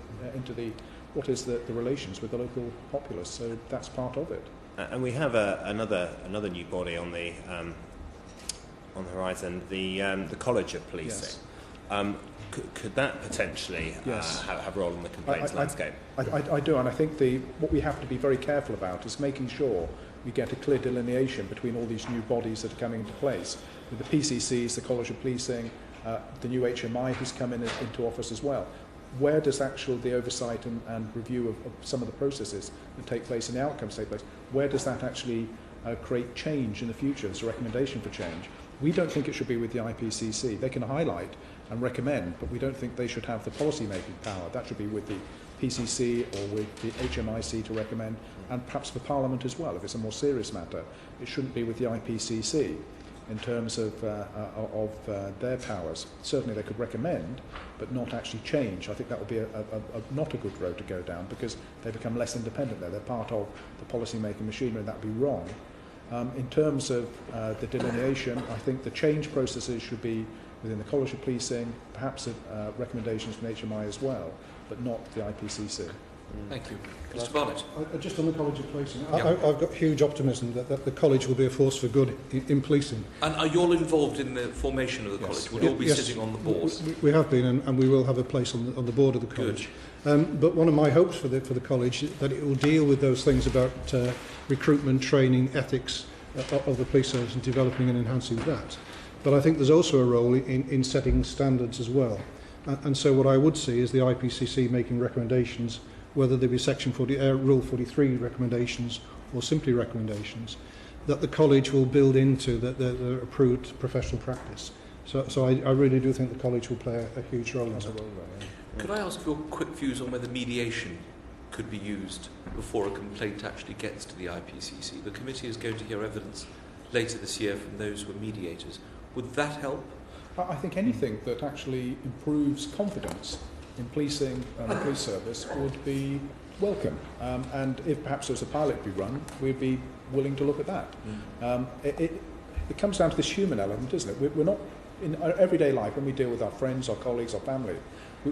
relations with the local populace. So that's part of it. And we have another new body on the horizon, the College of Policing. Yes. Could that potentially have a role in the complaints landscape? I do, and I think what we have to be very careful about is making sure we get a clear delineation between all these new bodies that are coming into place, with the PCCs, the College of Policing, the new HMI who's come into office as well. where does actually the oversight and review of some of the processes that take place and the outcomes take place, where does that actually create change in the future? There's a recommendation for change. We don't think it should be with the IPCC. They can highlight and recommend, but we don't think they should have the policy-making power. That should be with the PCC or with the HMIC to recommend, and perhaps for Parliament as well. If it's a more serious matter, it shouldn't be with the IPCC in terms of their powers. Certainly they could recommend, but not actually change. I think that would be not a good road to go down, because they become less independent there. They're part of the policy-making machinery, and that would be wrong. In terms of the delineation, I think the change processes should be within the College of Policing, perhaps recommendations from HMI as well, but not the IPCC. Thank you. Mr. Barnett. Just on the College of Policing, I've got huge optimism that the college will be a force for good in policing. And are you all involved in the formation of the college? We'll all be sitting on the board. We have been, and we will have a place on the board of the college. But one of my hopes for the college is that it will deal with those things about recruitment, training, ethics of the police service, and developing and enhancing that. But I think there's also a role in setting standards as well. And so what I would see is the IPCC making recommendations, whether they be Section 40, Rule 43 recommendations or simply recommendations, that the college will build into the approved professional practice. So I really do think the college will play a huge role in that. Could I ask your quick views on whether mediation could be used before a complaint actually gets to the IPCC? The committee is going to hear evidence later this year from those who are mediators. Would that help? I think anything that actually improves confidence in policing and the police service would be welcome. And if perhaps there's a pilot to be run, we'd be willing to look at that. It comes down to this human element, isn't it? We're not, in our everyday life, when we deal with our friends, our colleagues, our family,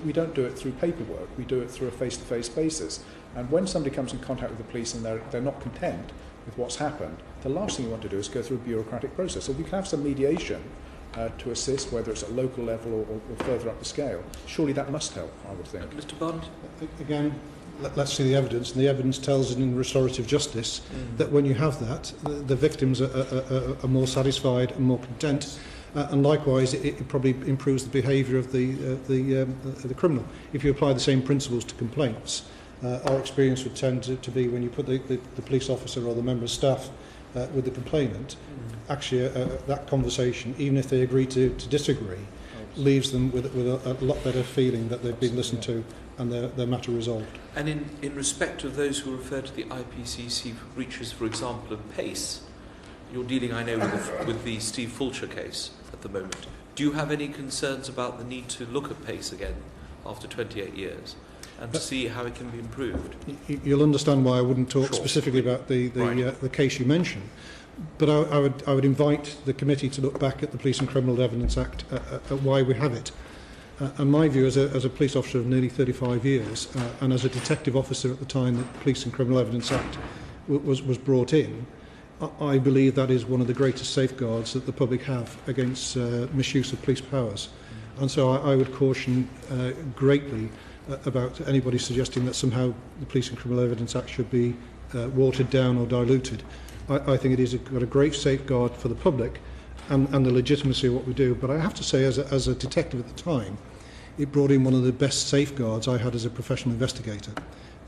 we don't do it through paperwork. We do it through a face-to-face basis. And when somebody comes in contact with the police and they're not content with what's happened, the last thing you want to do is go through a bureaucratic process. So if you can have some mediation to assist, whether it's at local level or further up the scale, surely that must help, I would think. Mr. Bond? Again, let's see the evidence, and the evidence tells us in restorative justice that when you have that, the victims are more satisfied and more content, and likewise it probably improves the behaviour of the criminal. If you apply the same principles to complaints, our experience would tend to be when you put the police officer or the member of staff with the complainant, actually that conversation, even if they agree to disagree, leaves them with a lot better feeling that they've been listened to and their matter resolved. And in respect of those who refer to the IPCC for breaches, for example, of PACE, you're dealing, I know, with the Steve Fulcher case at the moment. Do you have any concerns about the need to look at PACE again after 28 years and to see how it can be improved? You'll understand why I wouldn't talk specifically about the case you mentioned. But I would invite the committee to look back at the Police and Criminal Evidence Act, at why we have it. And my view as a police officer of nearly 35 years, and as a detective officer at the time that the Police and Criminal Evidence Act was brought in, I believe that is one of the greatest safeguards that the public have against misuse of police powers. And so I would caution greatly about anybody suggesting that somehow the Police and Criminal Evidence Act should be watered down or diluted. I think it has got a great safeguard for the public and the legitimacy of what we do. But I have to say, as a detective at the time, it brought in one of the best safeguards I had as a professional investigator,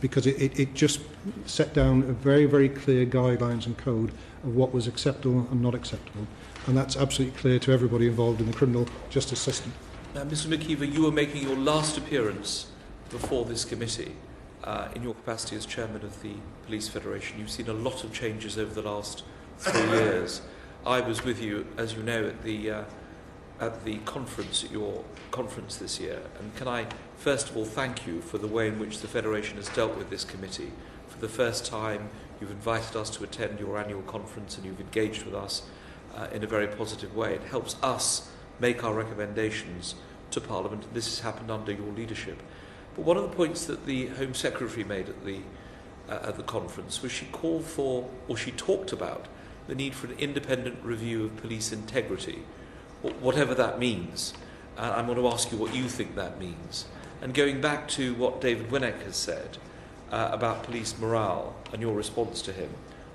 because it just set down a very, very clear guidelines and code of what was acceptable and not acceptable. And that's absolutely clear to everybody involved in the criminal justice system. Now, Mr. McKeever, you are making your last appearance before this committee in your capacity as chairman of the Police Federation. You've seen a lot of changes over the last 3 years. I was with you, as you know, at the conference, at your conference this year. And can I first of all thank you for the way in which the Federation has dealt with this committee. For the first time, you've invited us to attend your annual conference and you've engaged with us in a very positive way. It helps us make our recommendations to Parliament. This has happened under your leadership. But one of the points that the Home Secretary made at the conference was she called for, or she talked about, the need for an independent review of police integrity, whatever that means. I'm going to ask you what you think that means. And going back to what David Winnick has said about police morale and your response to him,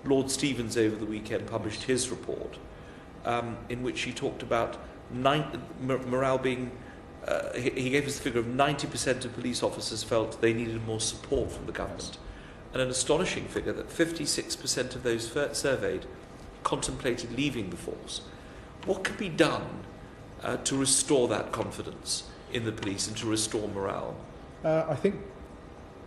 Lord Stevens over the weekend published his report in which he talked about morale being he gave us the figure of 90% of police officers felt they needed more support from the government, and an astonishing figure that 56% of those surveyed contemplated leaving the force. What can be done to restore that confidence in the police and to restore morale? I think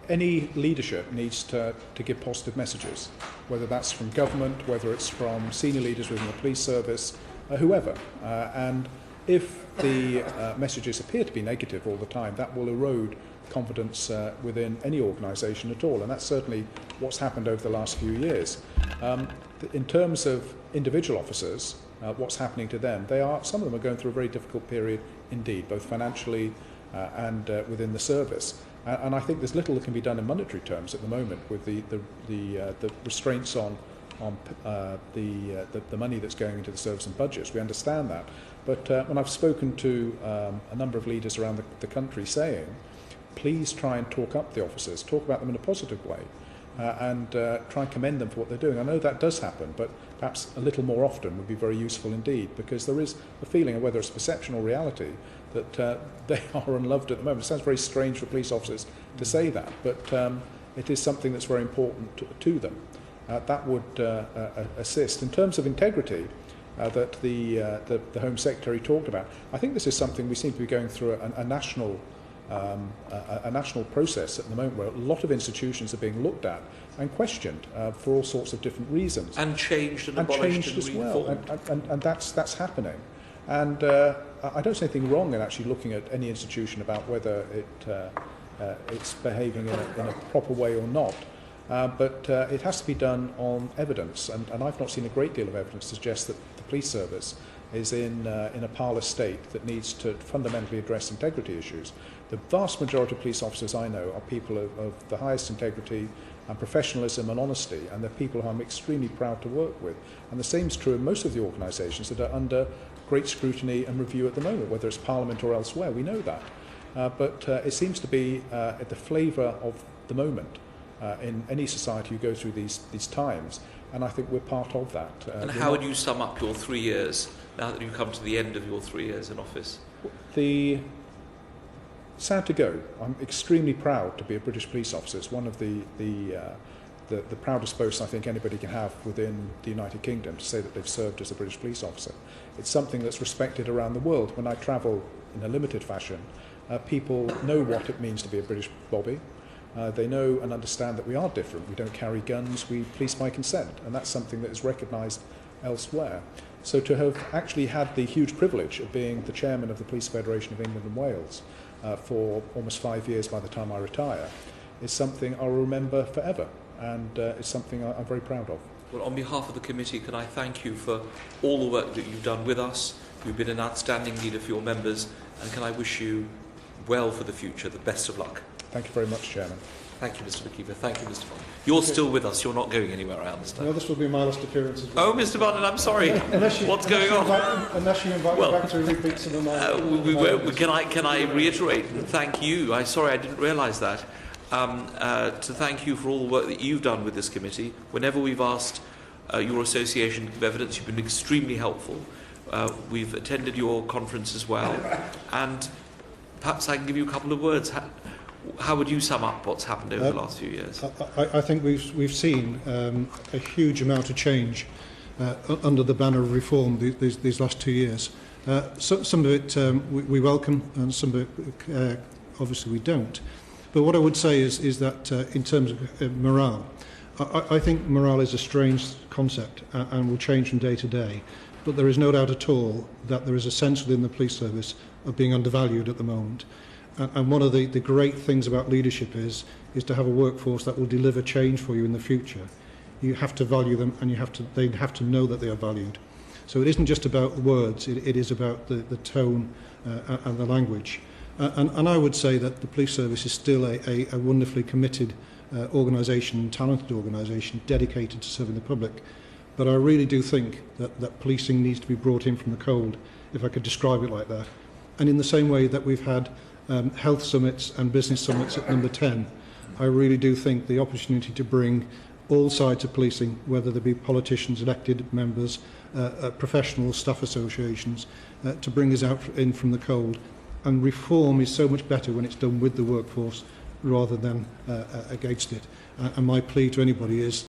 any leadership needs to give positive messages, whether that's from government, whether it's from senior leaders within the police service, whoever. And if the messages appear to be negative all the time, that will erode confidence within any organisation at all. And that's certainly what's happened over the last few years. In terms of individual officers, what's happening to them, some of them are going through a very difficult period indeed, both financially and within the service. And I think there's little that can be done in monetary terms at the moment with the restraints on the money that's going into the service and budgets. We understand that. But when I've spoken to a number of leaders around the country saying, please try and talk up the officers, talk about them in a positive way, and try and commend them for what they're doing. I know that does happen, but perhaps a little more often would be very useful indeed, because there is a feeling, of whether it's perception or reality, that they are unloved at the moment. It sounds very strange for police officers to say that, but it is something that's very important to them. That would assist. In terms of integrity that the Home Secretary talked about, I think this is something we seem to be going through a national process at the moment, where a lot of institutions are being looked at and questioned for all sorts of different reasons. And changed and abolished and as well. And that's happening. And I don't see anything wrong in actually looking at any institution about whether it's behaving in a proper way or not. But it has to be done on evidence, and I've not seen a great deal of evidence to suggest that the police service is in a parlous state that needs to fundamentally address integrity issues. The vast majority of police officers I know are people of the highest integrity and professionalism and honesty, and they're people who I'm extremely proud to work with. And the same is true in most of the organisations that are under great scrutiny and review at the moment, whether it's Parliament or elsewhere. We know that. But it seems to be the flavour of the moment. In any society you go through these times, and I think we're part of that. And how would you sum up your 3 years, now that you've come to the end of your 3 years in office? Sad to go. I'm extremely proud to be a British police officer. It's one of the proudest boasts I think anybody can have within the United Kingdom, to say that they've served as a British police officer. It's something that's respected around the world. When I travel in a limited fashion, people know what it means to be a British bobby. They know and understand that we are different. We don't carry guns, we police by consent, and that's something that is recognised elsewhere. So to have actually had the huge privilege of being the chairman of the Police Federation of England and Wales for almost 5 years by the time I retire is something I'll remember forever, and it's something I'm very proud of. Well, on behalf of the committee, can I thank you for all the work that you've done with us. You've been an outstanding leader for your members, and can I wish you well for the future, the best of luck. Thank you very much, Chairman. Thank you, Mr. McKeever. Thank you, Mr. Bond. You're still with us. You're not going anywhere, I understand. No, this will be my last appearance as well. Oh, Mr. Bond, I'm sorry. What's going on? Unless you invite me back to repeat some of my... Can I reiterate and thank you? Sorry, I didn't realise that. To thank you for all the work that you've done with this committee. Whenever we've asked your association to give evidence, you've been extremely helpful. We've attended your conference as well. And perhaps I can give you a couple of words. How would you sum up what's happened over the last few years? I think we've seen a huge amount of change under the banner of reform these last 2 years. Some of it we welcome, and some of it obviously we don't. But what I would say is that in terms of morale, I think morale is a strange concept and will change from day to day. But there is no doubt at all that there is a sense within the police service of being undervalued at the moment. And one of the great things about leadership is to have a workforce that will deliver change for you in the future. You have to value them, and they have to know that they are valued. So it isn't just about words, it is about the tone and the language. And I would say that the police service is still a wonderfully committed organisation, talented organisation, dedicated to serving the public. But I really do think that policing needs to be brought in from the cold, if I could describe it like that. And in the same way that we've had health summits and business summits at number 10, I really do think the opportunity to bring all sides of policing, whether they be politicians, elected members, professionals, staff associations, to bring us out in from the cold and reform is so much better when it's done with the workforce rather than against it. And my plea to anybody is